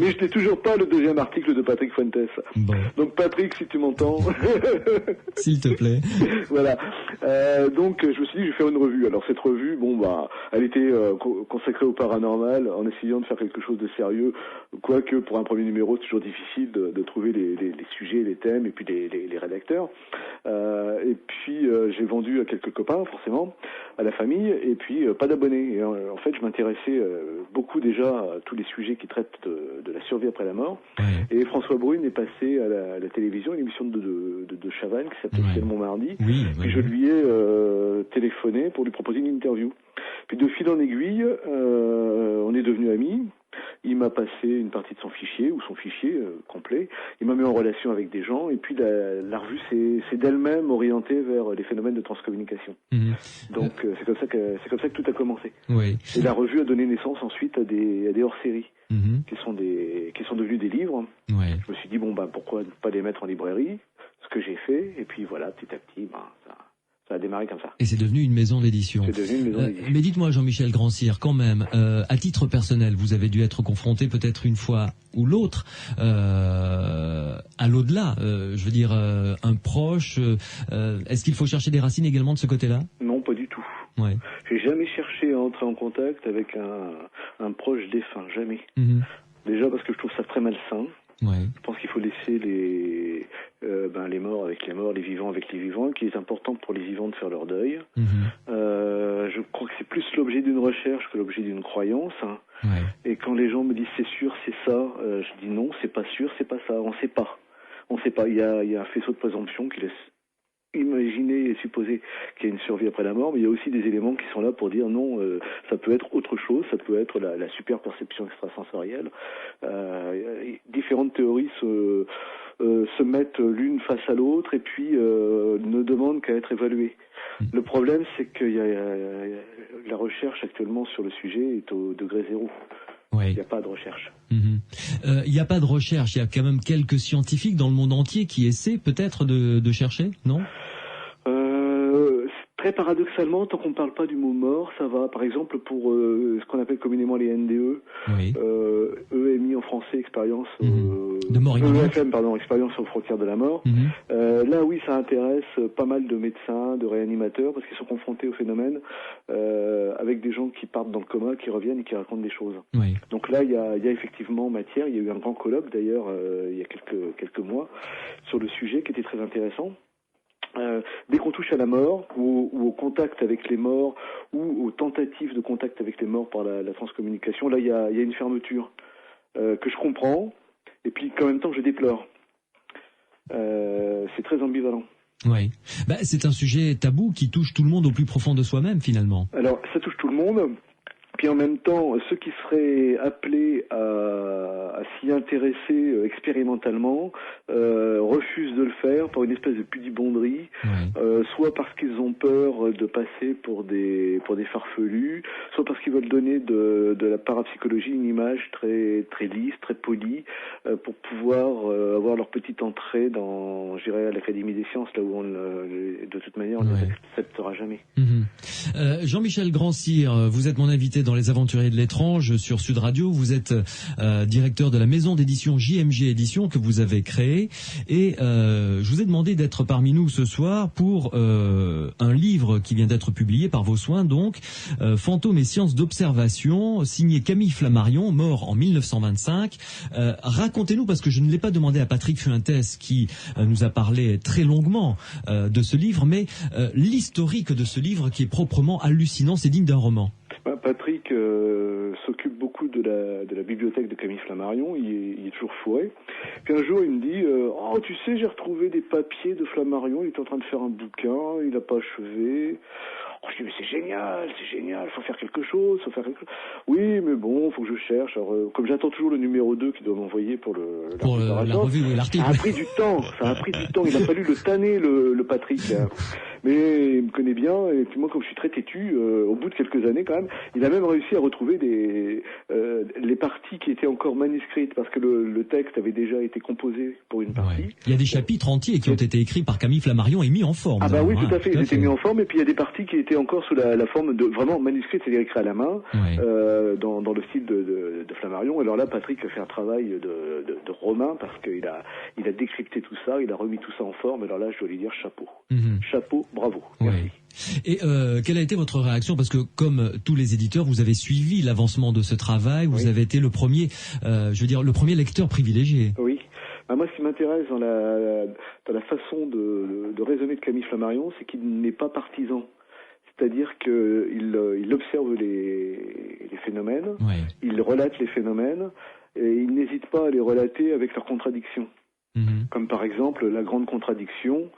Mais je n'ai toujours pas le deuxième article de Patrick Fuentes. Bon. Donc Patrick, si tu m'entends. S'il te plaît. Voilà. Donc je me suis dit je vais faire une revue. Alors cette revue, elle était consacrée au paranormal en essayant de faire quelque chose de sérieux, quoique pour un premier numéro c'est toujours difficile de trouver les sujets, les thèmes et puis les rédacteurs. Et puis j'ai vendu à quelques copains forcément, à la famille, et puis pas d'abonnés. Et en fait je m'intéressais beaucoup déjà à tous les sujets qui traitent de la survie après la mort. Ouais. Et François Brune est passé à la télévision, une émission de Chavannes qui s'appelait C'est mon mardi. Oui, puis je lui ai téléphoné pour lui proposer une interview. Puis de fil en aiguille, on est devenus amis. Il m'a passé une partie de son fichier, ou son fichier complet. Il m'a mis en relation avec des gens, et puis la revue s'est d'elle-même orientée vers les phénomènes de transcommunication. Donc c'est comme ça que tout a commencé. Oui. Et la revue a donné naissance ensuite à des hors-séries, qui sont devenus des livres. Ouais. Je me suis dit pourquoi ne pas les mettre en librairie, ce que j'ai fait, et puis voilà, petit à petit, ça a démarré comme ça. Et c'est devenu une maison d'édition. C'est devenu une maison d'édition. Mais dites-moi, Jean-Michel Grandcir, quand même, à titre personnel, vous avez dû être confronté peut-être une fois ou l'autre à l'au-delà. Je veux dire, un proche. Est-ce qu'il faut chercher des racines également de ce côté-là ? Non, pas du tout. Ouais. J'ai jamais cherché à entrer en contact avec un proche défunt, jamais. Déjà parce que je trouve ça très malsain. Ouais. Je pense qu'il faut laisser les morts avec les morts, les vivants avec les vivants, qu'il est important pour les vivants de faire leur deuil. Je crois que c'est plus l'objet d'une recherche que l'objet d'une croyance. Ouais. Et quand les gens me disent c'est sûr, c'est ça, je dis non, c'est pas sûr, c'est pas ça, on sait pas. On sait pas. Il y a un faisceau de présomption qui laisse imaginer et supposer qu'il y a une survie après la mort, mais il y a aussi des éléments qui sont là pour dire non, ça peut être autre chose, ça peut être la super perception extrasensorielle. Différentes théories se mettent l'une face à l'autre et puis ne demandent qu'à être évaluées. Le problème, c'est que la recherche actuellement sur le sujet est au degré zéro. Oui. Il n'y a pas de recherche. Il n'y a pas de recherche. Il y a quand même quelques scientifiques dans le monde entier qui essaient peut-être de chercher, non ? Très paradoxalement, tant qu'on ne parle pas du mot mort, ça va. Par exemple, pour ce qu'on appelle communément les NDE, oui. EMI en français, expérience de mort imminente. EFM, pardon, expérience aux frontières de la mort. Là, oui, ça intéresse pas mal de médecins, de réanimateurs, parce qu'ils sont confrontés au phénomène avec des gens qui partent dans le coma, qui reviennent et qui racontent des choses. Oui. Donc là, il y a effectivement matière. Il y a eu un grand colloque d'ailleurs il y a quelques mois sur le sujet qui était très intéressant. Dès qu'on touche à la mort ou au contact avec les morts ou aux tentatives de contact avec les morts par la transcommunication, là il y a une fermeture que je comprends et puis qu'en même temps je déplore. C'est très ambivalent. Oui. C'est un sujet tabou qui touche tout le monde au plus profond de soi-même finalement. Alors ça touche tout le monde. Puis en même temps, ceux qui seraient appelés à s'y intéresser expérimentalement refusent de le faire par une espèce de pudibonderie, soit parce qu'ils ont peur de passer pour des farfelus, soit parce qu'ils veulent donner de la parapsychologie une image très très lisse, très polie, pour pouvoir avoir leur petite entrée dans, je dirais, à l'Académie des sciences, là où de toute manière on ne les acceptera jamais. Jean-Michel Grandcir, vous êtes mon invité dans Les Aventuriers de l'étrange sur Sud Radio. Vous êtes directeur de la maison d'édition JMG Édition que vous avez créée et je vous ai demandé d'être parmi nous ce soir pour un livre qui vient d'être publié par vos soins, donc Fantômes et sciences d'observation, signé Camille Flammarion, mort en 1925. Racontez-nous, parce que je ne l'ai pas demandé à Patrick Fuentes qui nous a parlé très longuement de ce livre, mais l'historique de ce livre qui est proprement hallucinant, c'est digne d'un roman. Patrick s'occupe beaucoup de la bibliothèque de Camille Flammarion, il est toujours fourré. Puis un jour il me dit oh tu sais, j'ai retrouvé des papiers de Flammarion, il est en train de faire un bouquin, il n'a pas achevé. Je dis mais c'est génial, faut faire quelque chose. Oui, mais bon, faut que je cherche. Alors, comme j'attends toujours le numéro 2 qu'il doit m'envoyer pour la revue ou l'article. Ça a pris du temps, il a fallu le tanner, le Patrick. Mais il me connaît bien, et puis moi, comme je suis très têtu, au bout bout de quelques années quand même, il a même réussi à retrouver les parties qui étaient encore manuscrites, parce que le texte avait déjà été composé pour une partie. Ouais. Il y a des chapitres entiers qui ont été écrits par Camille Flammarion et mis en forme. Ah bah oui, tout à fait, ils étaient mis en forme, et puis il y a des parties qui étaient encore sous la forme de vraiment manuscrites, c'est-à-dire écrit à la main, dans le style de Flammarion. Alors là, Patrick a fait un travail de romain, parce qu'il a décrypté tout ça, il a remis tout ça en forme. Alors là, je dois lui dire chapeau. Chapeau, bravo. Merci. Et quelle a été votre réaction? Parce que comme tous les éditeurs, vous avez suivi l'avancement de ce travail, vous avez été le premier, le premier lecteur privilégié. Oui. Moi, ce qui m'intéresse dans la façon de raisonner de Camille Flammarion, c'est qu'il n'est pas partisan. C'est-à-dire qu'il observe les phénomènes, il relate les phénomènes, et il n'hésite pas à les relater avec leurs contradictions. Comme par exemple la grande contradiction,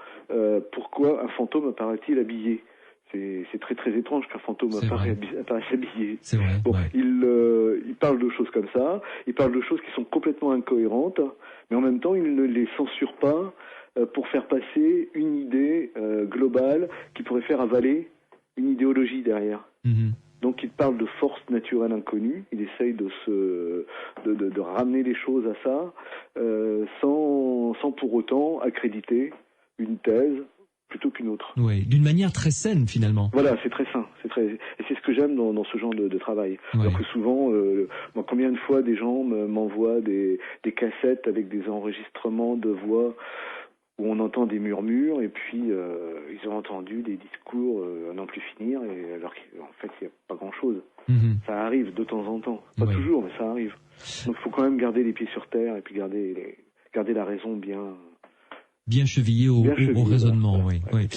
pourquoi un fantôme apparaît-il habillé? C'est très très étrange qu'un fantôme apparaisse habillé. C'est vrai. Bon, il parle de choses comme ça, il parle de choses qui sont complètement incohérentes, mais en même temps il ne les censure pas pour faire passer une idée globale qui pourrait faire avaler une idéologie derrière. Donc il parle de force naturelle inconnue, il essaye de ramener les choses à ça, sans pour autant accréditer une thèse plutôt qu'une autre. Oui, d'une manière très saine finalement. Voilà, c'est très sain, et c'est ce que j'aime dans ce genre de travail. Alors que souvent, combien de fois des gens m'envoient des cassettes avec des enregistrements de voix où on entend des murmures, et puis ils ont entendu des discours à n'en plus finir, et alors qu'en fait il n'y a pas grand-chose. Ça arrive de temps en temps, pas toujours, mais ça arrive. Donc il faut quand même garder les pieds sur terre, et puis garder la raison bien chevillé au raisonnement, oui.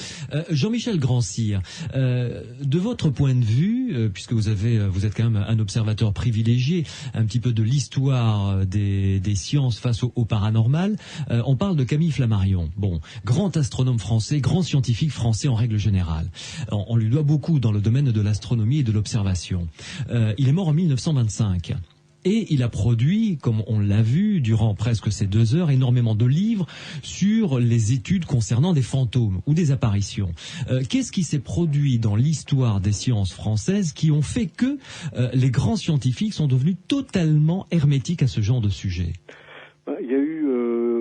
Jean-Michel Grand-Cyr, de votre point de vue, puisque vous êtes quand même un observateur privilégié, un petit peu de l'histoire des sciences face au paranormal, on parle de Camille Flammarion. Bon, grand astronome français, grand scientifique français en règle générale. On lui doit beaucoup dans le domaine de l'astronomie et de l'observation. Il est mort en 1925. Et il a produit, comme on l'a vu durant presque ces 2 heures, énormément de livres sur les études concernant des fantômes ou des apparitions. Qu'est-ce qui s'est produit dans l'histoire des sciences françaises qui ont fait que les grands scientifiques sont devenus totalement hermétiques à ce genre de sujet? Il y a eu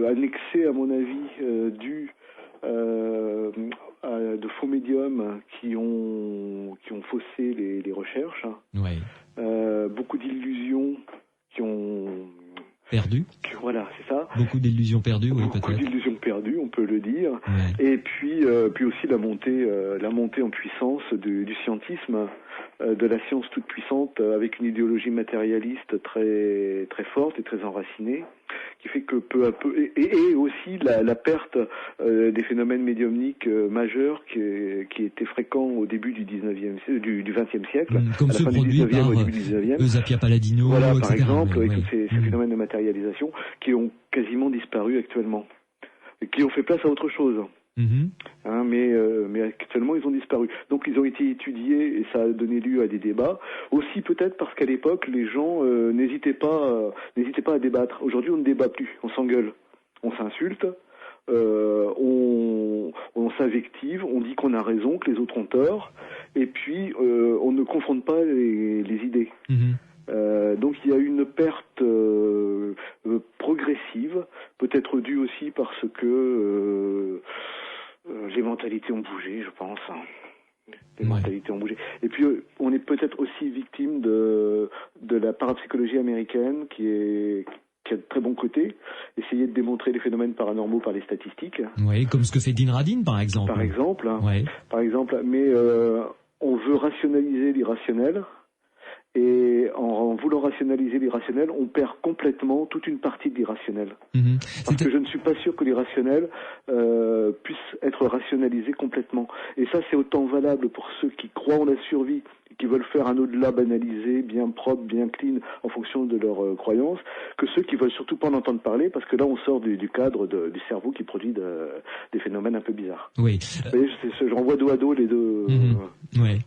un excès, à mon avis, dû de faux médiums qui ont faussé les recherches. Beaucoup d'illusions qui ont perdu. Voilà, c'est ça. Beaucoup d'illusions perdues, oui, peut-être. Beaucoup d'illusions perdues, on peut le dire. Et puis aussi la montée en puissance du scientisme, de la science toute puissante, avec une idéologie matérialiste très très forte et très enracinée, qui fait que peu à peu, et aussi la perte des phénomènes médiumniques majeurs qui étaient fréquents au début du 20e siècle, comme ceux produits par Eusapia Palladino, voilà, etc. par exemple, et tous ces phénomènes de matérialisation qui ont quasiment disparu actuellement, et qui ont fait place à autre chose. Mais actuellement ils ont disparu. Donc ils ont été étudiés et ça a donné lieu à des débats. Aussi peut-être parce qu'à l'époque les gens n'hésitaient pas à débattre. Aujourd'hui on ne débat plus, on s'engueule, on s'insulte, on s'invective, on dit qu'on a raison, que les autres ont tort, et puis on ne confronte pas les idées. Donc il y a une perte progressive, peut-être due aussi parce que les mentalités ont bougé, je pense. Les mentalités ont bougé. Et puis on est peut-être aussi victime de la parapsychologie américaine qui a de très bons côtés, essayer de démontrer les phénomènes paranormaux par les statistiques. Oui, comme ce que fait Dean Radin, par exemple. Par exemple, mais on veut rationaliser l'irrationnel. Et en voulant rationaliser l'irrationnel, on perd complètement toute une partie de l'irrationnel. Parce que je ne suis pas sûr que l'irrationnel puisse être rationalisé complètement. Et ça, c'est autant valable pour ceux qui croient en la survie, qui veulent faire un au-delà banalisé, bien propre, bien clean, en fonction de leurs croyances, que ceux qui veulent surtout pas en entendre parler, parce que là, on sort du cadre du cerveau qui produit des phénomènes un peu bizarres. Oui. Vous voyez, je renvoie dos à dos les deux. Oui.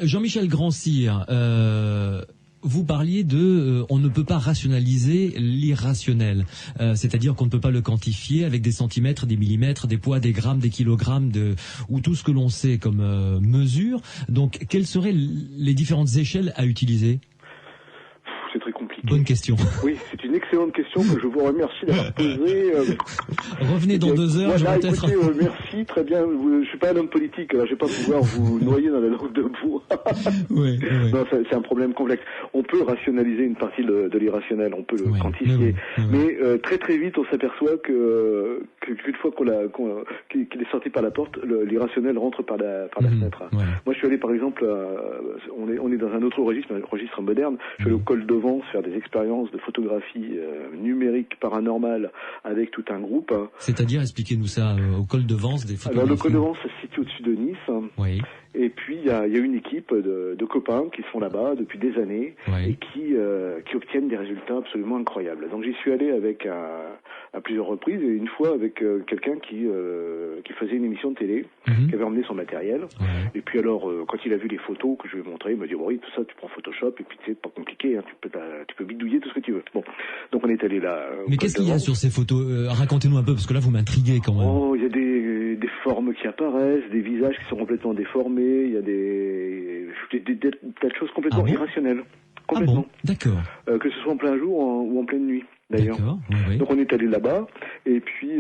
Jean-Michel Grand-Cyr, vous parliez on ne peut pas rationaliser l'irrationnel, c'est-à-dire qu'on ne peut pas le quantifier avec des centimètres, des millimètres, des poids, des grammes, des kilogrammes, ou tout ce que l'on sait comme mesure. Donc, quelles seraient les différentes échelles à utiliser ? C'est très compliqué. Bonne question. Oui, c'est une excellente question que je vous remercie d'avoir posée. Revenez dans 2 heures, voilà, écoutez, merci, très bien. Je suis pas un homme politique, alors je vais pas pouvoir vous noyer dans la langue de bois. Oui. Non, c'est un problème complexe. On peut rationaliser une partie de l'irrationnel, on peut le quantifier, mais très très vite on s'aperçoit qu'une fois qu'il est sorti par la porte, l'irrationnel rentre par la fenêtre. Ouais. Moi, je suis allé par exemple, on est dans un autre registre, un registre moderne. Je suis allé au col de Vence faire des expériences de photographie numérique paranormale avec tout un groupe. C'est-à-dire, expliquez-nous ça, au col de Vence, des photographies. Alors le col de Vence se situe au-dessus de Nice. Oui. Et puis il y a une équipe de copains qui sont là-bas depuis des années et qui obtiennent des résultats absolument incroyables. Donc j'y suis allé à plusieurs reprises et une fois avec quelqu'un qui faisait une émission de télé, qui avait emmené son matériel. Et puis alors quand il a vu les photos que je lui ai montrées, il m'a dit bon, oui, tout ça tu prends Photoshop et puis c'est pas compliqué, hein, tu peux bidouiller tout ce que tu veux. Bon, donc on est allé là. Mais qu'est-ce qu'il y a sur ces photos? Racontez-nous un peu parce que là vous m'intriguez quand même. Oh, il y a des formes qui apparaissent, des visages qui sont complètement déformés. Il y a des tas de choses complètement irrationnelles. Complètement. Ah bon, d'accord. Que ce soit en plein jour ou en pleine nuit, d'ailleurs. D'accord, oui. Donc on est allé là-bas, et puis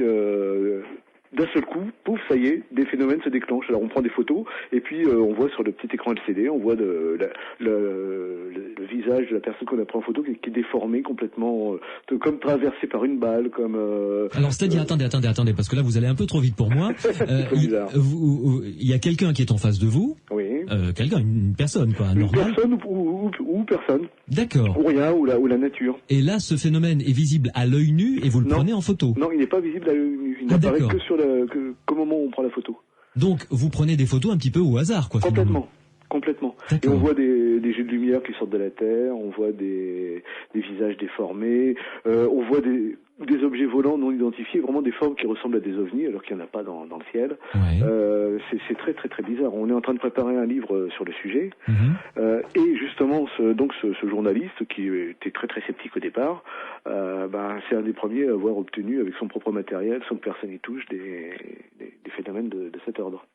d'un seul coup, pouf, ça y est, des phénomènes se déclenchent. Alors on prend des photos, et puis on voit sur le petit écran LCD, on voit le visage de la personne qu'on a pris en photo qui est déformé complètement, comme traversé par une balle, comme... Alors c'est-à-dire, attendez, parce que là vous allez un peu trop vite pour moi. Il y a quelqu'un qui est en face de vous. Oui. Une personne, quoi, normale. Une personne ou personne. D'accord. Ou rien, ou la nature. Et là, ce phénomène est visible à l'œil nu et vous le prenez en photo. Non, il n'est pas visible à l'œil nu. Il n'apparaît qu'au moment où on prend la photo. Donc, vous prenez des photos un petit peu au hasard, quoi. Complètement. Et on voit des jets de lumière qui sortent de la terre, on voit des visages déformés, on voit des objets volants non identifiés, vraiment des formes qui ressemblent à des ovnis alors qu'il n'y en a pas dans le ciel. Ouais. C'est très très très bizarre. On est en train de préparer un livre sur le sujet et justement ce journaliste qui était très très sceptique au départ, c'est un des premiers à avoir obtenu avec son propre matériel, sans que personne y touche, des phénomènes de cet ordre.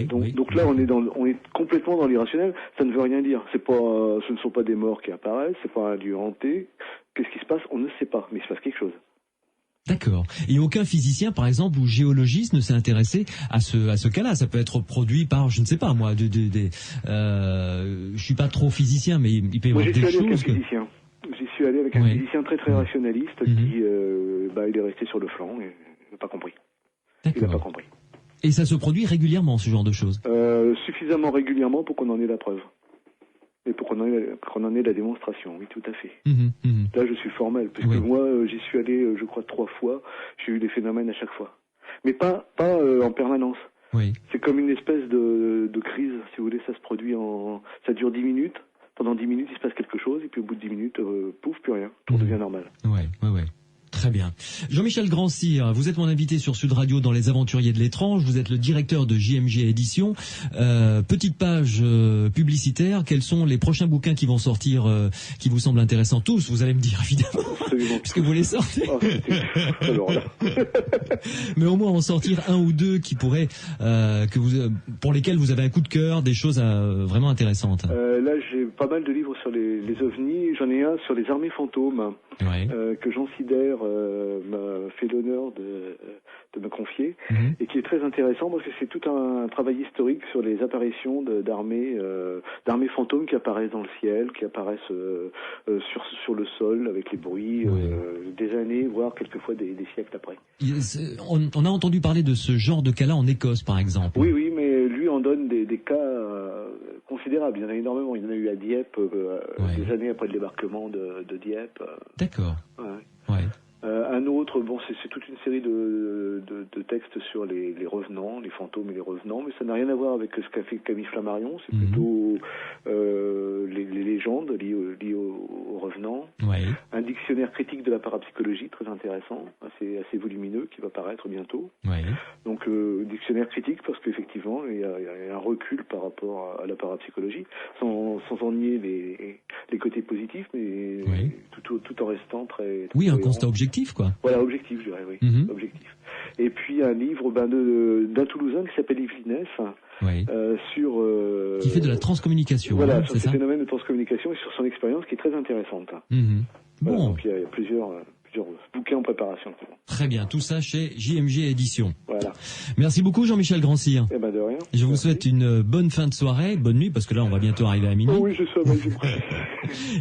Donc là, on est complètement dans l'irrationnel. Ça ne veut rien dire. Ce ne sont pas des morts qui apparaissent. C'est pas un lieu hanté. Qu'est-ce qui se passe? On ne sait pas, mais il se passe quelque chose. D'accord. Et aucun physicien, par exemple, ou géologiste ne s'est intéressé à ce cas-là. Ça peut être produit par, je ne sais pas moi, je suis pas trop physicien, mais il peut y avoir des choses. J'y suis allé avec un physicien très très rationaliste qui, il est resté sur le flanc et il n'a pas compris. D'accord. Il n'a pas compris. Et ça se produit régulièrement, ce genre de choses? Suffisamment régulièrement pour qu'on en ait la preuve. Et pour qu'on en ait la démonstration, oui, tout à fait. Là, je suis formel, parce que moi, j'y suis allé, je crois, 3 fois. J'ai eu des phénomènes à chaque fois. Mais pas en permanence. Oui. C'est comme une espèce de crise, si vous voulez, ça se produit ça dure 10 minutes. Pendant 10 minutes, il se passe quelque chose, et puis au bout de 10 minutes, pouf, plus rien. Tout devient normal. Ouais. Très bien. Jean-Michel Grand-Cyr, vous êtes mon invité sur Sud Radio dans Les Aventuriers de l'étrange. Vous êtes le directeur de JMG Éditions. Petite page publicitaire. Quels sont les prochains bouquins qui vont sortir, qui vous semblent intéressants? Tous, vous allez me dire, évidemment, puisque vous les sortez. Alors là. Mais au moins en sortir un ou deux qui pourraient, pour lesquels vous avez un coup de cœur, des choses vraiment intéressantes. Là, j'ai pas mal de livres sur les ovnis. J'en ai un sur les armées fantômes que Jean Sider m'a fait l'honneur de me confier et qui est très intéressant parce que c'est tout un travail historique sur les apparitions d'armées fantômes qui apparaissent dans le ciel, qui apparaissent sur le sol avec les bruits des années, voire quelquefois des siècles après. On a entendu parler de ce genre de cas-là en Écosse, par exemple. Oui, mais lui en donne des cas considérables. Il y en a énormément. Il y en a eu à Dieppe des années après le débarquement de Dieppe. D'accord. Ouais. un autre, bon, c'est toute une série de textes sur les revenants, les fantômes et les revenants, mais ça n'a rien à voir avec ce qu'a fait Camille Flammarion, c'est plutôt les légendes liées aux revenants. Ouais. Un dictionnaire critique de la parapsychologie, très intéressant, assez volumineux, qui va paraître bientôt. Ouais. Donc, dictionnaire critique, parce qu'effectivement, il y a un recul par rapport à la parapsychologie, sans en nier les côtés positifs, mais tout en restant très oui, un cohérent. constat objectif, quoi. Voilà, objectif, je dirais, oui. Objectif. Et puis un livre d'un Toulousain qui s'appelle Yves Linès, sur... qui fait de la transcommunication. Voilà, sur ce phénomène de transcommunication et sur son expérience qui est très intéressante. Voilà, bon. Donc il y a plusieurs bouquins en préparation. Très bien, tout ça chez JMG Éditions. Voilà. Merci beaucoup Jean-Michel Grandcir. Eh ben de rien. Je vous souhaite une bonne fin de soirée, bonne nuit, parce que là on va bientôt arriver à minuit. Oh oui, je sais.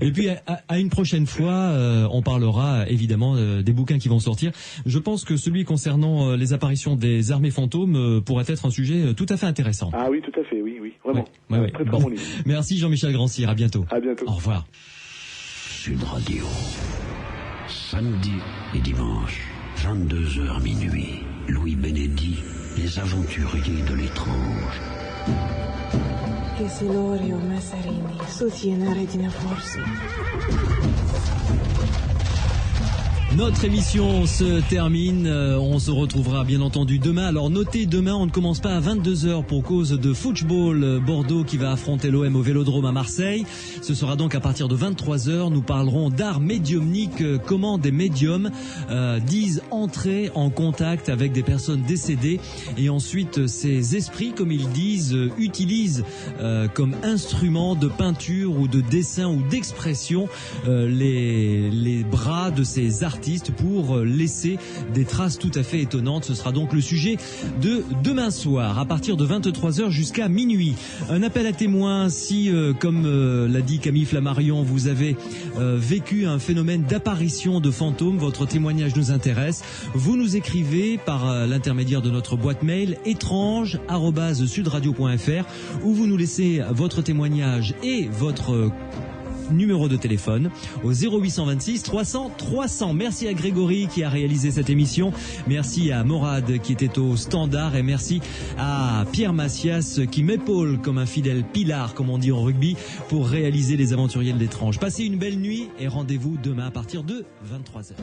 Et puis à une prochaine fois, on parlera évidemment des bouquins qui vont sortir. Je pense que celui concernant les apparitions des armées fantômes pourrait être un sujet tout à fait intéressant. Ah oui, tout à fait, oui, vraiment. Très bon. bon livre. Merci Jean-Michel Grandcir, à bientôt. À bientôt. Au revoir. Sud Radio. Samedi et dimanche, 22h minuit. Louis Bénédit, les aventuriers de l'étrange. Che Silorio Massarini, soutiene di force. Notre émission se termine, on se retrouvera bien entendu demain. Alors notez, demain on ne commence pas à 22h pour cause de football. Bordeaux qui va affronter l'OM au Vélodrome à Marseille. Ce sera donc à partir de 23h, nous parlerons d'art médiumnique, comment des médiums disent entrer en contact avec des personnes décédées et ensuite ces esprits, comme ils disent, utilisent comme instrument de peinture ou de dessin ou d'expression les bras de ces artistes pour laisser des traces tout à fait étonnantes. Ce sera donc le sujet de demain soir à partir de 23h jusqu'à minuit. Un appel à témoins si, comme l'a dit Camille Flammarion, vous avez vécu un phénomène d'apparition de fantômes, votre témoignage nous intéresse. Vous nous écrivez par l'intermédiaire de notre boîte mail étrange@sudradio.fr où vous nous laissez votre témoignage et votre numéro de téléphone au 0826 300 300. Merci à Grégory qui a réalisé cette émission. Merci à Morad qui était au standard et merci à Pierre Macias qui m'épaule comme un fidèle pilar, comme on dit en rugby, pour réaliser les aventuriers de l'étrange. Passez une belle nuit et rendez-vous demain à partir de 23h.